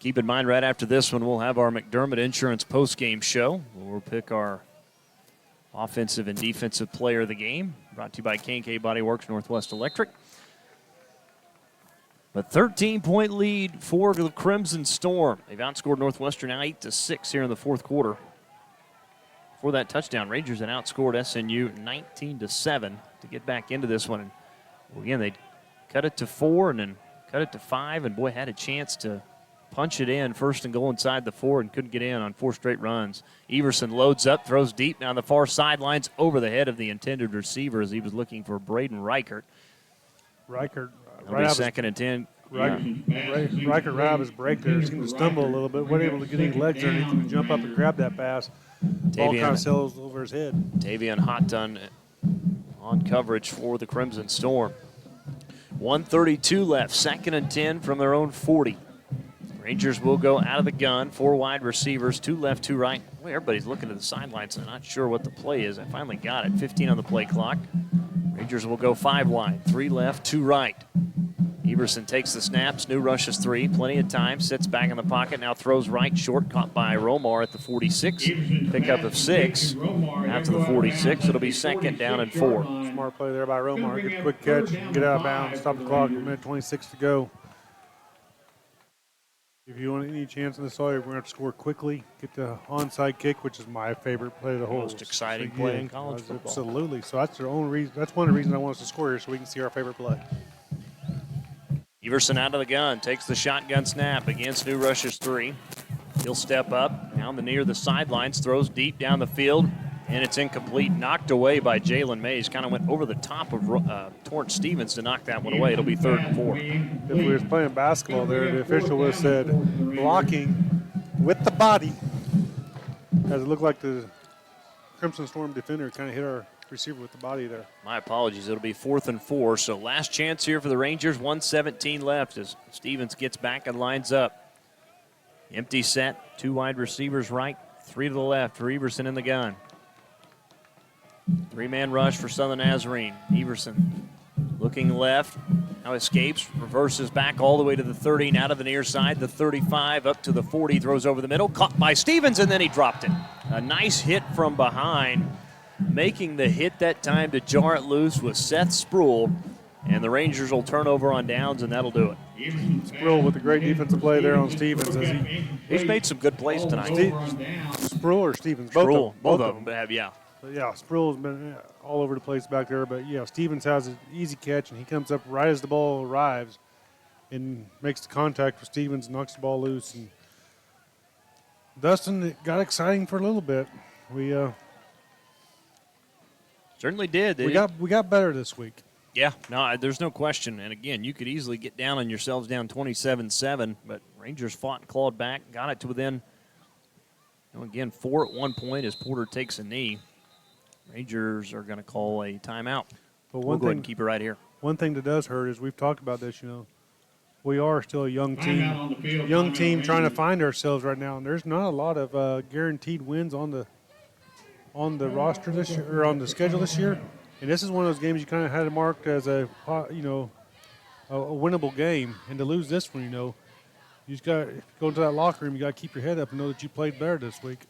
Keep in mind, right after this one, we'll have our McDermott Insurance postgame show. We'll pick our offensive and defensive player of the game. Brought to you by K&K Body Works, Northwest Electric. But 13-point lead for the Crimson Storm. They've outscored Northwestern now 8-6 here in the fourth quarter. For that touchdown, Rangers had outscored SNU 19-7 to get back into this one. And again, they cut it to 4 and then cut it to 5, and boy, had a chance to punch it in first and goal inside the 4 and couldn't get in on 4 straight runs. Everson loads up, throws deep down the far sidelines over the head of the intended receiver as he was looking for Braden Reichert. That'll be second and 10. Reichert right out of his break there seemed to stumble a little bit. Wasn't able to get any legs or anything to jump up and grab that pass. Ball kind of sails over his head. Tavion Houghton on coverage for the Crimson Storm. 1:32 left, second and 10 from their own 40. Rangers will go out of the gun, 4 wide receivers, 2 left, 2 right. Boy, everybody's looking to the sidelines and not sure what the play is. I finally got it. 15 on the play clock. Rangers will go 5 wide, 3 left, 2 right. Everson takes the snaps, new rushes 3, plenty of time, sits back in the pocket, now throws right, short, caught by Romar at the 46. Pickup of 6, out to the 46. It'll be second down and 4. Smart play there by Romar. Good quick catch, get out of bounds, stop the clock, 1:26 to go. If you want any chance in this all, we're going to have to score quickly, get the onside kick, which is my favorite play of the whole. Most exciting play in college football. Absolutely. So that's their own reason. That's one of the reasons I want us to score here, so we can see our favorite play. Everson out of the gun, takes the shotgun snap against new rushers 3. He'll step up, down the near the sidelines, throws deep down the field, and it's incomplete. Knocked away by Jalen Mays. Kind of went over the top of Torrance Stevens to knock that one away. It'll be 3rd and 4. If we was playing basketball there, the official would have said blocking with the body, as it looked like the Crimson Storm defender kind of hit our receiver with the body there. My apologies. It'll be 4th and 4. So last chance here for the Rangers. 1:17 left as Stevens gets back and lines up. Empty set. 2 wide receivers right, 3 to the left for Everson in the gun. 3-man rush for Southern Nazarene. Everson looking left. Now escapes, reverses back all the way to the 30, now to the near side, the 35, up to the 40, throws over the middle, caught by Stevens, and then he dropped it. A nice hit from behind. Making the hit that time to jar it loose was Seth Sproul, and the Rangers will turn over on downs, and that'll do it. Sproul with a great defensive play there on Stevens. He's made some good plays tonight. Sproul or Stevens? Both of them have, yeah. But yeah, Sproul's been all over the place back there. But, yeah, Stevens has an easy catch, and he comes up right as the ball arrives and makes the contact with Stevens, knocks the ball loose. And Dustin, it got exciting for a little bit. We certainly did. We got better this week. Yeah, no, there's no question. And, again, you could easily get down on yourselves down 27-7, but Rangers fought and clawed back, got it to within, 4 at one point as Porter takes a knee. Rangers are going to call a timeout. But we'll go ahead and keep it right here. One thing that does hurt is we've talked about this, we are still a young team trying to find ourselves right now, and there's not a lot of guaranteed wins on the roster this year or on the schedule this year. And this is one of those games you kind of had it marked as a winnable game, and to lose this one, you just got to go into that locker room. You got to keep your head up and know that you played better this week.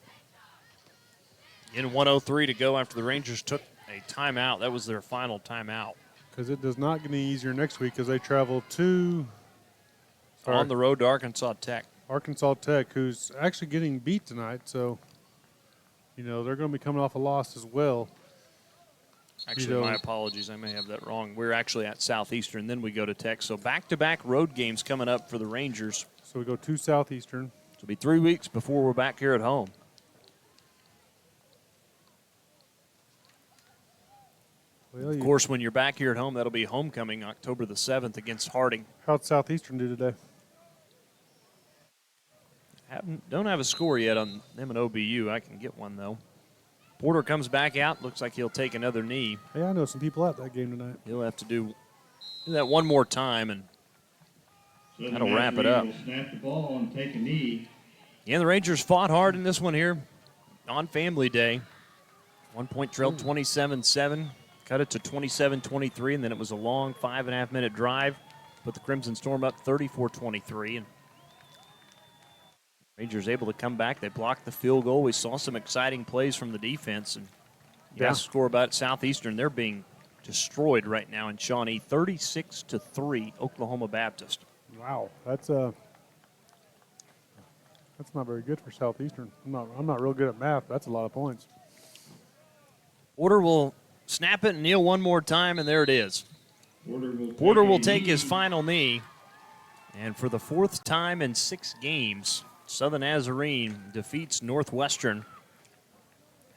In 1:03 to go after the Rangers took a timeout. That was their final timeout. Because it does not get any easier next week as they travel on the road to Arkansas Tech. Arkansas Tech, who's actually getting beat tonight. So, they're going to be coming off a loss as well. Actually, my apologies. I may have that wrong. We're actually at Southeastern, then we go to Tech. So back-to-back road games coming up for the Rangers. So we go to Southeastern. It'll be 3 weeks before we're back here at home. Well, of course, when you're back here at home, that'll be homecoming October the 7th against Harding. How'd Southeastern do today? Don't have a score yet on them and OBU. I can get one, though. Porter comes back out. Looks like he'll take another knee. Hey, I know some people at that game tonight. He'll have to do that one more time, and that'll wrap it up. Snap the ball and take a knee. Yeah, the Rangers fought hard in this one here on Family Day. 1 point trail, 27-7. Cut it to 27-23, and then it was a long 5.5-minute drive. Put the Crimson Storm up 34-23, and Rangers able to come back. They blocked the field goal. We saw some exciting plays from the defense, and you asked the score about Southeastern. They're being destroyed right now in Shawnee, 36-3, Oklahoma Baptist. Wow, that's not very good for Southeastern. I'm not real good at math. That's a lot of points. Porter will snap it and kneel one more time, and there it is. Porter will take his final knee, and for the 4th time in 6 games, Southern Nazarene defeats Northwestern.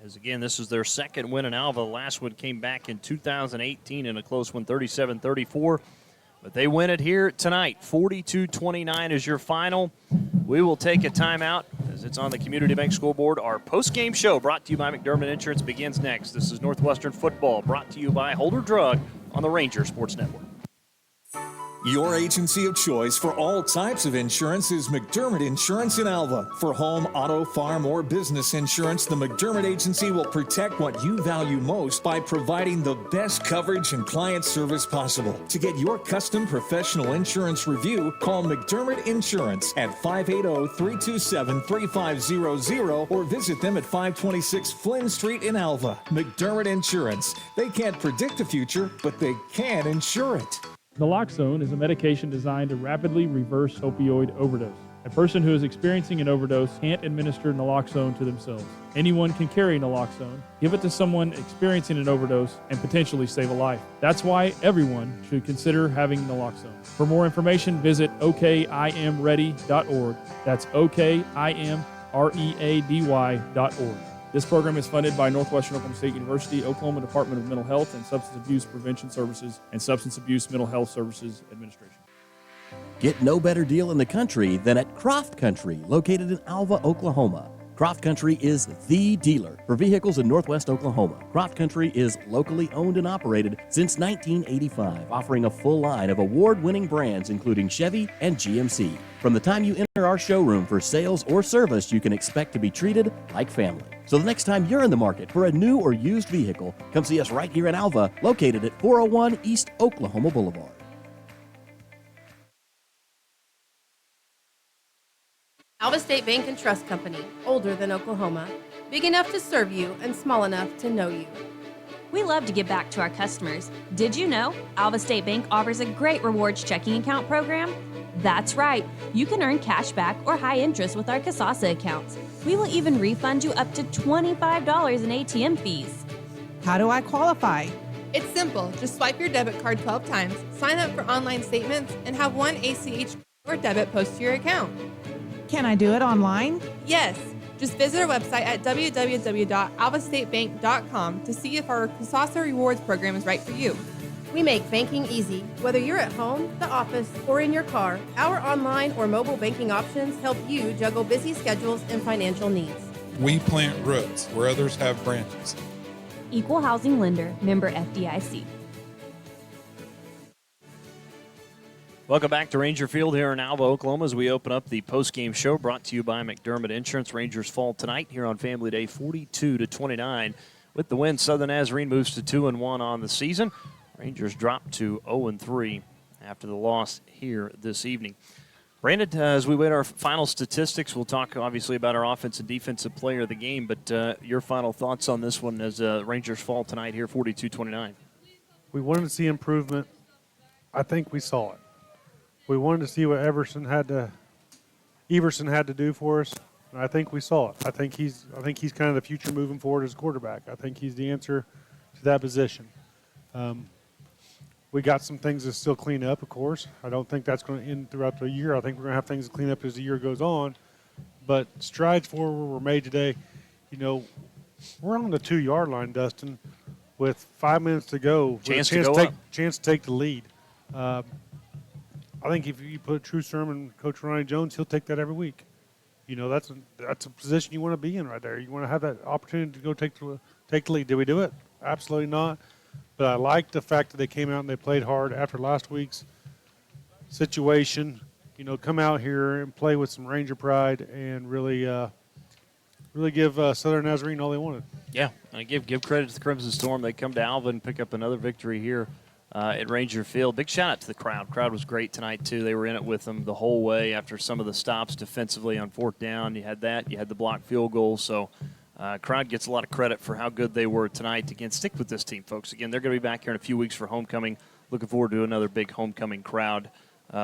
As again, this is their 2nd win in Alva. The last one came back in 2018 in a close one, 37-34. But they win it here tonight. 42-29 is your final. We will take a timeout as it's on the Community Bank scoreboard. Our post-game show brought to you by McDermott Insurance begins next. This is Northwestern Football brought to you by Holder Drug on the Ranger Sports Network. Your agency of choice for all types of insurance is McDermott Insurance in Alva. For home, auto, farm, or business insurance, the McDermott Agency will protect what you value most by providing the best coverage and client service possible. To get your custom professional insurance review, call McDermott Insurance at 580-327-3500 or visit them at 526 Flynn Street in Alva. McDermott Insurance. They can't predict the future, but they can insure it. Naloxone is a medication designed to rapidly reverse opioid overdose. A person who is experiencing an overdose can't administer naloxone to themselves. Anyone can carry naloxone, give it to someone experiencing an overdose, and potentially save a life. That's why everyone should consider having naloxone. For more information, visit okimready.org. That's okimready.org. This program is funded by Northwestern Oklahoma State University, Oklahoma Department of Mental Health and Substance Abuse Prevention Services, and Substance Abuse Mental Health Services Administration. Get no better deal in the country than at Croft Country, located in Alva, Oklahoma. Croft Country is the dealer for vehicles in Northwest Oklahoma. Croft Country is locally owned and operated since 1985, offering a full line of award-winning brands including Chevy and GMC. From the time you enter our showroom for sales or service, you can expect to be treated like family. So the next time you're in the market for a new or used vehicle, come see us right here in Alva, located at 401 East Oklahoma Boulevard. Alva State Bank and Trust Company, older than Oklahoma, big enough to serve you and small enough to know you. We love to give back to our customers. Did you know Alva State Bank offers a great rewards checking account program? That's right. You can earn cash back or high interest with our Kasasa accounts. We will even refund you up to $25 in ATM fees. How do I qualify? It's simple. Just swipe your debit card 12 times, sign up for online statements, and have one ACH or debit post to your account. Can I do it online? Yes. Just visit our website at www.alvastatebank.com to see if our Kasasa Rewards program is right for you. We make banking easy. Whether you're at home, the office, or in your car, our online or mobile banking options help you juggle busy schedules and financial needs. We plant roots where others have branches. Equal housing lender, member FDIC. Welcome back to Ranger Field here in Alva, Oklahoma, as we open up the post-game show brought to you by McDermott Insurance. Rangers fall tonight here on Family Day, 42-29. With the win, Southern Nazarene moves to 2-1 on the season. Rangers drop to 0-3 after the loss here this evening. Brandon, as we wait our final statistics, we'll talk obviously about our offensive and defensive player of the game, but your final thoughts on this one as Rangers fall tonight here, 42-29. We wanted to see improvement. I think we saw it. We wanted to see what Everson had to do for us, and I think we saw it. I think he's kind of the future moving forward as quarterback. I think he's the answer to that position. We got some things to still clean up, of course. I don't think that's going to end throughout the year. I think we're going to have things to clean up as the year goes on. But strides forward were made today. You know, we're on the 2-yard line, Dustin, with 5 minutes to go. Chance to take the lead. I think if you put True Sermon, Coach Ronnie Jones, he'll take that every week. You know, that's a position you want to be in right there. You want to have that opportunity to go take the lead. Did we do it? Absolutely not. But I like the fact that they came out and they played hard after last week's situation. You know, come out here and play with some Ranger pride and really give Southern Nazarene all they wanted. Yeah, and give credit to the Crimson Storm. They come to Alva and pick up another victory here at Ranger Field. Big shout out to the crowd. Crowd was great tonight too. They were in it with them the whole way after some of the stops defensively on fourth down. You had that. You had the blocked field goal. So crowd gets a lot of credit for how good they were tonight. Again, stick with this team, folks. Again, they're going to be back here in a few weeks for homecoming. Looking forward to another big homecoming crowd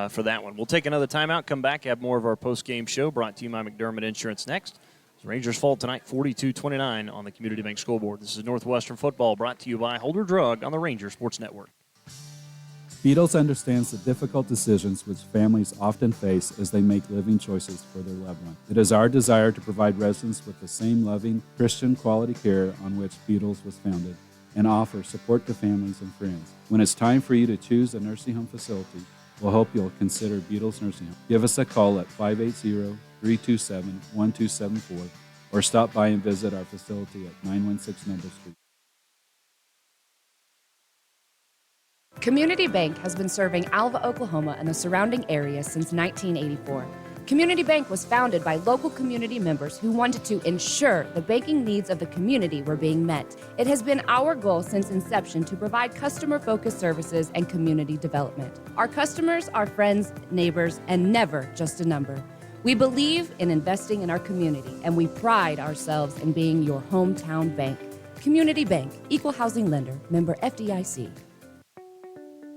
for that one. We'll take another timeout, come back, have more of our post-game show brought to you by McDermott Insurance next. Rangers fall tonight 42-29 on the Community Bank Scoreboard. This is Northwestern Football brought to you by Holder Drug on the Ranger Sports Network. Beatles understands the difficult decisions which families often face as they make living choices for their loved one. It is our desire to provide residents with the same loving, Christian quality care on which Beatles was founded and offer support to families and friends. When it's time for you to choose a nursing home facility, we'll hope you'll consider Beatles Nursing Home. Give us a call at 580-327-1274 or stop by and visit our facility at 916 Noble Street. Community Bank has been serving Alva, Oklahoma and the surrounding area since 1984. Community Bank was founded by local community members who wanted to ensure the banking needs of the community were being met. It has been our goal since inception to provide customer-focused services and community development. Our customers are friends, neighbors, and never just a number. We believe in investing in our community, and we pride ourselves in being your hometown bank. Community Bank, equal housing lender, member FDIC.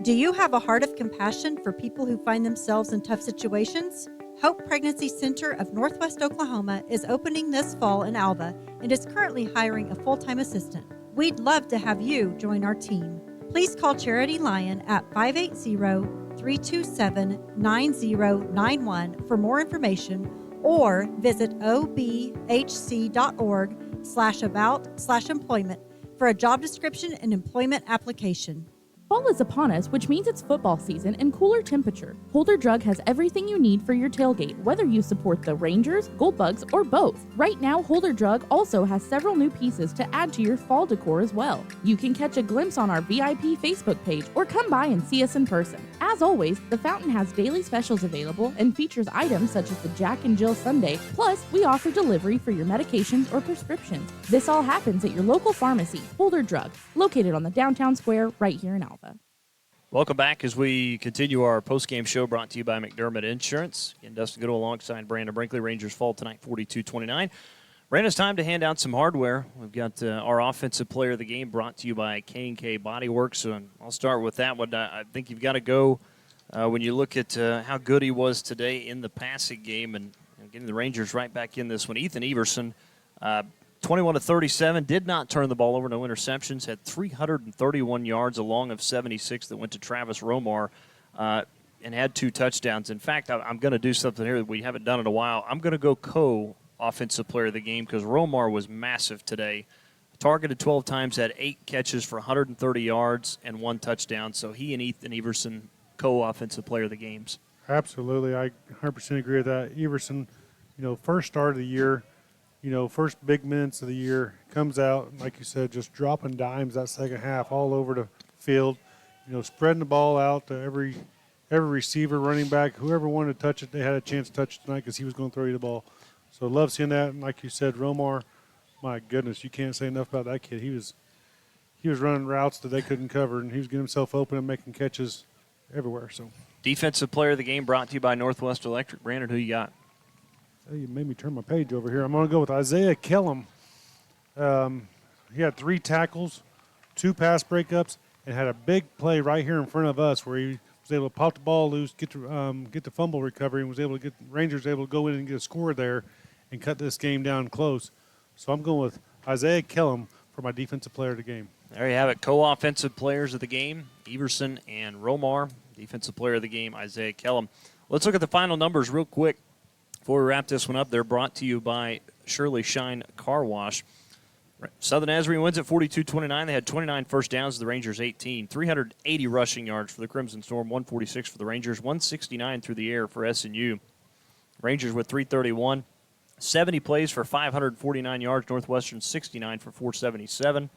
Do you have a heart of compassion for people who find themselves in tough situations? Hope Pregnancy Center of Northwest Oklahoma is opening this fall in Alva and is currently hiring a full-time assistant. We'd love to have you join our team. Please call Charity Lyon at 580-327-9091 for more information or visit obhc.org/about/employment for a job description and employment application. Fall is upon us, which means it's football season and cooler temperature. Holder Drug has everything you need for your tailgate, whether you support the Rangers, Goldbugs, or both. Right now, Holder Drug also has several new pieces to add to your fall decor as well. You can catch a glimpse on our VIP Facebook page or come by and see us in person. As always, the fountain has daily specials available and features items such as the Jack and Jill Sundae. Plus, we offer delivery for your medications or prescriptions. This all happens at your local pharmacy, Holder Drug, located on the downtown square right here in Alva. Welcome back as we continue our post-game show brought to you by McDermott Insurance. Again, Dustin Goodall alongside Brandon Brinkley. Rangers fall tonight 42-29. Brandon, it's time to hand out some hardware. We've got our offensive player of the game brought to you by K&K Body Works. So I'll start with that one. I think you've got to go when you look at how good he was today in the passing game and getting the Rangers right back in this one. Ethan Everson, 21-37, did not turn the ball over, no interceptions, had 331 yards, a long of 76 that went to Travis Romar, and had 2 touchdowns. In fact, I'm going to do something here that we haven't done in a while. I'm going to go co-offensive player of the game because Romar was massive today. Targeted 12 times, had 8 catches for 130 yards and 1 touchdown. So he and Ethan Everson, co-offensive player of the games. Absolutely. I 100% agree with that. Everson, first start of the year, first big minutes of the year, comes out, like you said, just dropping dimes that second half all over the field, spreading the ball out to every receiver, running back, whoever wanted to touch it, they had a chance to touch it tonight because he was going to throw you the ball. So love seeing that. And like you said, Romar, my goodness, you can't say enough about that kid. He was running routes that they couldn't cover, and he was getting himself open and making catches everywhere. So defensive player of the game brought to you by Northwest Electric. Brandon, who you got? Hey, you made me turn my page over here. I'm going to go with Isaiah Kellum. He had 3 tackles, 2 pass breakups, and had a big play right here in front of us where he was able to pop the ball loose, get the fumble recovery, and was able to get Rangers able to go in and get a score there and cut this game down close. So I'm going with Isaiah Kellum for my defensive player of the game. There you have it. Co-offensive players of the game, Everson and Romar. Defensive player of the game, Isaiah Kellum. Let's look at the final numbers real quick before we wrap this one up. They're brought to you by Shirley Shine Car Wash. Southern Nazarene wins at 42-29. They had 29 first downs, the Rangers 18. 380 rushing yards for the Crimson Storm, 146 for the Rangers, 169 through the air for SNU. Rangers with 331. 70 plays for 549 yards. Northwestern 69 for 477.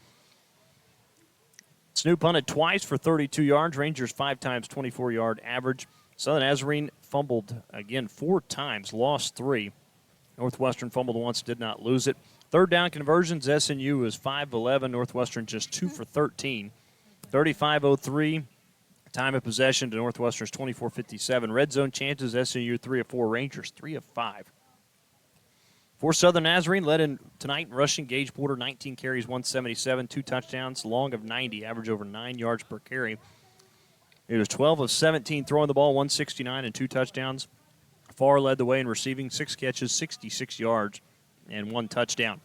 Snoop punted twice for 32 yards. Rangers 5 times 24-yard average. Southern Nazarene fumbled again 4 times, lost 3. Northwestern fumbled once, did not lose it. Third down conversions, SNU was 5 of 11. Northwestern just 2 for 13. 35-03. Time of possession to Northwestern's 24-57. Red zone chances, SNU 3 of 4. Rangers 3 of 5. For Southern Nazarene, led in tonight in rushing. Gage Porter, 19 carries, 177, 2 touchdowns, long of 90, average over 9 yards per carry. It was 12 of 17 throwing the ball, 169 and 2 touchdowns. Farr led the way in receiving, 6 catches, 66 yards, and 1 touchdown.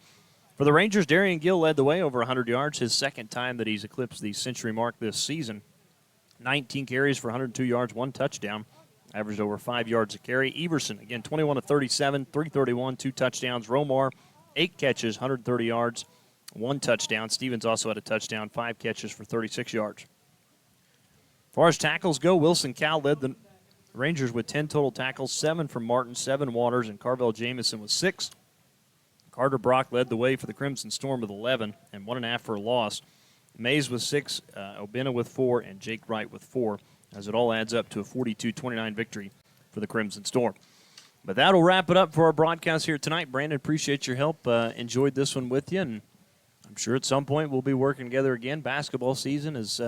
For the Rangers, Darian Gill led the way over 100 yards, his second time that he's eclipsed the century mark this season. 19 carries for 102 yards, 1 touchdown. Averaged over 5 yards a carry. Everson, again, 21 of 37, 331, 2 touchdowns. Romar, 8 catches, 130 yards, 1 touchdown. Stevens also had a touchdown, 5 catches for 36 yards. As far as tackles go, Wilson Cal led the Rangers with 10 total tackles, 7 from Martin, 7 Waters, and Carvel Jamison with 6. Carter Brock led the way for the Crimson Storm with 11 and 1.5 for a loss. Mays with 6, Obina with 4, and Jake Wright with 4. As it all adds up to a 42-29 victory for the Crimson Storm. But that'll wrap it up for our broadcast here tonight. Brandon, appreciate your help. Enjoyed this one with you, and I'm sure at some point we'll be working together again. Basketball season is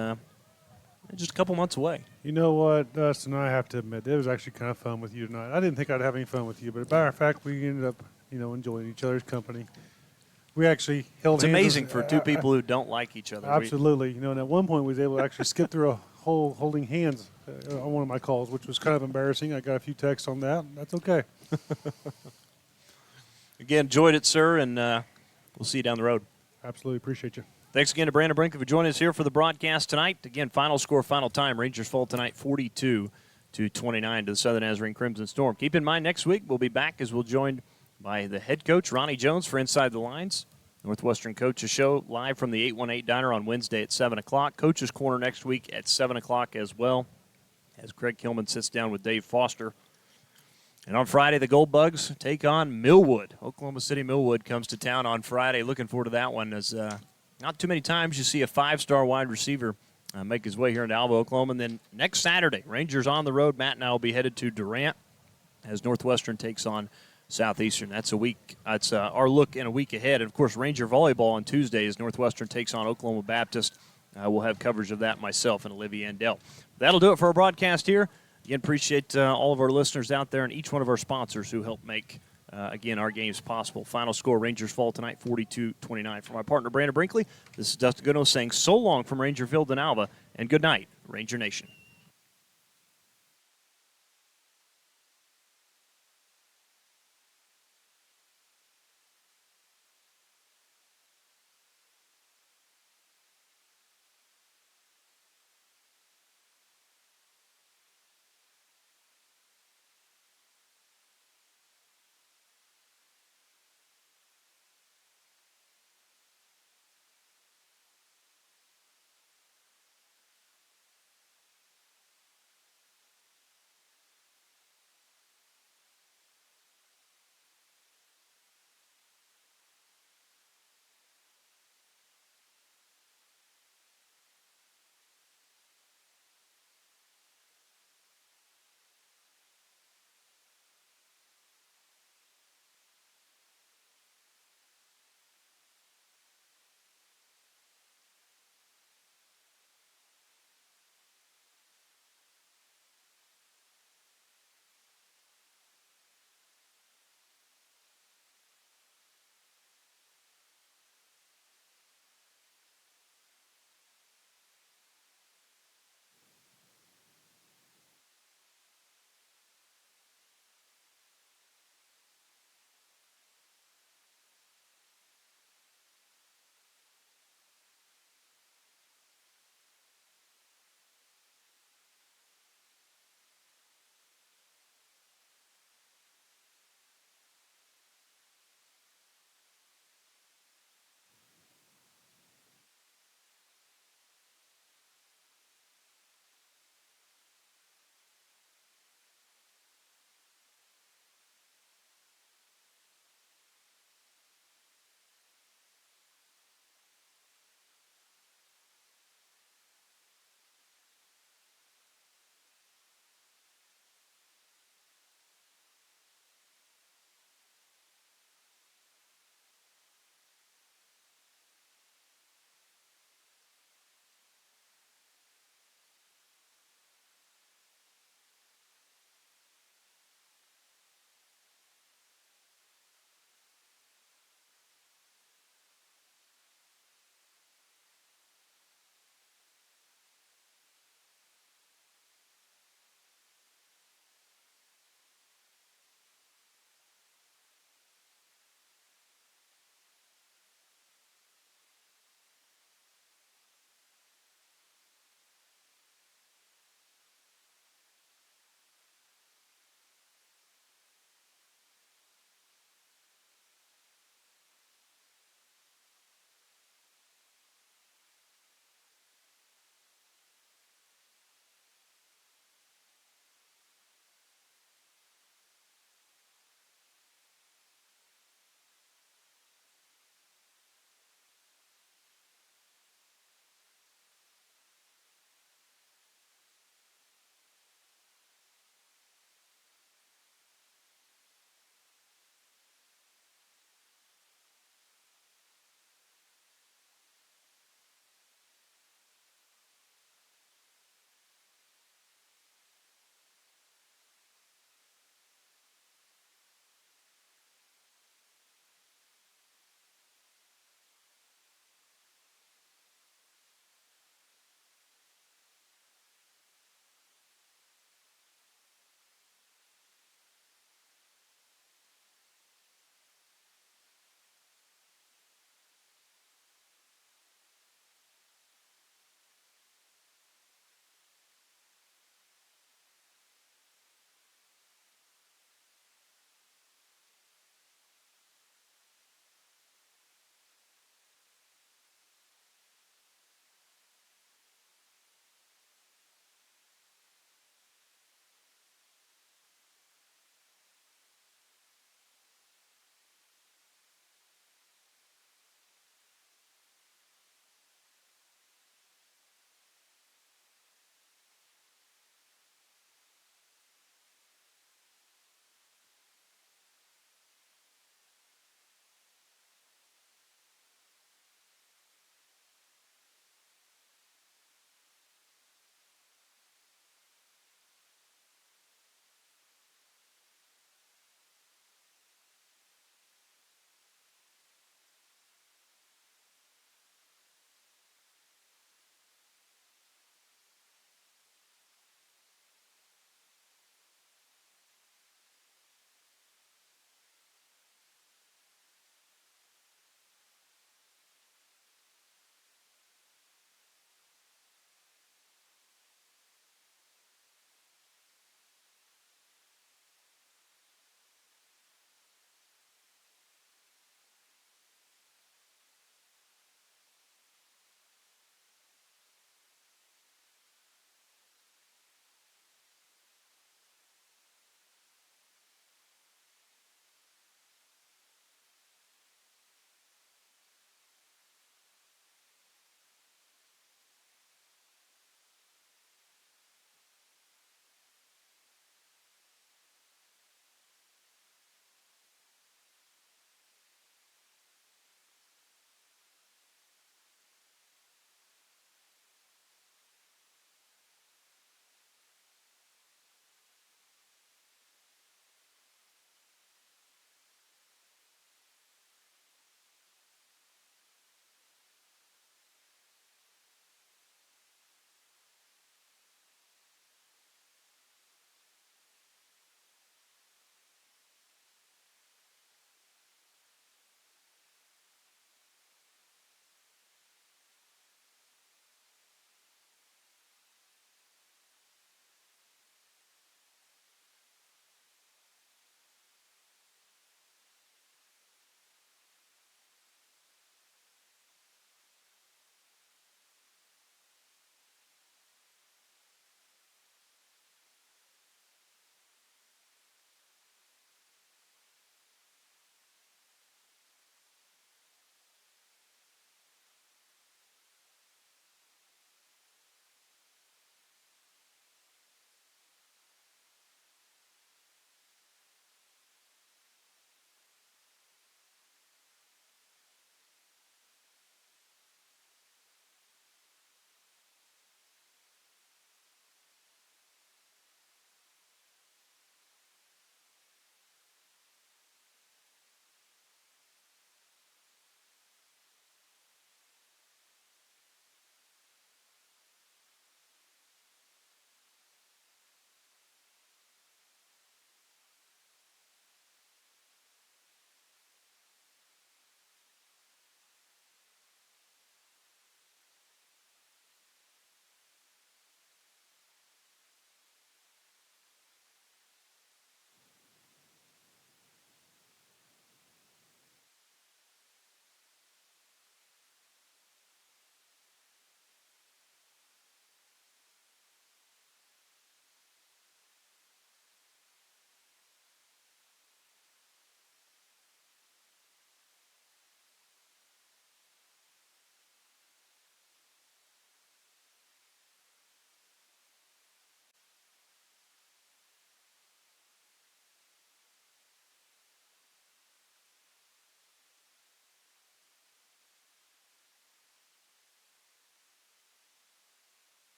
just a couple months away. You know what, Dustin, I have to admit, it was actually kind of fun with you tonight. I didn't think I'd have any fun with you, but as a matter of fact, we ended up, enjoying each other's company. We actually held hands. It's amazing for two people who don't like each other. Absolutely. And at one point we was able to actually skip through a whole holding hands on one of my calls, which was kind of embarrassing. I got a few texts on that. That's okay. Again, enjoyed it, sir, and we'll see you down the road. Absolutely. Appreciate you. Thanks again to Brandon Brinkley for joining us here for the broadcast tonight. Again, final score, final time. Rangers fall tonight 42-29 to the Southern Nazarene Crimson Storm. Keep in mind, next week we'll be back as we'll join by the head coach, Ronnie Jones, for Inside the Lines. Northwestern Coaches Show live from the 818 Diner on Wednesday at 7 o'clock. Coaches Corner next week at 7 o'clock as well, as Craig Kilman sits down with Dave Foster. And on Friday, the Gold Bugs take on Millwood. Oklahoma City Millwood comes to town on Friday. Looking forward to that one, as not too many times you see a 5-star wide receiver make his way here into Alva, Oklahoma. And then next Saturday, Rangers on the road. Matt and I will be headed to Durant as Northwestern takes on Southeastern. That's a week. That's our look in a week ahead. And, of course, Ranger Volleyball on Tuesday as Northwestern takes on Oklahoma Baptist. We'll have coverage of that, myself and Olivia Endell. That'll do it for our broadcast here. Again, appreciate all of our listeners out there and each one of our sponsors who help make, again, our games possible. Final score, Rangers fall tonight, 42-29. For my partner, Brandon Brinkley, this is Dustin Goodenow saying so long from Rangerfield and Alva, and good night, Ranger Nation.